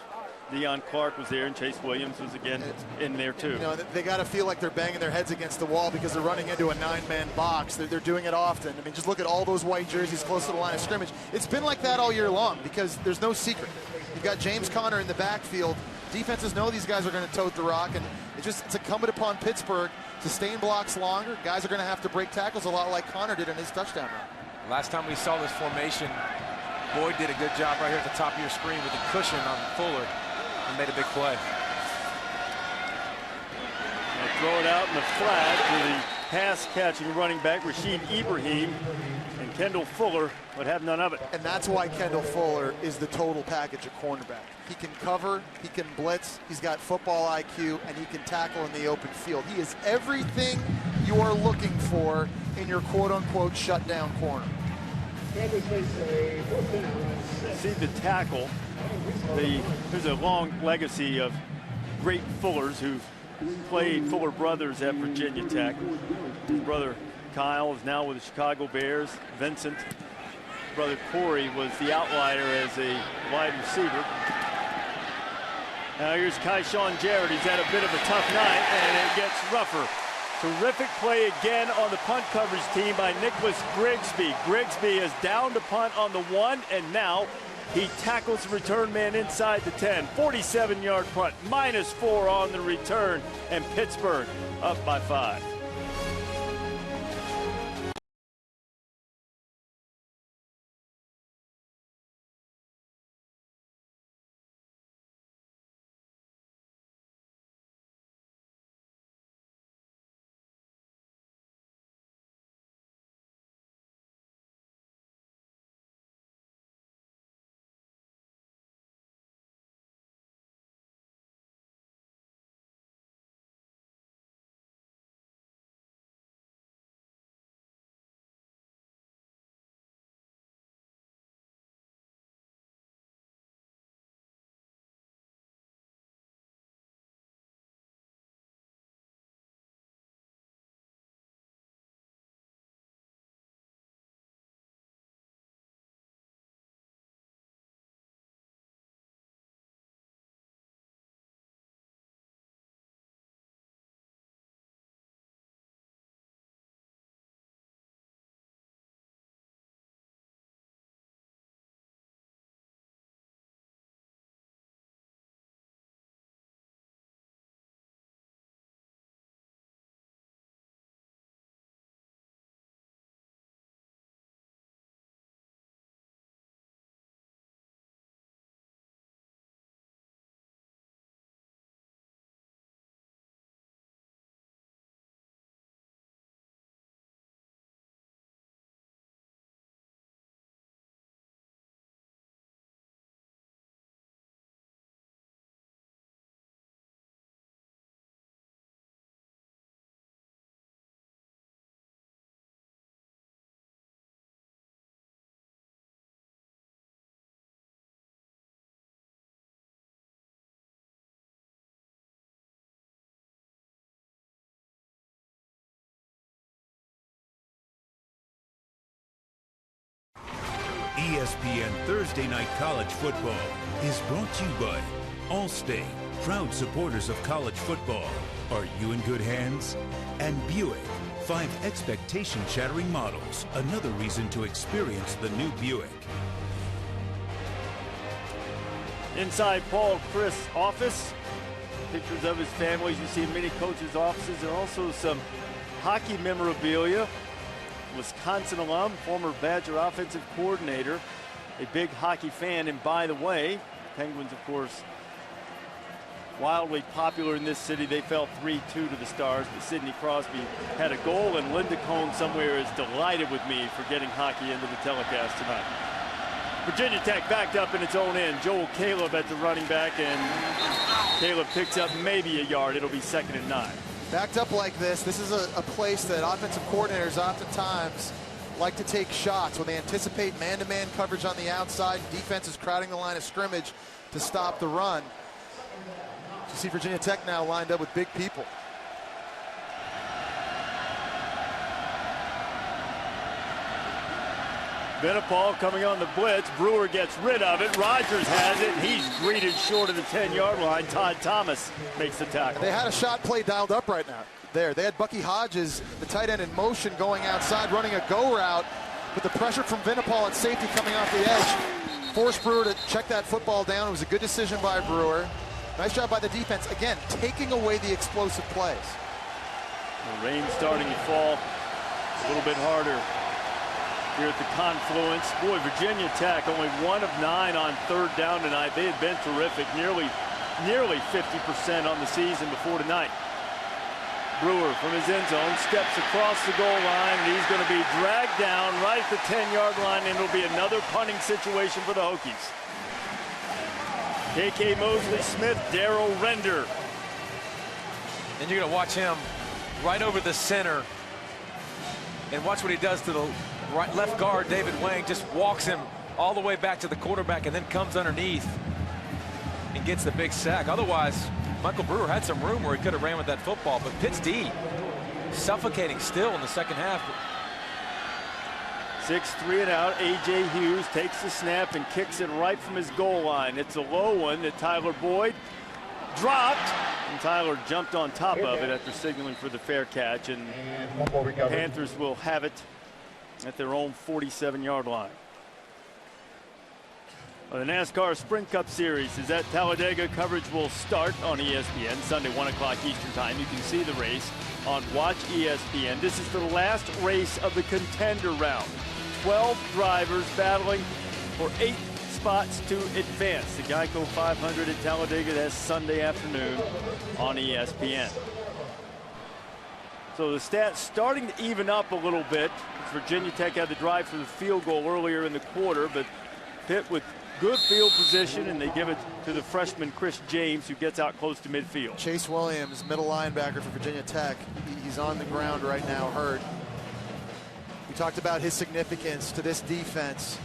Deion Clark was there, and Chase Williams was again in there too. You know, they got to feel like they're banging their heads against the wall because they're running into a 9-man box. They're doing it often. I mean, just look at all those white jerseys close to the line of scrimmage. It's been like that all year long because there's no secret. You've got James Conner in the backfield. Defenses know these guys are going to tote the rock, and it's incumbent upon Pittsburgh to stay in blocks longer. Guys are going to have to break tackles a lot like Conner did in his touchdown run. Last time we saw this formation, Boyd did a good job right here at the top of your screen with the cushion on Fuller and made a big play. They'll throw it out in the flat to the pass-catching running back, Rashid Ibrahim, and Kendall Fuller would have none of it. And that's why Kendall Fuller is the total package of cornerback. He can cover, he can blitz, he's got football IQ, and he can tackle in the open field. He is everything you are looking for in your quote-unquote shutdown corner. See the tackle. There's a long legacy of great Fullers who've played Fuller brothers at Virginia Tech. His brother Kyle is now with the Chicago Bears. Vincent, brother Corey, was the outlier as a wide receiver. Now here's Kyshawn Jarrett. He's had a bit of a tough night, and it gets rougher. Terrific play again on the punt coverage team by Nicholas Grigsby. Grigsby is down to punt on the 1, and now he tackles the return man inside the 10. 47-yard punt, -4 on the return, and Pittsburgh up by 5. ESPN Thursday Night College Football is brought to you by Allstate, proud supporters of college football. Are you in good hands? And Buick, 5 expectation-shattering models. Another reason to experience the new Buick. Inside Paul Chris' office, pictures of his family as you see in many coaches' offices, and also some hockey memorabilia. Wisconsin alum, former Badger offensive coordinator, a big hockey fan. And by the way, Penguins, of course, wildly popular in this city. They fell 3-2 to the Stars, but Sidney Crosby had a goal, and Linda Cohn somewhere is delighted with me for getting hockey into the telecast tonight. Virginia Tech backed up in its own end. Joel Caleb at the running back, and Caleb picks up maybe a yard. It'll be 2nd and 9. Backed up like this is a place that offensive coordinators oftentimes like to take shots when they anticipate man-to-man coverage on the outside. Defense is crowding the line of scrimmage to stop the run. You see Virginia Tech now lined up with big people. Benapal coming on the blitz. Brewer gets rid of it. Rogers has it. He's greeted short of the 10-yard line. Todd Thomas makes the tackle. They had a shot play dialed up right now. There, they had Bucky Hodges, the tight end, in motion going outside, running a go route, with the pressure from Benapal at safety coming off the edge. Forced Brewer to check that football down. It was a good decision by Brewer. Nice job by the defense. Again, taking away the explosive plays. The rain starting to fall a little bit harder here at the confluence. Boy, Virginia Tech only 1 of 9 on 3rd down tonight. They had been terrific, nearly 50% on the season before tonight. Brewer from his end zone steps across the goal line, and he's going to be dragged down right at the 10-yard line, and it'll be another punting situation for the Hokies. K.K. Mosley Smith, Darrell Render. And you're going to watch him right over the center, and watch what he does to the left guard. David Wang just walks him all the way back to the quarterback and then comes underneath and gets the big sack. Otherwise, Michael Brewer had some room where he could have ran with that football, but Pitt's D suffocating still in the second half. 6-3 and out. A.J. Hughes takes the snap and kicks it right from his goal line. It's a low one that Tyler Boyd dropped, and Tyler jumped on top of it after signaling for the fair catch, and Panthers will have it at their own 47-yard line. Well, the NASCAR Sprint Cup Series is at Talladega. Coverage will start on ESPN Sunday, 1 o'clock Eastern Time. You can see the race on Watch ESPN. This is the last race of the contender round. 12 drivers battling for 8 spots to advance. The Geico 500 at Talladega, that's Sunday afternoon on ESPN. So the stats starting to even up a little bit. Virginia Tech had the drive for the field goal earlier in the quarter, but Pitt with good field position, and they give it to the freshman Chris James, who gets out close to midfield. Chase Williams, middle linebacker for Virginia Tech. He's on the ground right now, hurt. We talked about his significance to this defense.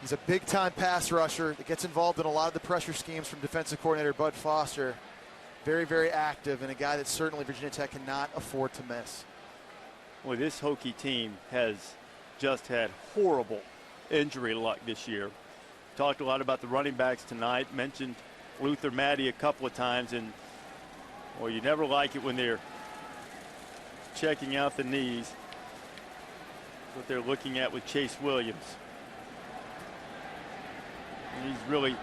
He's a big-time pass rusher that gets involved in a lot of the pressure schemes from defensive coordinator Bud Foster. Very, very active, and a guy that certainly Virginia Tech cannot afford to miss. Well, this Hokie team has just had horrible injury luck this year. Talked a lot about the running backs tonight. Mentioned Luther Maddie a couple of times, and well, you never like it when they're checking out the knees. What they're looking at with Chase Williams. And he's really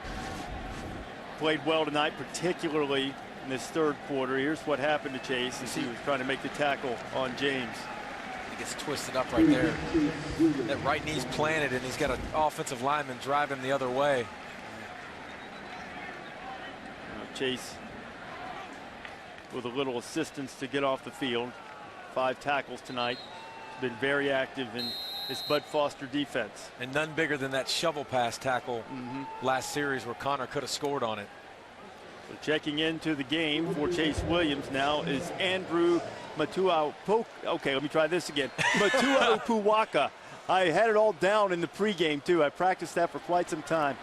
played well tonight, particularly in this third quarter. Here's what happened to Chase as he was trying to make the tackle on James. He gets twisted up right there. That right knee's planted, and he's got an offensive lineman drive him the other way. Chase with a little assistance to get off the field. 5 tackles tonight. Been very active in this Bud Foster defense. And none bigger than that shovel pass tackle last series where Connor could have scored on it. So checking into the game for Chase Williams now is Andrew okay, let me try this again. Matua Puwaka. I had it all down in the pregame, too. I practiced that for quite some time.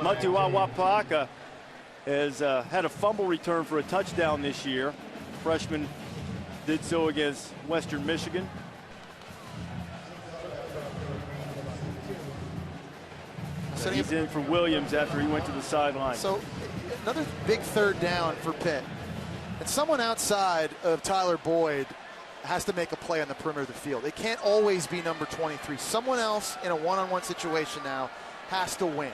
Matua Puwaka has had a fumble return for a touchdown this year. Freshman did so against Western Michigan. So he's in for Williams after he went to the sideline. So another big 3rd down for Pitt. And someone outside of Tyler Boyd has to make a play on the perimeter of the field. It can't always be number 23. Someone else in a one-on-one situation now has to win.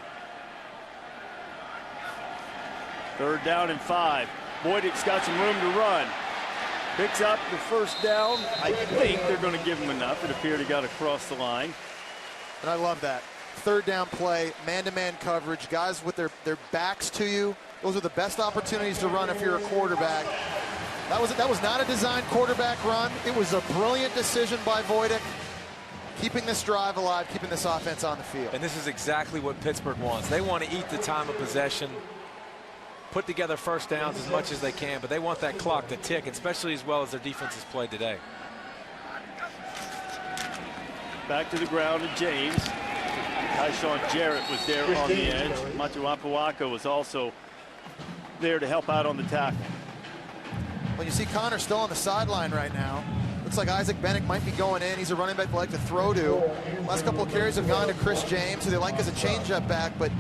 3rd down and 5. Boyd's got some room to run. Picks up the 1st down. I think they're going to give him enough. It appeared he got across the line. And I love that. 3rd down play, man-to-man coverage, guys with their backs to you. Those are the best opportunities to run if you're a quarterback. That was not a designed quarterback run. It was a brilliant decision by Voidick, keeping this drive alive, keeping this offense on the field. And this is exactly what Pittsburgh wants. They want to eat the time of possession, put together 1st downs as much as they can, but they want that clock to tick, especially as well as their defense has played today. Back to the ground to James. Tyshawn Jarrett was there on the edge. Matuapawaka was also there to help out on the tackle. When you see Connor still on the sideline right now, Looks like Isaac Bennett might be going in. He's a running back they like to throw to. Last couple of carries have gone to Chris James, who they like as a change-up back, but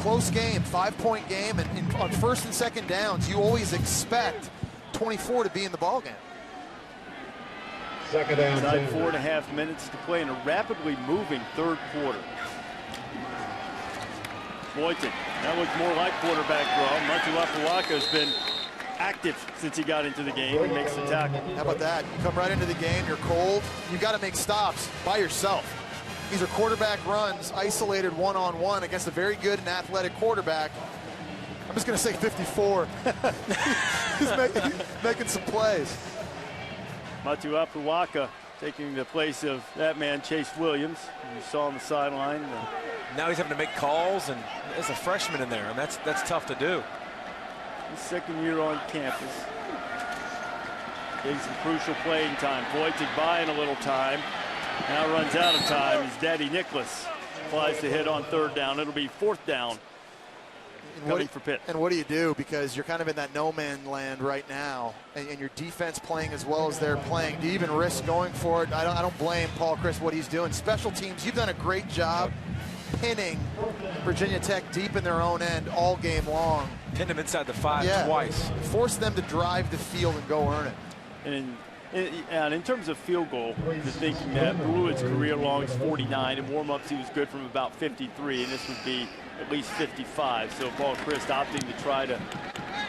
close game, 5-point game, and on first and second downs, you always expect 24 to be in the ballgame. Second down. Inside 4.5 minutes to play in a rapidly moving third quarter. Boynton, that looks more like quarterback draw. Matuapuaka has been active since he got into the game. He makes the tackle. How about that? You come right into the game, you're cold, you got to make stops by yourself. These are quarterback runs, isolated one-on-one against a very good and athletic quarterback. I'm just going to say 54. He's making some plays. Matuapuaka taking the place of that man, Chase Williams, who you saw on the sideline. Now he's having to make calls, and there's a freshman in there, and that's tough to do. His second year on campus. Getting some crucial playing time. Boynton buying a little time. Now runs out of time. His daddy Nicholas flies the hit on third down. It'll be fourth down coming for Pitt. And what do you do? Because you're kind of in that no-man land right now, and your defense playing as well as they're playing. Do you even risk going for it? I don't blame Paul Chryst what he's doing. Special teams, you've done a great job pinning Virginia Tech deep in their own end all game long. Pinned him inside the 5 twice. Force them to drive the field and go earn it. And in terms of field goal, you're thinking that Bruin's career long is 49. In warm-ups, he was good from about 53, and this would be at least 55. So Paul Chryst opting to try to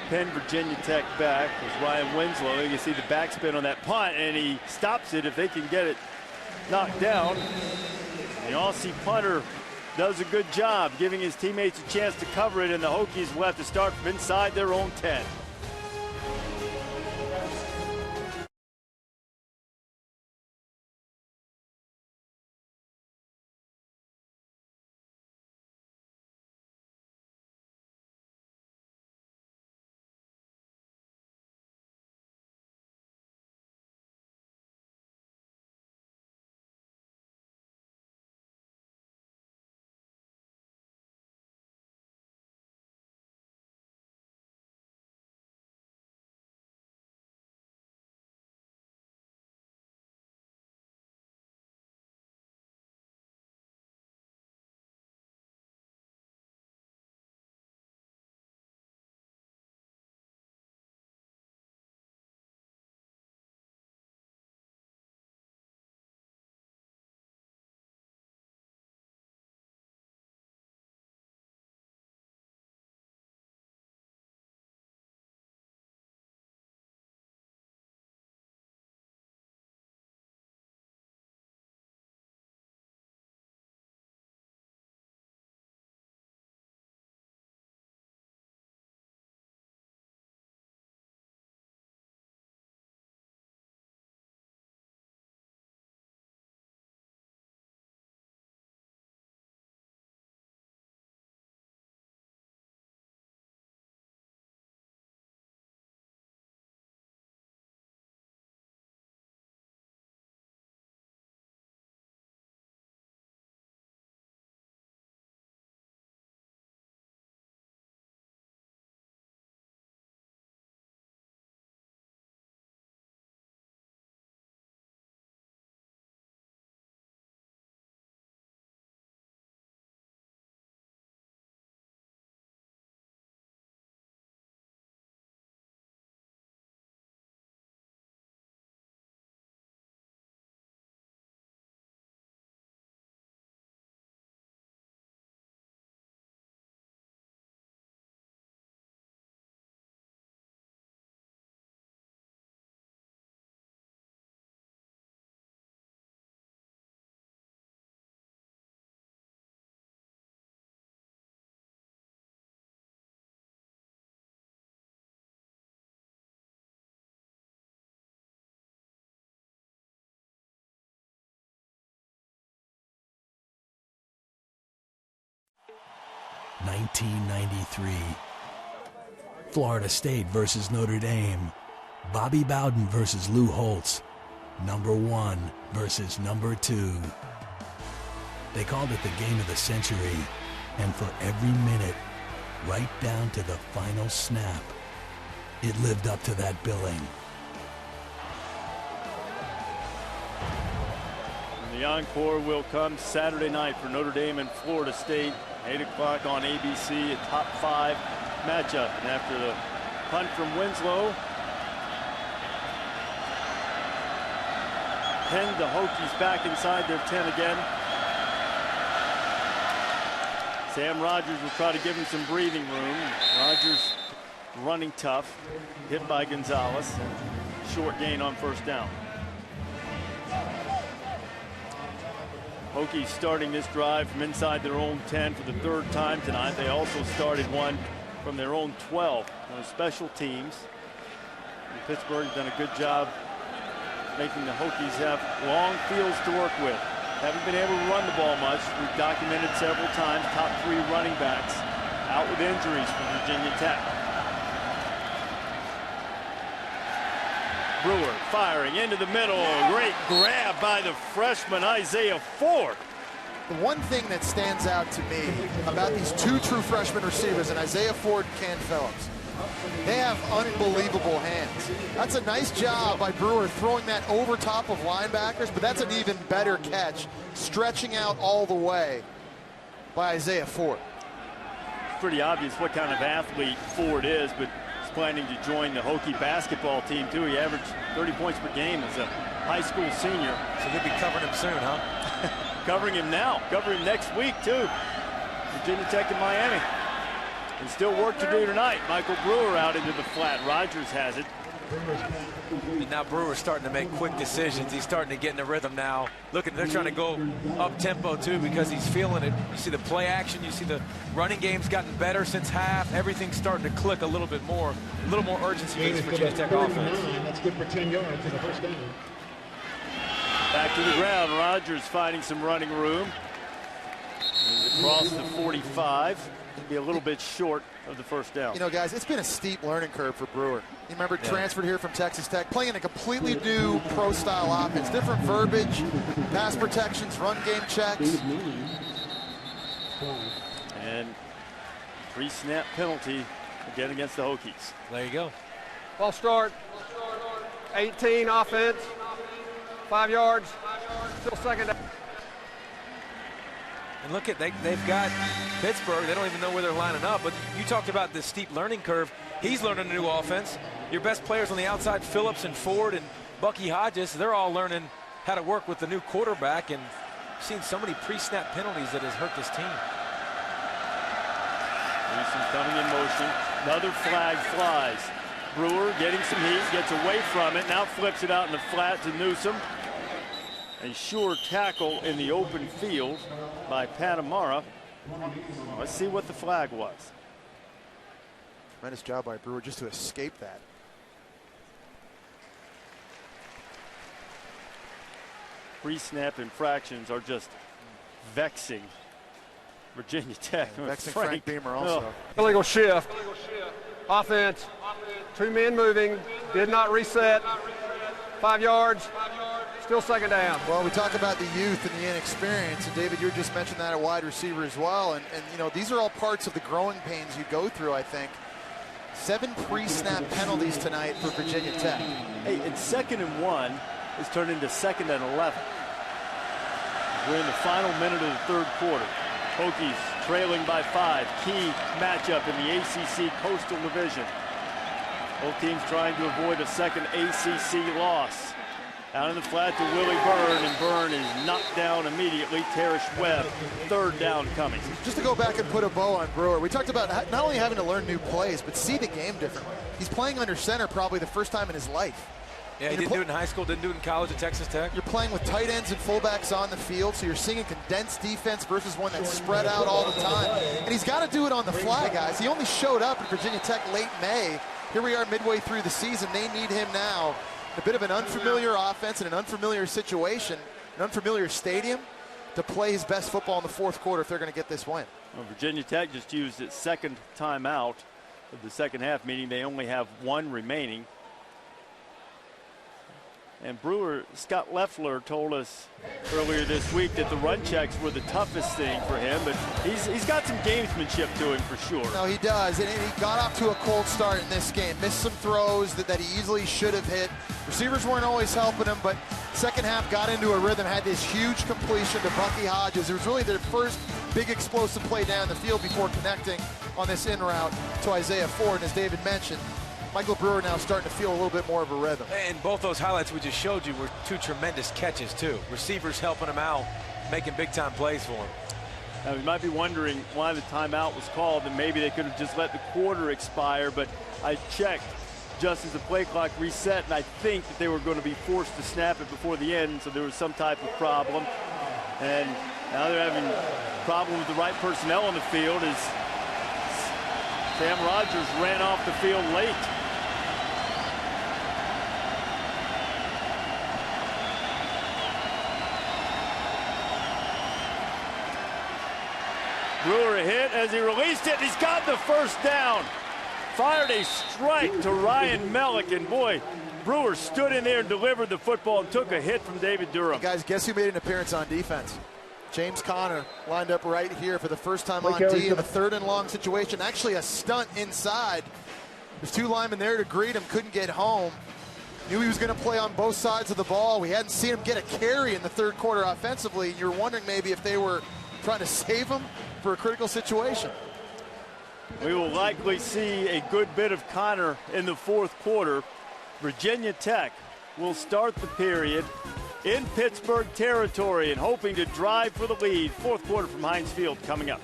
pin Virginia Tech back with Ryan Winslow. You can see the backspin on that punt, and he stops it if they can get it knocked down. The Aussie punter does a good job giving his teammates a chance to cover it, and the Hokies will have to start from inside their own 10. (1993). Florida State versus Notre Dame. Bobby Bowden versus Lou Holtz. Number 1 versus number 2. They called it the game of the century, and for every minute, right down to the final snap, it lived up to that billing. The encore will come Saturday night for Notre Dame and Florida State. 8 o'clock on ABC, a top 5 matchup. And after the punt from Winslow, pinned the Hokies back inside their 10 again. Sam Rogers will try to give him some breathing room. Rogers running tough, hit by Gonzalez. Short gain on first down. Hokies starting this drive from inside their own 10 for the 3rd time tonight. They also started one from their own 12 on special teams. And Pittsburgh's done a good job making the Hokies have long fields to work with. Haven't been able to run the ball much. We've documented several times top 3 running backs out with injuries from Virginia Tech. Brewer firing into the middle. Great grab by the freshman Isaiah Ford. The one thing that stands out to me about these 2 true freshman receivers, and Isaiah Ford and Ken Phillips, they have unbelievable hands. That's a nice job by Brewer throwing that over top of linebackers, but that's an even better catch, stretching out all the way by Isaiah Ford. It's pretty obvious what kind of athlete Ford is, but he's planning to join the Hokie basketball team too. He averaged 30 points per game as a high school senior. So they'll be covering him soon, huh? Covering him now, covering him next week too. Virginia Tech and Miami. And still work to do tonight. Michael Brewer out into the flat. Rogers has it. And now Brewer's starting to make quick decisions. He's starting to get in the rhythm now. Look, they're trying to go up tempo too because he's feeling it. You see the play action. You see the running game's gotten better since half. Everything's starting to click a little bit more. A little more urgency against Virginia Tech offense. That's good for 10 yards in the first down. Back to the ground. Rogers finding some running room. And across the 45. Be a little bit short of the first down. You know, guys, it's been a steep learning curve for Brewer. You remember, transferred here from Texas Tech, playing a completely new pro-style offense. Different verbiage, pass protections, run game checks. And pre-snap penalty again against the Hokies. There you go. Ball start. 18 offense. 5 yards. Still second down. And look at, they've got Pittsburgh. They don't even know where they're lining up. But you talked about this steep learning curve. He's learning a new offense. Your best players on the outside, Phillips and Ford and Bucky Hodges, they're all learning how to work with the new quarterback. And seen so many pre-snap penalties that has hurt this team. Newsom's coming in motion. Another flag flies. Brewer getting some heat, gets away from it. Now flips it out in the flat to Newsom. A sure tackle in the open field by Panamara. Let's see what the flag was. Tremendous job by Brewer just to escape that. Pre-snap infractions are just vexing Virginia Tech. Yeah, vexing Frank Beamer also. Illegal shift. Offense. 2 men moving. Did not reset. 5 yards. Still second down. Well, we talk about the youth and the inexperience, and David, you just mentioned that at wide receiver as well. And you know, these are all parts of the growing pains you go through, I think. 7 pre-snap penalties tonight for Virginia Tech. Hey, and 2nd and 1 is turned into 2nd and 11. We're in the final minute of the 3rd quarter. Hokies trailing by 5. Key matchup in the ACC Coastal Division. Both teams trying to avoid a second ACC loss. Out in the flat to Willie Byrne, and Byrne is knocked down immediately. Terrence Webb, 3rd down coming. Just to go back and put a bow on Brewer, we talked about not only having to learn new plays, but see the game differently. He's playing under center probably the first time in his life. Yeah, he didn't do it in high school, didn't do it in college at Texas Tech. You're playing with tight ends and fullbacks on the field, so you're seeing a condensed defense versus one that's spread out all the time. And he's got to do it on the fly, guys. He only showed up at Virginia Tech late May. Here we are midway through the season. They need him now. A bit of an unfamiliar offense in an unfamiliar situation, an unfamiliar stadium, to play his best football in the 4th quarter if they're going to get this win. Well, Virginia Tech just used its 2nd timeout of the 2nd half, meaning they only have 1 remaining. And Brewer, Scott Loeffler told us earlier this week that the run checks were the toughest thing for him, but he's got some gamesmanship to him for sure. No, he does, and he got off to a cold start in this game. Missed some throws that he easily should have hit. Receivers weren't always helping him, but Second half got into a rhythm, had this huge completion to Bucky Hodges. It was really their first big explosive play down the field before connecting on this in route to Isaiah Ford. And as David mentioned, Michael Brewer now starting to feel a little bit more of a rhythm. And both those highlights we just showed you were two tremendous catches, too. Receivers helping him out, making big-time plays for him. Now, you might be wondering why the timeout was called, and maybe they could have just let the quarter expire, but I checked just as the play clock reset, and I think that they were going to be forced to snap it before the end, so there was some type of problem. And now they're having a problem with the right personnel on the field as Sam Rogers ran off the field late. Brewer hit as he released it. He's got the first down. Fired a strike to Ryan Mellick, and boy, Brewer stood in there and delivered the football and took a hit from David Durham. Guys, guess who made an appearance on defense? James Conner lined up right here for the first time on D in a 3rd and long situation. Actually a stunt inside. There's 2 linemen there to greet him, couldn't get home. Knew he was going to play on both sides of the ball. We hadn't seen him get a carry in the 3rd quarter offensively. You're wondering maybe if they were trying to save him for a critical situation. We will likely see a good bit of Conner in the 4th quarter. Virginia Tech will start the period in Pittsburgh territory and hoping to drive for the lead. 4th quarter from Heinz Field coming up.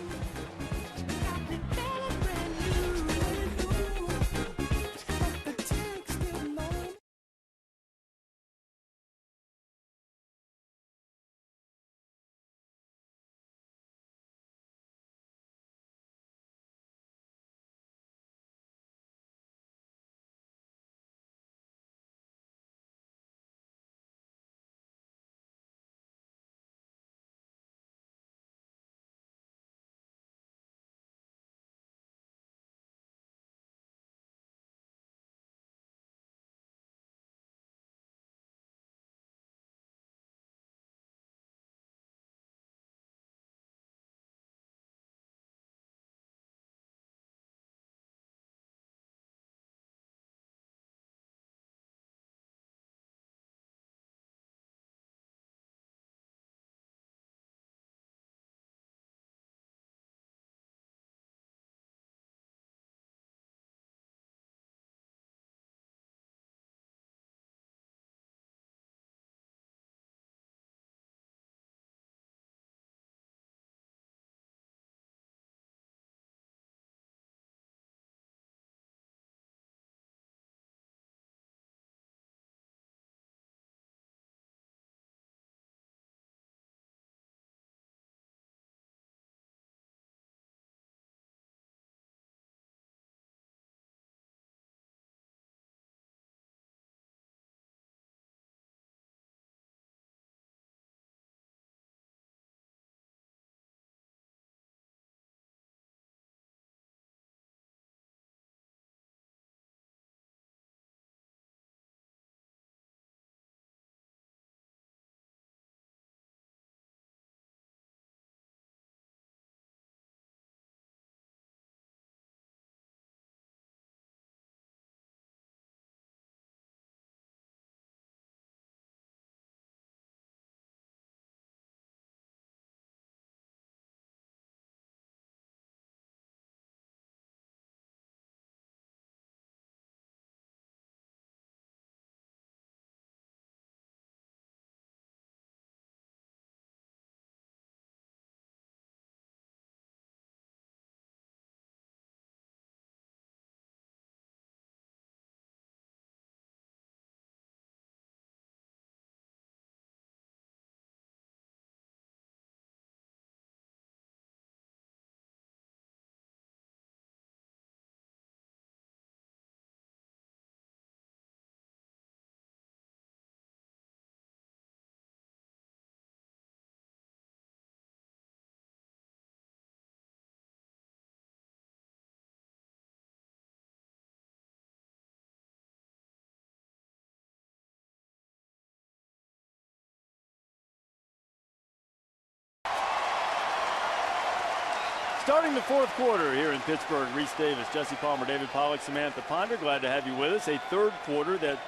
Starting the 4th quarter here in Pittsburgh, Reese Davis, Jesse Palmer, David Pollack, Samantha Ponder, glad to have you with us. A 3rd quarter that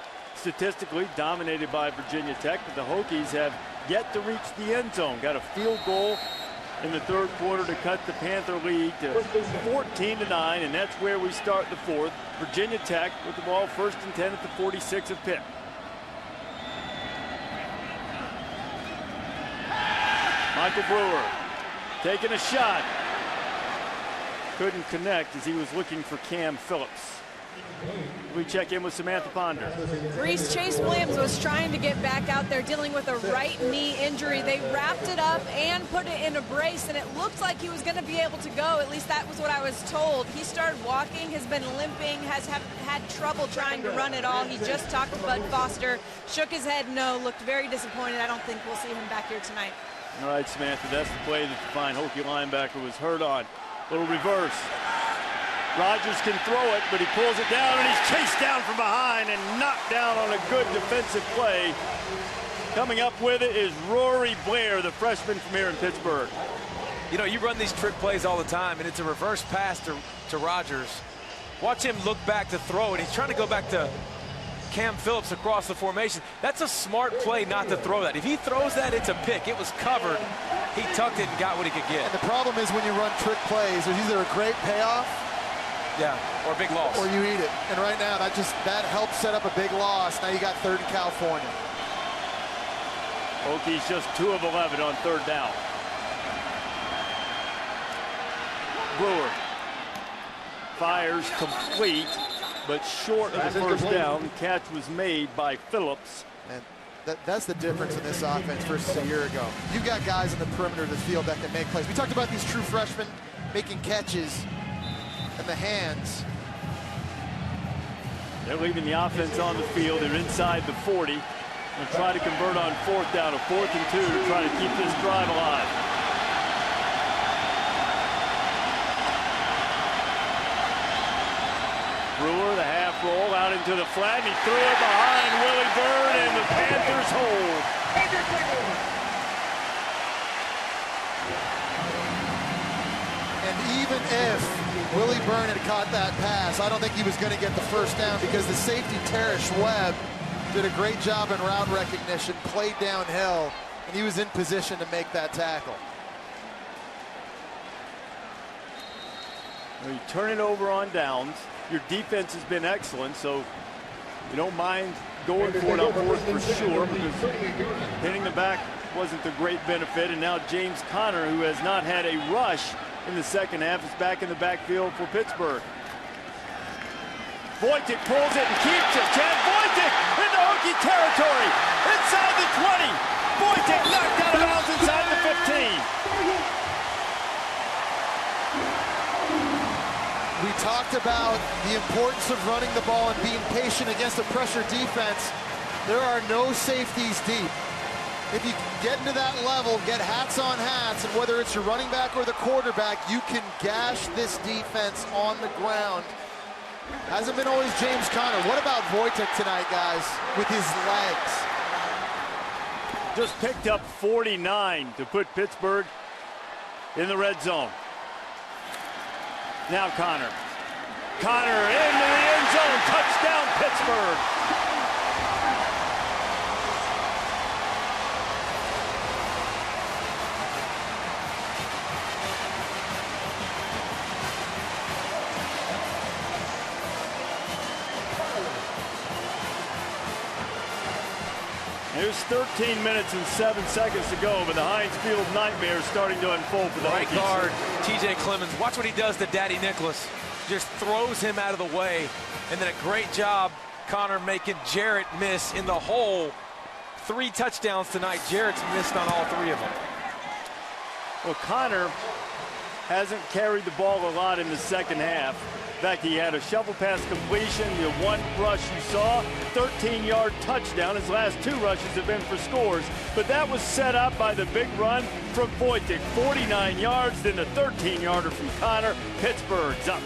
statistically dominated by Virginia Tech, but the Hokies have yet to reach the end zone. Got a field goal in the third quarter to cut the Panther lead to 14-9, and that's where we start the fourth. Virginia Tech with the ball, 1st and 10 at the 46 of Pitt. Michael Brewer taking a shot. Couldn't connect as he was looking for Cam Phillips. We check in with Samantha Ponder. Reese, Chase Williams was trying to get back out there dealing with a right knee injury. They wrapped it up and put it in a brace, and it looked like he was going to be able to go. At least that was what I was told. He started walking, has been limping, has had trouble trying to run at all. He just talked to Bud Foster, shook his head no, looked very disappointed. I don't think we'll see him back here tonight. All right, Samantha, that's the play that the fine Hokie linebacker was hurt on. Little reverse. Rogers can throw it, but he pulls it down, and he's chased down from behind and knocked down on a good defensive play. Coming up with it is Rory Blair, the freshman from here in Pittsburgh. You know, you run these trick plays all the time, and it's a reverse pass to Rogers. Watch him look back to throw it. He's trying to go back to Cam Phillips across the formation. That's a smart play not to throw that. If he throws that, it's a pick. It was covered. He tucked it and got what he could get. And the problem is when you run trick plays, there's either a great payoff, yeah, or a big loss, or you eat it. And right now, that helps set up a big loss. Now you got 3rd in California. Hokies just 2 of 11 on 3rd down. Brewer fires complete, but short of the 1st down. Catch was made by Phillips. And that's the difference in this offense versus a year ago. You've got guys in the perimeter of the field that can make plays. We talked about these true freshmen making catches and the hands. They're leaving the offense on the field. They're inside the 40. They'll try to convert on 4th down, a 4th and 2 to try to keep this drive alive. Brewer, the half roll out into the flat, and he threw it behind Willie Byrd, and the Panthers hold. And even if Willie Byrd had caught that pass, I don't think he was going to get the 1st down because the safety, Tarish Webb, did a great job in route recognition, played downhill, and he was in position to make that tackle. Well, you turn it over on downs. Your defense has been excellent, so you don't mind going for it on 4th for sure, because hitting the back wasn't the great benefit. And now James Conner, who has not had a rush in the 2nd half, is back in the backfield for Pittsburgh. Voitek pulls it and keeps it. Chad Voitek into Hokie territory. Inside the 20. Voitek knocked out of bounds inside the 15. We talked about the importance of running the ball and being patient against a pressure defense. There are no safeties deep. If you get into that level, get hats on hats, and whether it's your running back or the quarterback, you can gash this defense on the ground. Hasn't been always James Conner. What about Voitek tonight, guys, with his legs? Just picked up 49 to put Pittsburgh in the red zone. Now Conner. Conner into the end zone. Touchdown, Pittsburgh. There's 13 minutes and 7 seconds to go, but the Heinz Field nightmare is starting to unfold for the right Hokies. Guard, TJ Clemens. Watch what he does to Daddy Nicholas. Just throws him out of the way. And then a great job, Conner, making Jarrett miss in the hole. 3 touchdowns tonight. Jarrett's missed on all 3 of them. Well, Conner hasn't carried the ball a lot in the 2nd half. In fact, he had a shovel pass completion, the 1 rush you saw, 13-yard touchdown. His last 2 rushes have been for scores, but that was set up by the big run from Voitek, 49 yards, then the 13-yarder from Conner. Pittsburgh's up.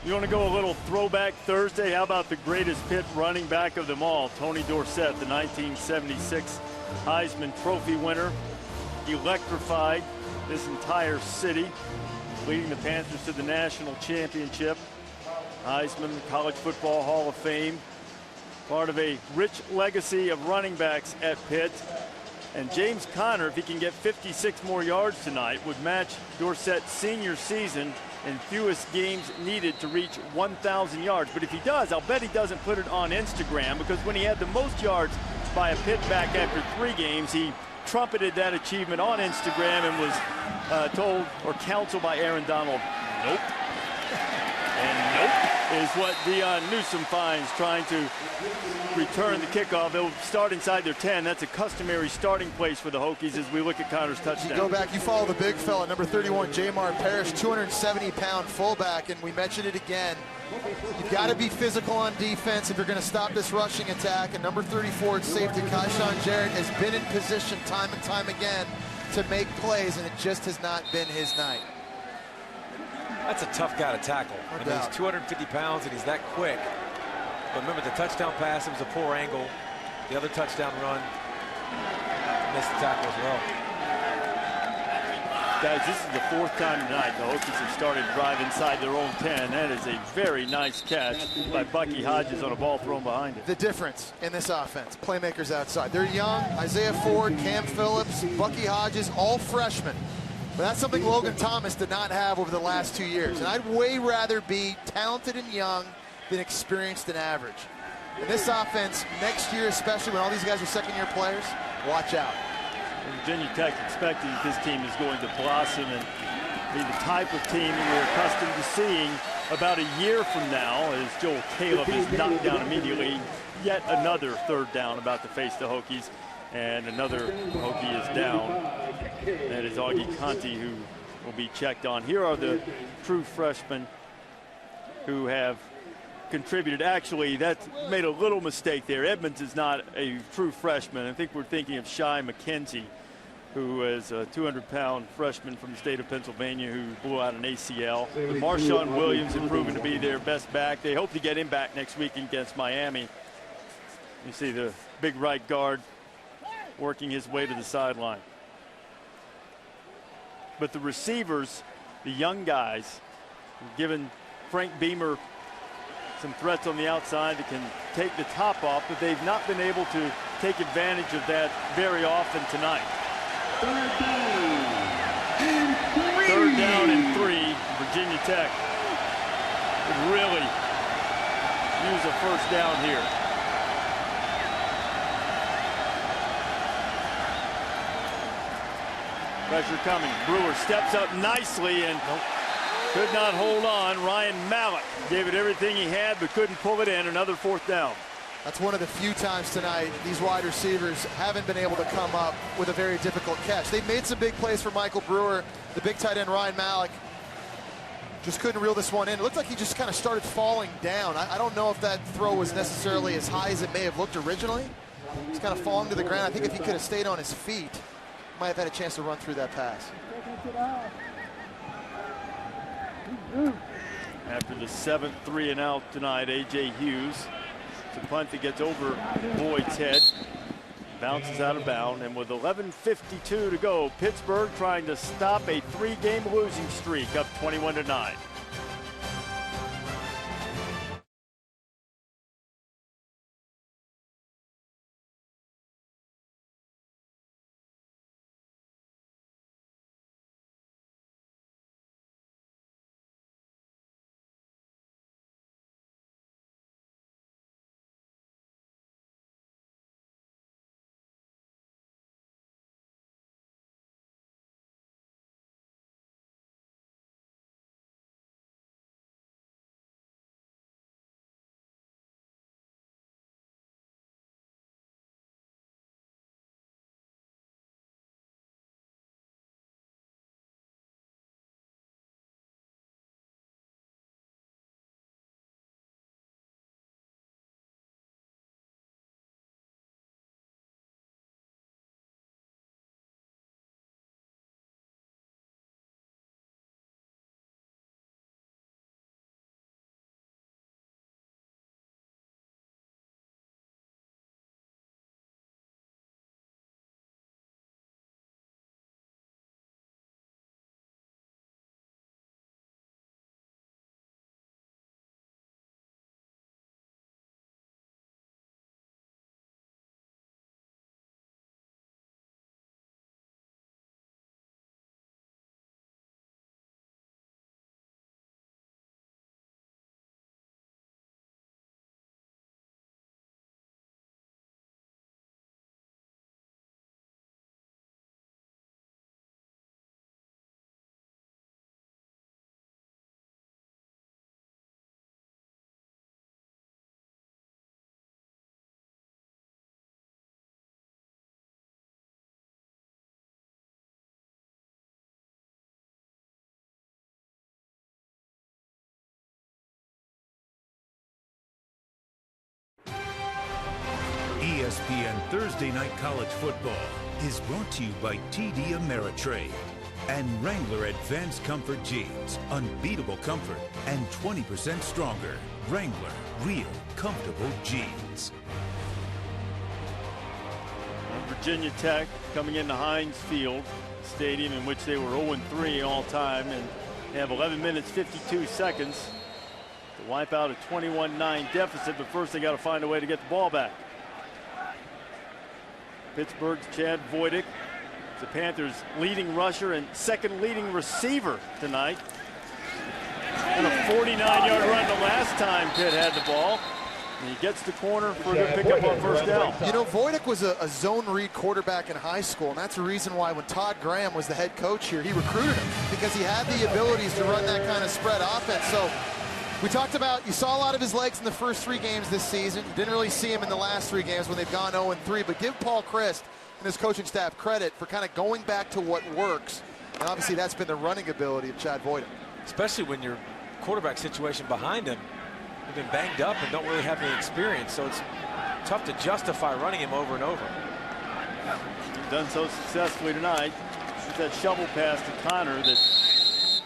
You want to go a little throwback Thursday? How about the greatest Pitt running back of them all, Tony Dorsett, the 1976 Heisman Trophy winner. Electrified this entire city, leading the Panthers to the national championship. Heisman, College Football Hall of Fame. Part of a rich legacy of running backs at Pitt. And James Conner, if he can get 56 more yards tonight, would match Dorsett's senior season in fewest games needed to reach 1,000 yards. But if he does, I'll bet he doesn't put it on Instagram, because when he had the most yards by a Pitt back after 3 games, he trumpeted that achievement on Instagram and was told or counseled by Aaron Donald, nope. And nope is what Dion Newsom finds trying to return the kickoff. They'll start inside their 10. That's a customary starting place for the Hokies as we look at Conner's touchdown. You go back, you follow the big fella, number 31, Jamar Parrish, 270-pound fullback, and we mentioned it again. You've got to be physical on defense if you're going to stop this rushing attack. And number 34 at safety, Kaishan Jarrett, has been in position time and time again to make plays, and it just has not been his night. That's a tough guy to tackle. No I mean, doubt. he's 250 pounds and he's that quick. But remember, the touchdown pass, it was a poor angle. The other touchdown run, missed the tackle as well. Guys, this is the 4th time tonight the Hokies have started drive inside their own 10. That is a very nice catch by Bucky Hodges on a ball thrown behind it. The difference in this offense, playmakers outside. They're young, Isaiah Ford, Cam Phillips, Bucky Hodges, all freshmen. But that's something Logan Thomas did not have over the last 2 years. And I'd way rather be talented and young than experienced and average. And this offense, next year especially, when all these guys are second-year players, watch out. Virginia Tech expecting that this team is going to blossom and be the type of team we're accustomed to seeing about a year from now, as Joel Caleb is knocked down immediately. Yet another 3rd down about to face the Hokies, and another Hokie is down. That is Augie Conti, who will be checked on. Here are the true freshmen who have contributed. Actually, that made a little mistake there. Edmonds is not a true freshman. I think we're thinking of Shai McKenzie, who is a 200-pound freshman from the state of Pennsylvania who blew out an ACL. But Marshawn Williams has proven to be their best back. They hope to get him back next week against Miami. You see the big right guard working his way to the sideline. But the receivers, the young guys, given Frank Beamer some threats on the outside that can take the top off, but they've not been able to take advantage of that very often tonight. 3rd down and 3. Virginia Tech would really use a 1st down here. Pressure coming. Brewer steps up nicely and could not hold on. Ryan Mallett gave it everything he had but couldn't pull it in. Another 4th down. That's one of the few times tonight these wide receivers haven't been able to come up with a very difficult catch. They've made some big plays for Michael Brewer. The big tight end Ryan Mallett just couldn't reel this one in. It looked like he just kind of started falling down. I don't know if that throw was necessarily as high as it may have looked originally. He's kind of falling to the ground. I think if he could have stayed on his feet, might have had a chance to run through that pass. After the 7th 3-and-out tonight, A.J. Hughes. It's a punt that gets over Boyd's head. Bounces out of bounds. And with 11:52 to go, Pittsburgh trying to stop a 3-game losing streak, up 21-9. Thursday Night College Football is brought to you by TD Ameritrade and Wrangler Advanced Comfort Jeans. Unbeatable comfort and 20% stronger. Wrangler, real comfortable jeans. Virginia Tech coming into Heinz Field, stadium in which they were 0-3 all time, and they have 11 minutes 52 seconds to wipe out a 21-9 deficit, but first they got to find a way to get the ball back. Pittsburgh's Chad Voidick, the Panthers' leading rusher and second leading receiver tonight. And a 49-yard run the last time Pitt had the ball. And he gets the corner for a good pickup on first down. You know, Voidick was a zone read quarterback in high school, and that's the reason why when Todd Graham was the head coach here, he recruited him, because he had the abilities to run that kind of spread offense. So we talked about, you saw a lot of his legs in the first 3 games this season. You didn't really see him in the last 3 games when they've gone 0-3, but give Paul Chryst and his coaching staff credit for kind of going back to what works. And obviously that's been the running ability of Chad Voidick. Especially when your quarterback situation behind him, have been banged up and don't really have any experience, so it's tough to justify running him over and over. He's done so successfully tonight. It's that shovel pass to Connor that's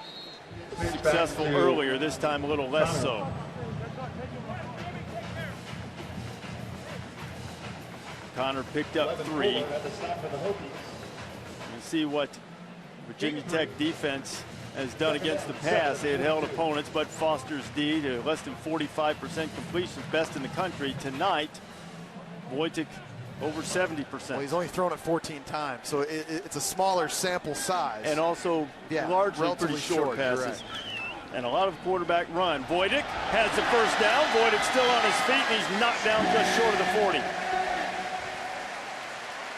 successful earlier, this time a little less so. Connor picked up 3. You see what Virginia Tech defense has done against the pass. They had held opponents, but Foster's D to less than 45% completion, best in the country. Tonight, Voidick over 70%. Well, he's only thrown it 14 times, so it's a smaller sample size. And also largely pretty short passes. Right. And a lot of quarterback run. Voidick has the first down. Voidick still on his feet, and he's knocked down just short of the 40.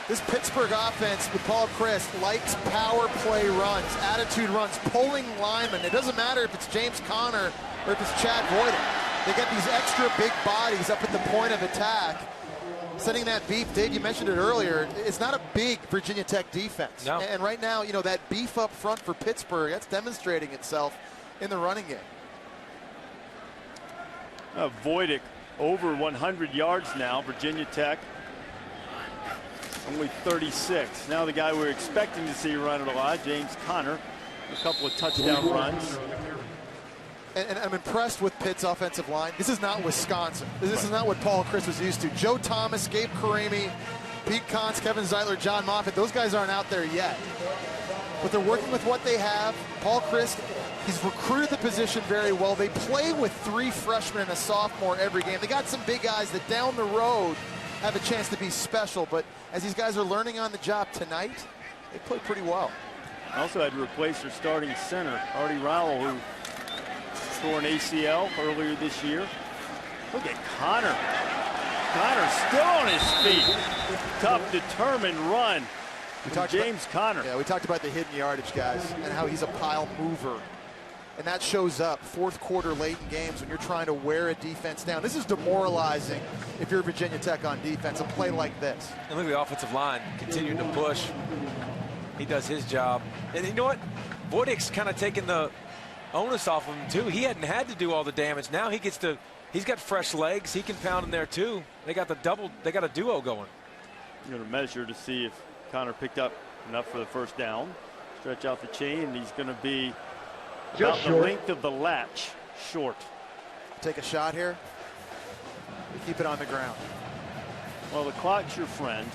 This Pittsburgh offense with Paul Chryst likes power play runs, attitude runs, pulling linemen. It doesn't matter if it's James Conner or if it's Chad Voidick. They get these extra big bodies up at the point of attack, setting that beef. Dave, you mentioned it earlier. It's not a big Virginia Tech defense. No. And right now, you know, that beef up front for Pittsburgh, that's demonstrating itself in the running game. Voidick over 100 yards now, Virginia Tech. Only 36. Now the guy we're expecting to see run it a lot, James Conner, a couple of touchdown runs. And I'm impressed with Pitt's offensive line. This is not Wisconsin. This is not what Paul Chryst was used to. Joe Thomas, Gabe Karimi, Pete Kontz, Kevin Zeitler, John Moffitt, those guys aren't out there yet. But they're working with what they have. Paul Chryst, he's recruited the position very well. They play with 3 freshmen and a sophomore every game. They got some big guys that down the road have a chance to be special, but as these guys are learning on the job tonight, they play pretty well. Also had to replace their starting center, Artie Rowell, who tore an ACL earlier this year. Look at Conner. Conner still on his feet. Tough, determined run from James Conner. Yeah, we talked about the hidden yardage, guys, and how he's a pile mover. And that shows up fourth quarter late in games when you're trying to wear a defense down. This is demoralizing if you're Virginia Tech on defense, a play like this. And look at the offensive line continuing to push. He does his job. And you know what? Voidick's kind of taking the onus off of him too. He hadn't had to do all the damage. Now he gets to, he's got fresh legs. He can pound in there too. They got a duo going. You're going to measure to see if Conner picked up enough for the first down. Stretch out the chain, and he's going to be about the length of the latch, short. Take a shot here. Keep it on the ground. Well, the clock's your friend.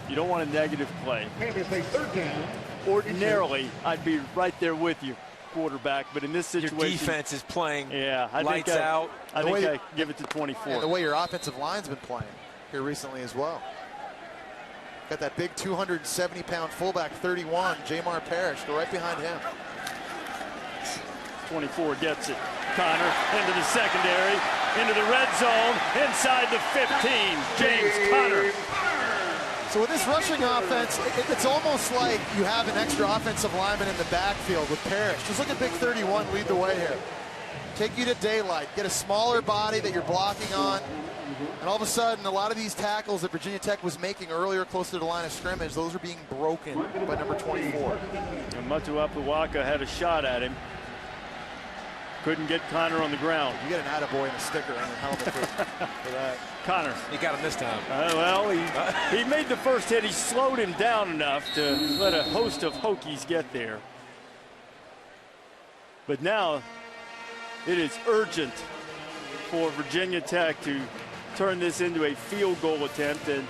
You don't want a negative play. Panthers take 3rd down. Ordinarily, I'd be right there with you, quarterback, but in this situation, your defense is playing lights out. I think I give it to 24. And the way your offensive line's been playing here recently as well. Got that big 270-pound fullback, 31, Jamar Parrish. Go right behind him. 24 gets it. Conner into the secondary, into the red zone, inside the 15. James Conner. So with this rushing offense, it's almost like you have an extra offensive lineman in the backfield with Parrish. Just look at big 31 lead the way here. Take you to daylight, get a smaller body that you're blocking on, and all of a sudden, a lot of these tackles that Virginia Tech was making earlier close to the line of scrimmage, those are being broken by number 24. And Matuapuwaka had a shot at him. Couldn't get Connor on the ground. You get an attaboy and a sticker on your helmet for that. Connor. He got him this time. Well, he made the first hit. He slowed him down enough to let a host of Hokies get there. But now it is urgent for Virginia Tech to turn this into a field goal attempt and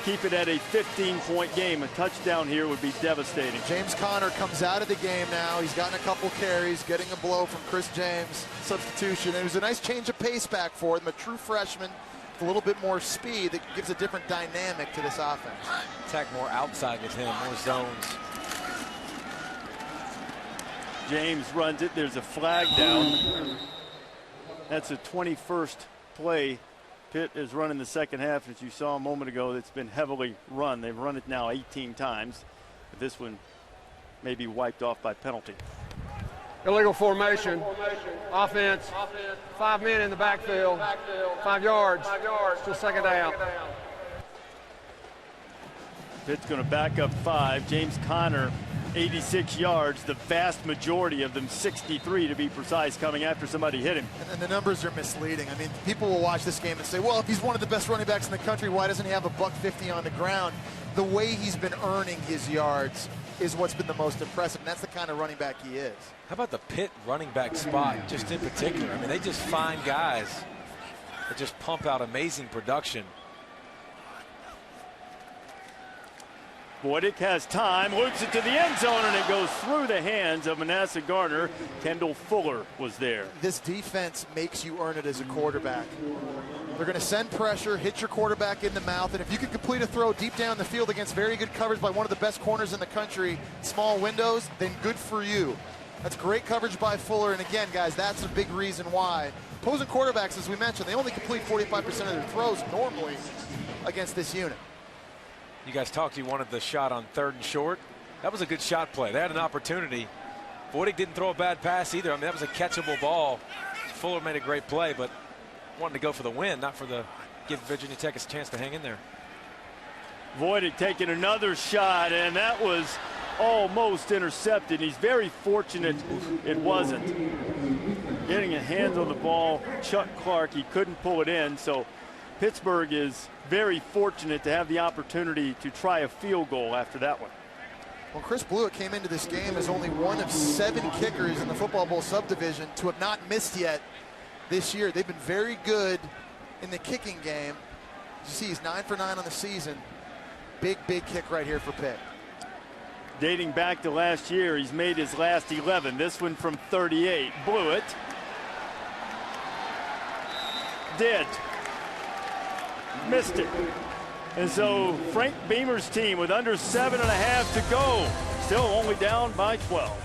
keep it at a 15-point game. A touchdown here would be devastating. James Conner comes out of the game now. He's gotten a couple carries, getting a blow from Chris James. Substitution. It was a nice change of pace back for them. A true freshman with a little bit more speed that gives a different dynamic to this offense. Tech more outside with him, more zones. James runs it. There's a flag down. That's a 21st play. Pitt is running the second half, as you saw a moment ago. It's been heavily run. They've run it now 18 times. But this one may be wiped off by penalty. Illegal formation. Offense. 5 men in the backfield. 5 yards. Still second down. Pitt's going to back up 5. James Conner, 86 yards, the vast majority of them, 63 to be precise, coming after somebody hit him. And the numbers are misleading. I mean, people will watch this game and say, well, if he's one of the best running backs in the country, why doesn't he have a $150 on the ground? The way he's been earning his yards is what's been the most impressive, and that's the kind of running back he is. How about the Pitt running back spot just in particular? I mean, they just find guys that just pump out amazing production. Boydick has time, loops it to the end zone, and it goes through the hands of Manasseh Gardner. Kendall Fuller was there. This defense makes you earn it as a quarterback. They're going to send pressure, hit your quarterback in the mouth, and if you can complete a throw deep down the field against very good coverage by one of the best corners in the country, small windows, then good for you. That's great coverage by Fuller, and again, guys, that's a big reason why. Opposing quarterbacks, as we mentioned, they only complete 45% of their throws normally against this unit. You guys talked, you wanted the shot on 3rd and short. That was a good shot play. They had an opportunity. Boydick didn't throw a bad pass either. I mean, that was a catchable ball. Fuller made a great play, but wanted to go for the win, not for the give Virginia Tech a chance to hang in there. Boydick taking another shot, and that was almost intercepted. He's very fortunate it wasn't. Getting a hand on the ball, Chuck Clark, he couldn't pull it in, so Pittsburgh is very fortunate to have the opportunity to try a field goal after that one. Well, Chris Blewett came into this game as only one of 7 kickers in the Football Bowl subdivision to have not missed yet this year. They've been very good in the kicking game. As you see, he's 9 for 9 on the season. Big kick right here for Pitt. Dating back to last year, he's made his last 11. This one from 38. Blewett did. Missed it. And so Frank Beamer's team with under 7.5 to go, still only down by 12.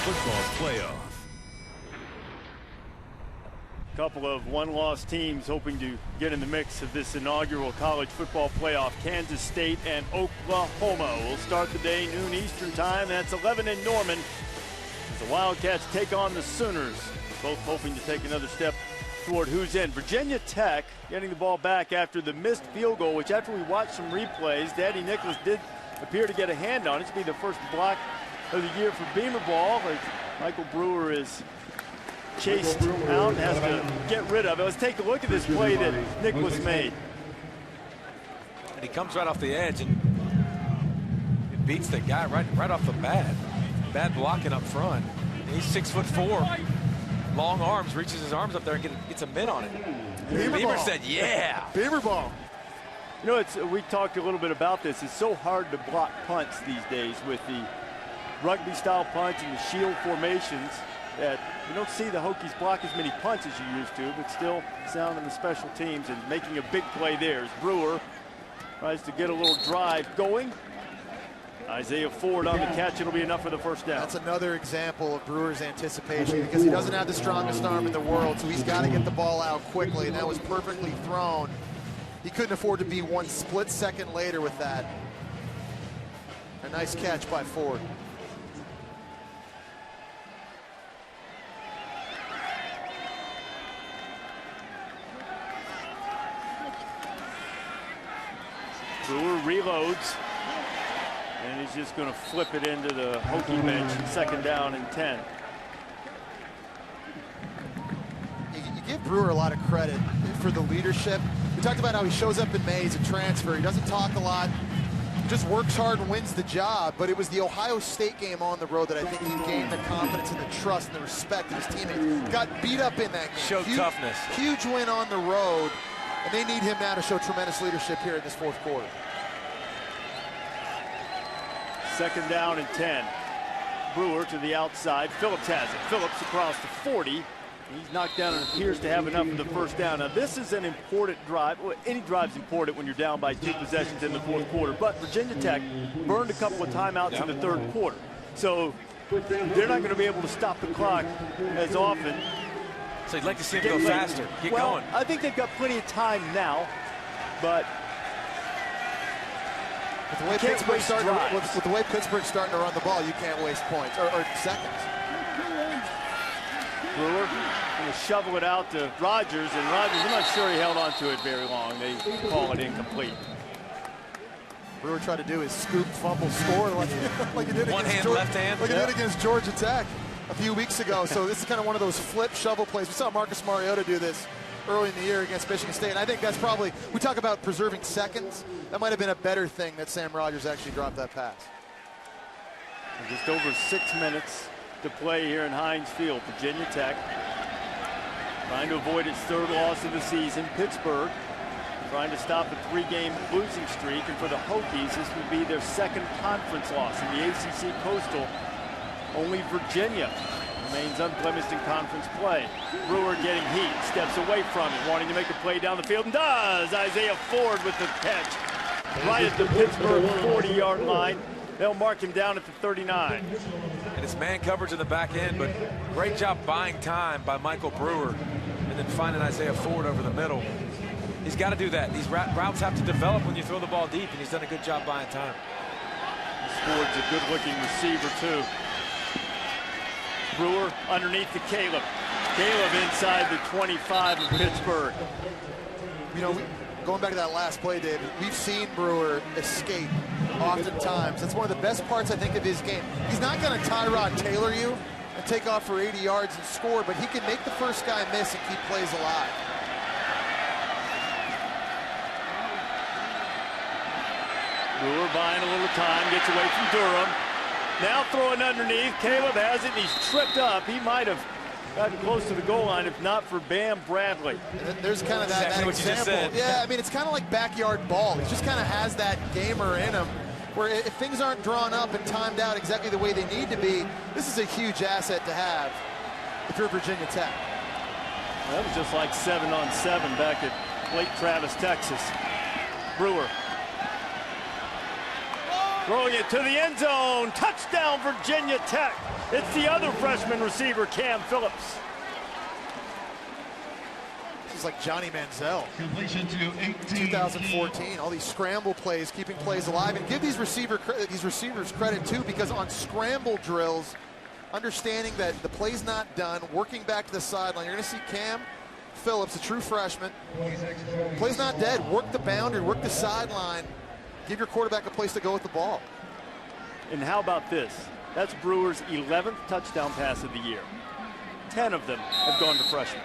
football playoff. Couple of one-loss teams hoping to get in the mix of this inaugural college football playoff. Kansas State and Oklahoma will start the day noon Eastern time. That's 11 in Norman as the Wildcats take on the Sooners, both hoping to take another step toward who's in. Virginia Tech getting the ball back after the missed field goal, which after we watched some replays, Daddy Nicholas did appear to get a hand on it. This will be the first block of the year for Beamer ball. Michael Brewer is chased out and has to get rid of it. Let's take a look at this play that Nicholas made. And he comes right off the edge and it beats the guy right off the bat. Bad blocking up front. He's 6'4", long arms, reaches his arms up there and gets a mitt on it. Beamer said, yeah. Beamer ball. You know, we talked a little bit about this. It's so hard to block punts these days with the rugby-style punts and the shield formations that you don't see the Hokies block as many punts as you used to, but still sound in the special teams and making a big play there as Brewer tries to get a little drive going. Isaiah Ford on the catch. It'll be enough for the first down. That's another example of Brewer's anticipation because he doesn't have the strongest arm in the world, so he's got to get the ball out quickly, and that was perfectly thrown. He couldn't afford to be one split second later with that. A nice catch by Ford. Brewer reloads, and he's just going to flip it into the Hokie bench. Second down and 10. You give Brewer a lot of credit for the leadership. We talked about how he shows up in May. He's a transfer. He doesn't talk a lot. Just works hard and wins the job. But it was the Ohio State game on the road that I think he gained the confidence and the trust and the respect of his teammates. Got beat up in that game. Showed toughness. Huge win on the road. And they need him now to show tremendous leadership here in this fourth quarter. Second down and 10. Brewer to the outside. Phillips has it. Phillips across the 40. He's knocked down and appears to have enough of the first down. Now, this is an important drive. Well, any drive's important when you're down by 2 possessions in the fourth quarter. But Virginia Tech burned a couple of timeouts in the third quarter. So they're not going to be able to stop the clock as often. So you'd like to see him go faster, get going. I think they've got plenty of time now, but with the way Pittsburgh's starting to run the ball, you can't waste points or seconds. Brewer going to shovel it out to Rogers, and Rogers, I'm not sure he held on to it very long. They call it incomplete. Brewer tried to do his scoop, fumble, score like he did left hand. Like he did against Georgia Tech a few weeks ago. So this is kind of one of those flip shovel plays. We saw Marcus Mariota do this early in the year against Michigan State. And I think that's probably, we talk about preserving seconds. That might have been a better thing that Sam Rogers actually dropped that pass. Just over 6 minutes to play here in Heinz Field. Virginia Tech trying to avoid its third loss of the season. Pittsburgh trying to stop a 3-game losing streak. And for the Hokies, this would be their second conference loss in the ACC Coastal. Only Virginia remains unblemished in conference play. Brewer getting heat, steps away from it, wanting to make a play down the field, and does. Isaiah Ford with the catch right at the Pittsburgh 40-yard line. They'll mark him down at the 39. And it's man coverage in the back end, but great job buying time by Michael Brewer and then finding Isaiah Ford over the middle. He's got to do that. These routes have to develop when you throw the ball deep, and he's done a good job buying time. Ford's a good-looking receiver, too. Brewer underneath to Caleb. Caleb inside the 25 of Pittsburgh. You know, going back to that last play, David, we've seen Brewer escape oftentimes. That's one of the best parts, I think, of his game. He's not going to Tyrod Taylor you and take off for 80 yards and score, but he can make the first guy miss and keep plays alive. Brewer buying a little time, gets away from Durham. Now throwing underneath. Caleb has it, and he's tripped up. He might have gotten close to the goal line if not for Bam Bradley. And there's kind of that example. Yeah, I mean, it's kind of like backyard ball. He just kind of has that gamer in him where if things aren't drawn up and timed out exactly the way they need to be, this is a huge asset to have if you're Virginia Tech. That was just like 7-on-7 back at Lake Travis, Texas. Brewer throwing it to the end zone. Touchdown, Virginia Tech. It's the other freshman receiver, Cam Phillips. This is like Johnny Manziel. Completion to 18. 2014. All these scramble plays, keeping plays alive, and give these receivers credit too, because on scramble drills, understanding that the play's not done, working back to the sideline, you're going to see Cam Phillips, a true freshman. Play's not dead. Work the boundary, work the sideline. Give your quarterback a place to go with the ball. And how about this? That's Brewer's 11th touchdown pass of the year. 10 of them have gone to freshmen.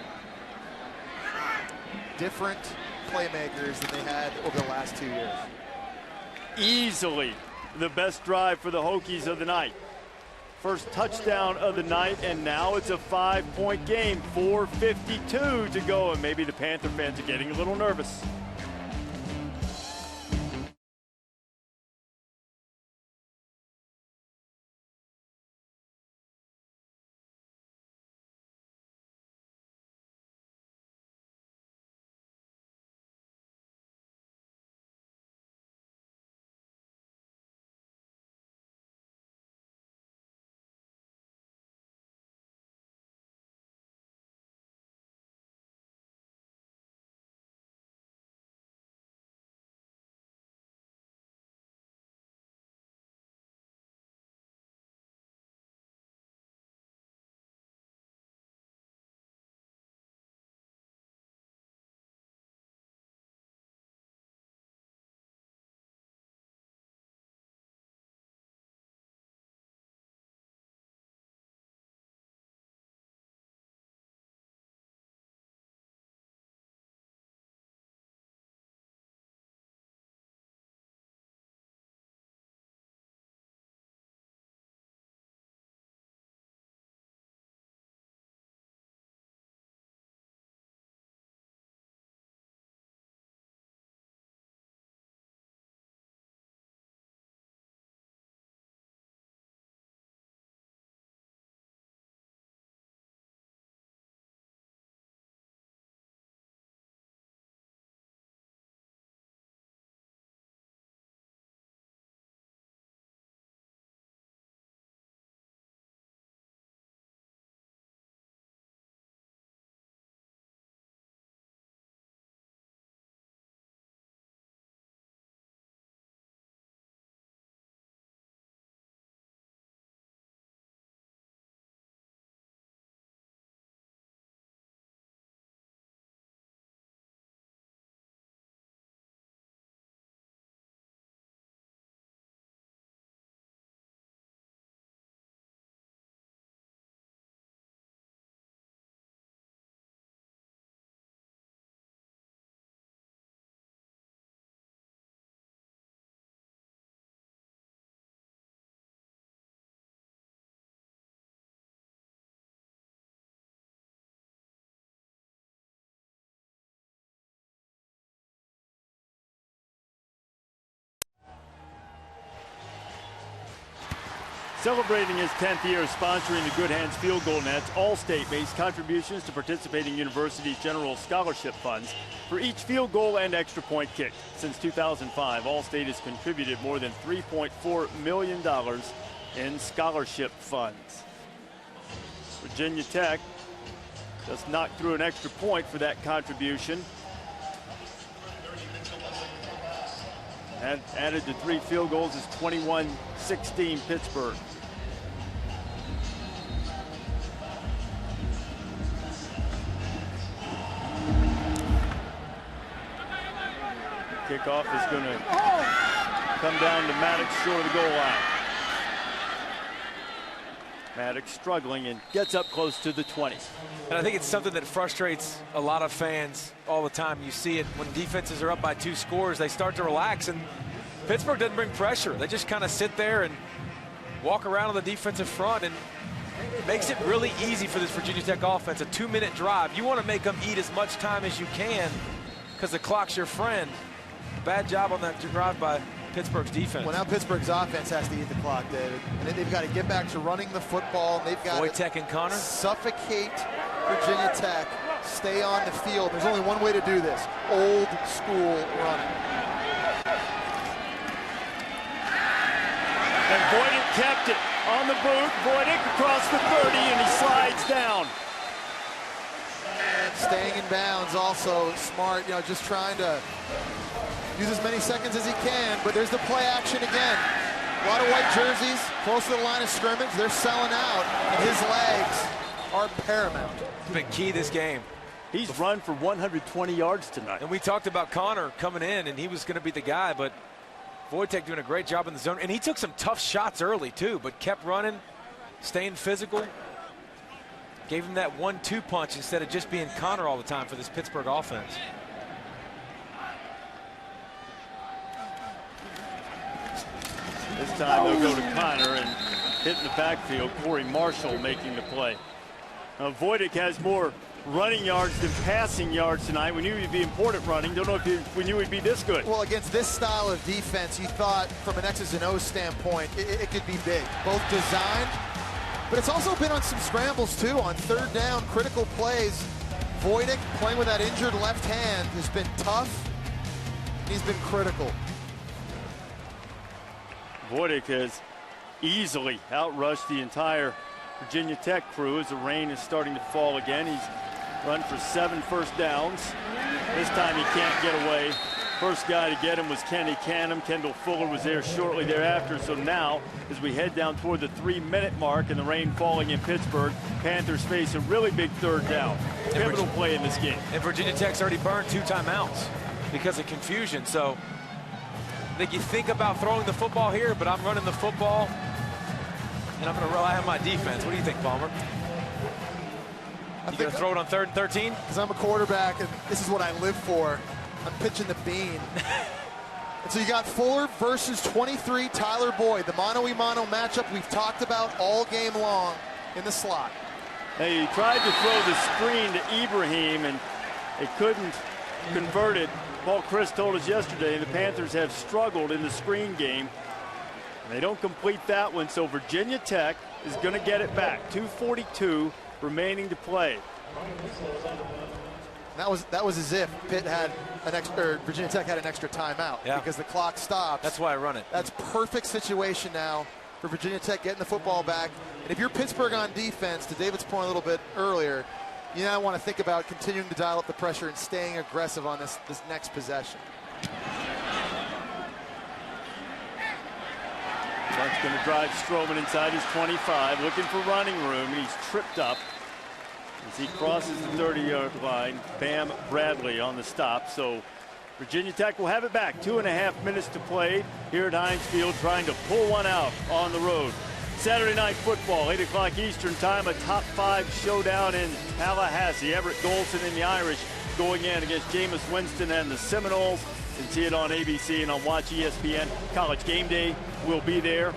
Different playmakers than they had over the last 2 years. Easily the best drive for the Hokies of the night. First touchdown of the night, and now it's a 5-point game. 4:52 to go, and maybe the Panther fans are getting a little nervous. Celebrating his 10th year of sponsoring the Good Hands Field Goal Nets, Allstate makes contributions to participating universities' general scholarship funds for each field goal and extra point kick. Since 2005, Allstate has contributed more than $3.4 million in scholarship funds. Virginia Tech just knocked through an extra point for that contribution. And added to 3 field goals is 21-16 Pittsburgh. Kickoff is going to come down to Maddox short of the goal line. Maddox struggling and gets up close to the 20. And I think it's something that frustrates a lot of fans all the time. You see it when defenses are up by 2 scores, they start to relax, and Pittsburgh doesn't bring pressure. They just kind of sit there and walk around on the defensive front, and it makes it really easy for this Virginia Tech offense. A 2-minute drive. You want to make them eat as much time as you can because the clock's your friend. Bad job on that drive by Pittsburgh's defense. Well, now Pittsburgh's offense has to eat the clock, David. And then they've got to get back to running the football. They've got Wojtek and Connor suffocate Virginia Tech, stay on the field. There's only one way to do this: old school running. And Boyden kept it on the boot. Voidick across the 30, and he slides down. Staying in bounds, also smart, just trying to use as many seconds as he can, but there's the play action again. A lot of white jerseys, close to the line of scrimmage. They're selling out, and his legs are paramount. It's been key this game. He's run for 120 yards tonight. And we talked about Connor coming in, and he was going to be the guy, but Wojtek doing a great job in the zone. And he took some tough shots early, too, but kept running, staying physical. Gave him that 1-2 punch instead of just being Connor all the time for this Pittsburgh offense. This time they'll go to Connor and hit in the backfield. Corey Marshall making the play. Wojtek has more running yards than passing yards tonight. We knew he'd be important running. Don't know if we knew he'd be this good. Well, against this style of defense, you thought from an X's and O's standpoint, it could be big. Both designed, but it's also been on some scrambles too, on third down, critical plays. Wojtek playing with that injured left hand has been tough. He's been critical. Wojtek has easily outrushed the entire Virginia Tech crew as the rain is starting to fall again. He's run for 7 first downs. This time he can't get away. First guy to get him was Kenny Canham. Kendall Fuller was there shortly thereafter. So now, as we head down toward the 3-minute mark and the rain falling in Pittsburgh, Panthers face a really big third down. Pivotal play in this game. And Virginia Tech's already burned 2 timeouts because of confusion. So I think you think about throwing the football here, but I'm running the football, and I'm going to rely on my defense. What do you think, Palmer? You going to throw it on 3rd and 13? Because I'm a quarterback, and this is what I live for. I'm pitching the bean. And so you got Fuller versus 23 Tyler Boyd, the mano-a-mano matchup we've talked about all game long in the slot. Hey, he tried to throw the screen to Ibrahim, and they couldn't convert it. Paul Chris told us yesterday the Panthers have struggled in the screen game. And they don't complete that one, so Virginia Tech is going to get it back. 2:42 remaining to play. That was as if Pitt had an extra, Virginia Tech had an extra timeout because the clock stops. That's why I run it. That's perfect situation now for Virginia Tech getting the football back. And if you're Pittsburgh on defense, to David's point a little bit earlier, you now want to think about continuing to dial up the pressure and staying aggressive on this next possession. Clark's going to drive Stroman inside his 25, looking for running room, and he's tripped up as he crosses the 30-yard line. Bam Bradley on the stop. So Virginia Tech will have it back. 2.5 minutes to play here at Heinz Field, trying to pull one out on the road. Saturday Night Football, 8 o'clock Eastern time, a top 5 showdown in Tallahassee. Everett Golson and the Irish going in against Jameis Winston and the Seminoles. You can see it on ABC and on Watch ESPN. College Game Day will be there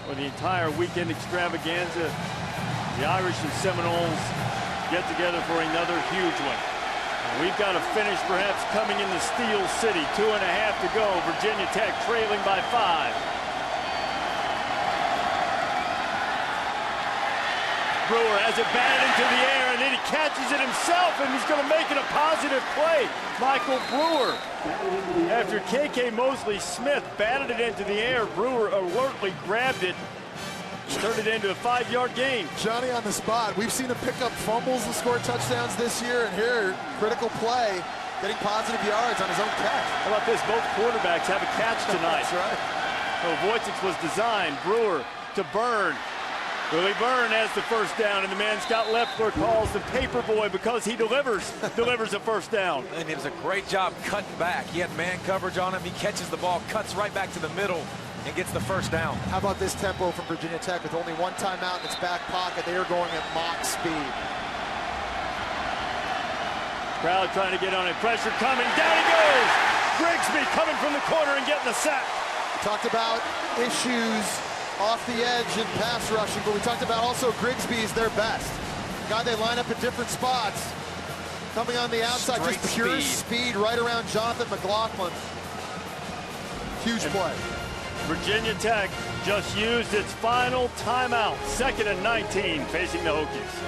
for the entire weekend extravaganza. The Irish and Seminoles get together for another huge one. We've got a finish perhaps coming in the Steel City. 2.5 to go. Virginia Tech trailing by 5. Brewer has it batted into the air, and then he catches it himself, and he's going to make it a positive play. Michael Brewer, after K.K. Mosley Smith batted it into the air, Brewer alertly grabbed it, turned it into a 5-yard gain. Johnny on the spot. We've seen him pick up fumbles and score touchdowns this year, and here, critical play, getting positive yards on his own catch. How about this? Both quarterbacks have a catch tonight. That's right. Oh, Wojcik's was designed. Brewer to Byrne. Willie Byrne has the first down, and the man Scott Leffler calls the paper boy because he delivers a first down. And it was a great job cutting back. He had man coverage on him. He catches the ball, cuts right back to the middle, and gets the first down. How about this tempo from Virginia Tech with only one timeout in its back pocket? They are going at mock speed. Crowd trying to get on it. Pressure coming. Down he goes. Grigsby coming from the corner and getting the sack. We talked about issues off the edge in pass rushing, but we talked about also Grigsby is their best. Guy they line up at different spots. Coming on the outside, Straight just pure speed right around Jonathan McLaughlin. Huge play. Virginia Tech just used its final timeout. 2nd and 19 facing the Hokies.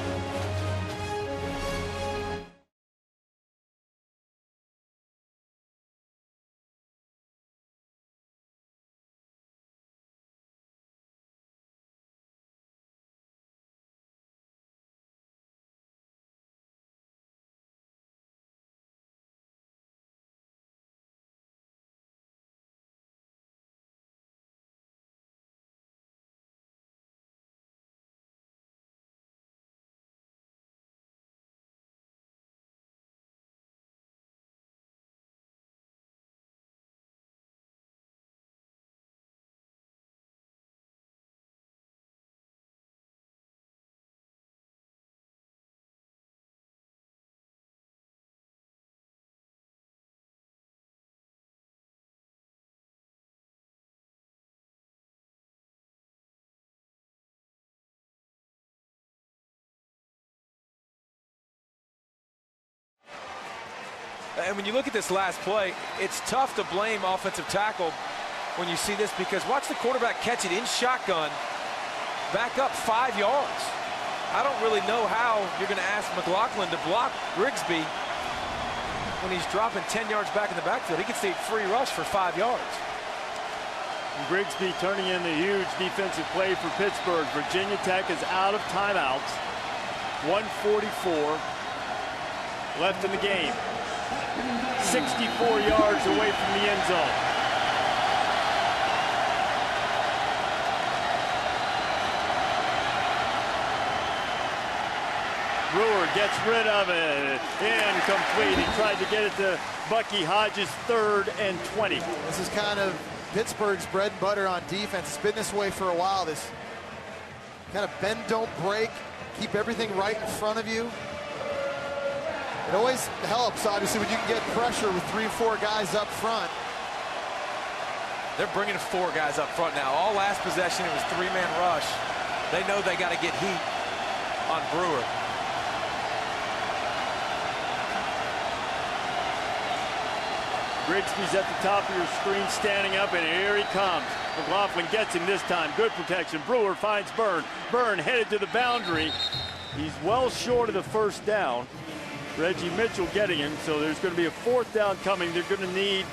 And when you look at this last play, it's tough to blame offensive tackle when you see this, because watch the quarterback catch it in shotgun, back up 5 yards. I don't really know how you're going to ask McLaughlin to block Grigsby when he's dropping 10 yards back in the backfield. He can see a free rush for 5 yards. And Grigsby turning in the huge defensive play for Pittsburgh. Virginia Tech is out of timeouts. 1:44 left in the game. 64 yards away from the end zone. Brewer gets rid of it. Incomplete. He tried to get it to Bucky Hodges, 3rd and 20. This is kind of Pittsburgh's bread and butter on defense. It's been this way for a while. This kind of bend, don't break, keep everything right in front of you. It always helps, obviously, when you can get pressure with 3 or 4 guys up front. They're bringing 4 guys up front now. All last possession, it was 3-man rush. They know they got to get heat on Brewer. Grigsby's at the top of your screen, standing up, and here he comes. McLaughlin gets him this time. Good protection. Brewer finds Byrne. Byrne headed to the boundary. He's well short of the first down. Reggie Mitchell getting him, so there's going to be a 4th down coming. They're going to need,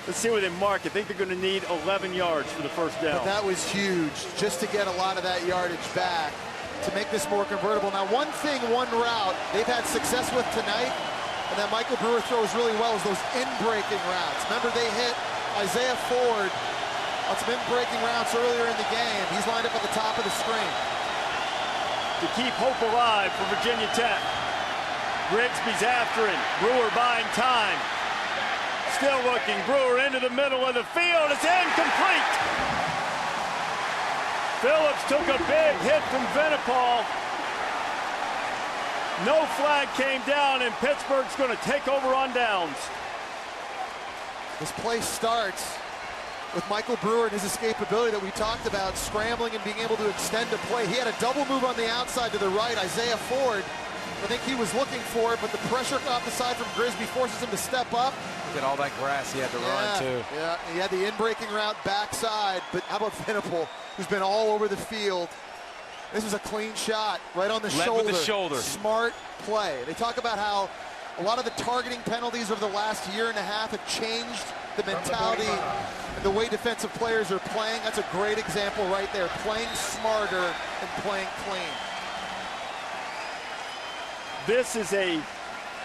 let's see where they mark. I think they're going to need 11 yards for the first down. But that was huge, just to get a lot of that yardage back to make this more convertible. Now, one thing, one route they've had success with tonight, and that Michael Brewer throws really well, is those in-breaking routes. Remember, they hit Isaiah Ford on some in-breaking routes earlier in the game. He's lined up at the top of the screen. To keep hope alive for Virginia Tech. Grigsby's after him. Brewer buying time. Still looking. Brewer into the middle of the field. It's incomplete. Phillips took a big hit from Venipal. No flag came down, and Pittsburgh's going to take over on downs. This play starts with Michael Brewer and his escapability that we talked about, scrambling and being able to extend a play. He had a double move on the outside to the right. Isaiah Ford, I think he was looking for it, but the pressure off the side from Grigsby forces him to step up. Look at all that grass he had to run, too. Yeah, he had the in-breaking route backside, but how about Venipal, who's been all over the field? This was a clean shot, right on the shoulder. With the shoulder. Smart play. They talk about how a lot of the targeting penalties over the last year and a half have changed the mentality and the way defensive players are playing. That's a great example right there. Playing smarter and playing clean. This is a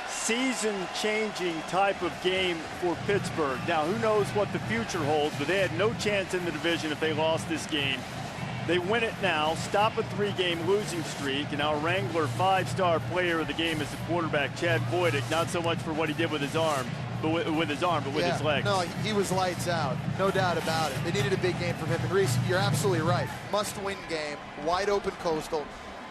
season-changing type of game for Pittsburgh. Now, who knows what the future holds, but they had no chance in the division if they lost this game. They win it now, stop a 3-game losing streak, and our Wrangler 5-star player of the game is the quarterback, Chad Boydick. Not so much for what he did with his arm, but with his legs. No, he was lights out, no doubt about it. They needed a big game from him. And Reese, you're absolutely right. Must-win game, wide open Coastal.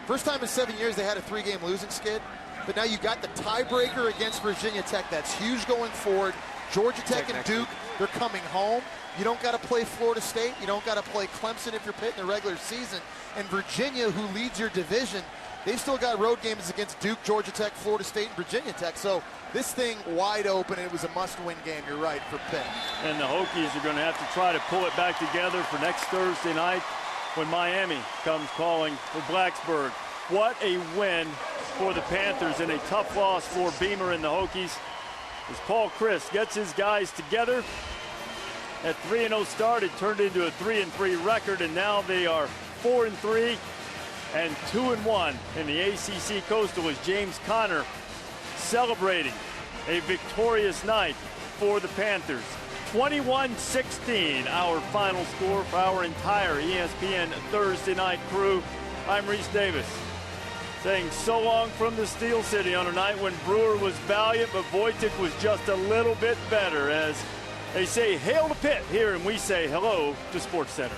First time in 7 years they had a 3-game losing skid, but now you got the tiebreaker against Virginia Tech. That's huge going forward. Georgia Tech and Duke, they're coming home. You don't got to play Florida State. You don't got to play Clemson if you're Pitt in the regular season. And Virginia, who leads your division, they've still got road games against Duke, Georgia Tech, Florida State, and Virginia Tech. So this thing wide open, and it was a must-win game, you're right, for Pitt. And the Hokies are going to have to try to pull it back together for next Thursday night when Miami comes calling for Blacksburg. What a win for the Panthers and a tough loss for Beamer and the Hokies as Paul Chryst gets his guys together. At 3-0 start, it turned into a 3-3 record, and now they are 4-3 and 2-1 in the ACC Coastal as James Conner celebrating a victorious night for the Panthers. 21-16, our final score for our entire ESPN Thursday night crew. I'm Reese Davis, saying so long from the Steel City on a night when Brewer was valiant, but Wojtek was just a little bit better, as they say hail to Pitt here, and we say hello to SportsCenter.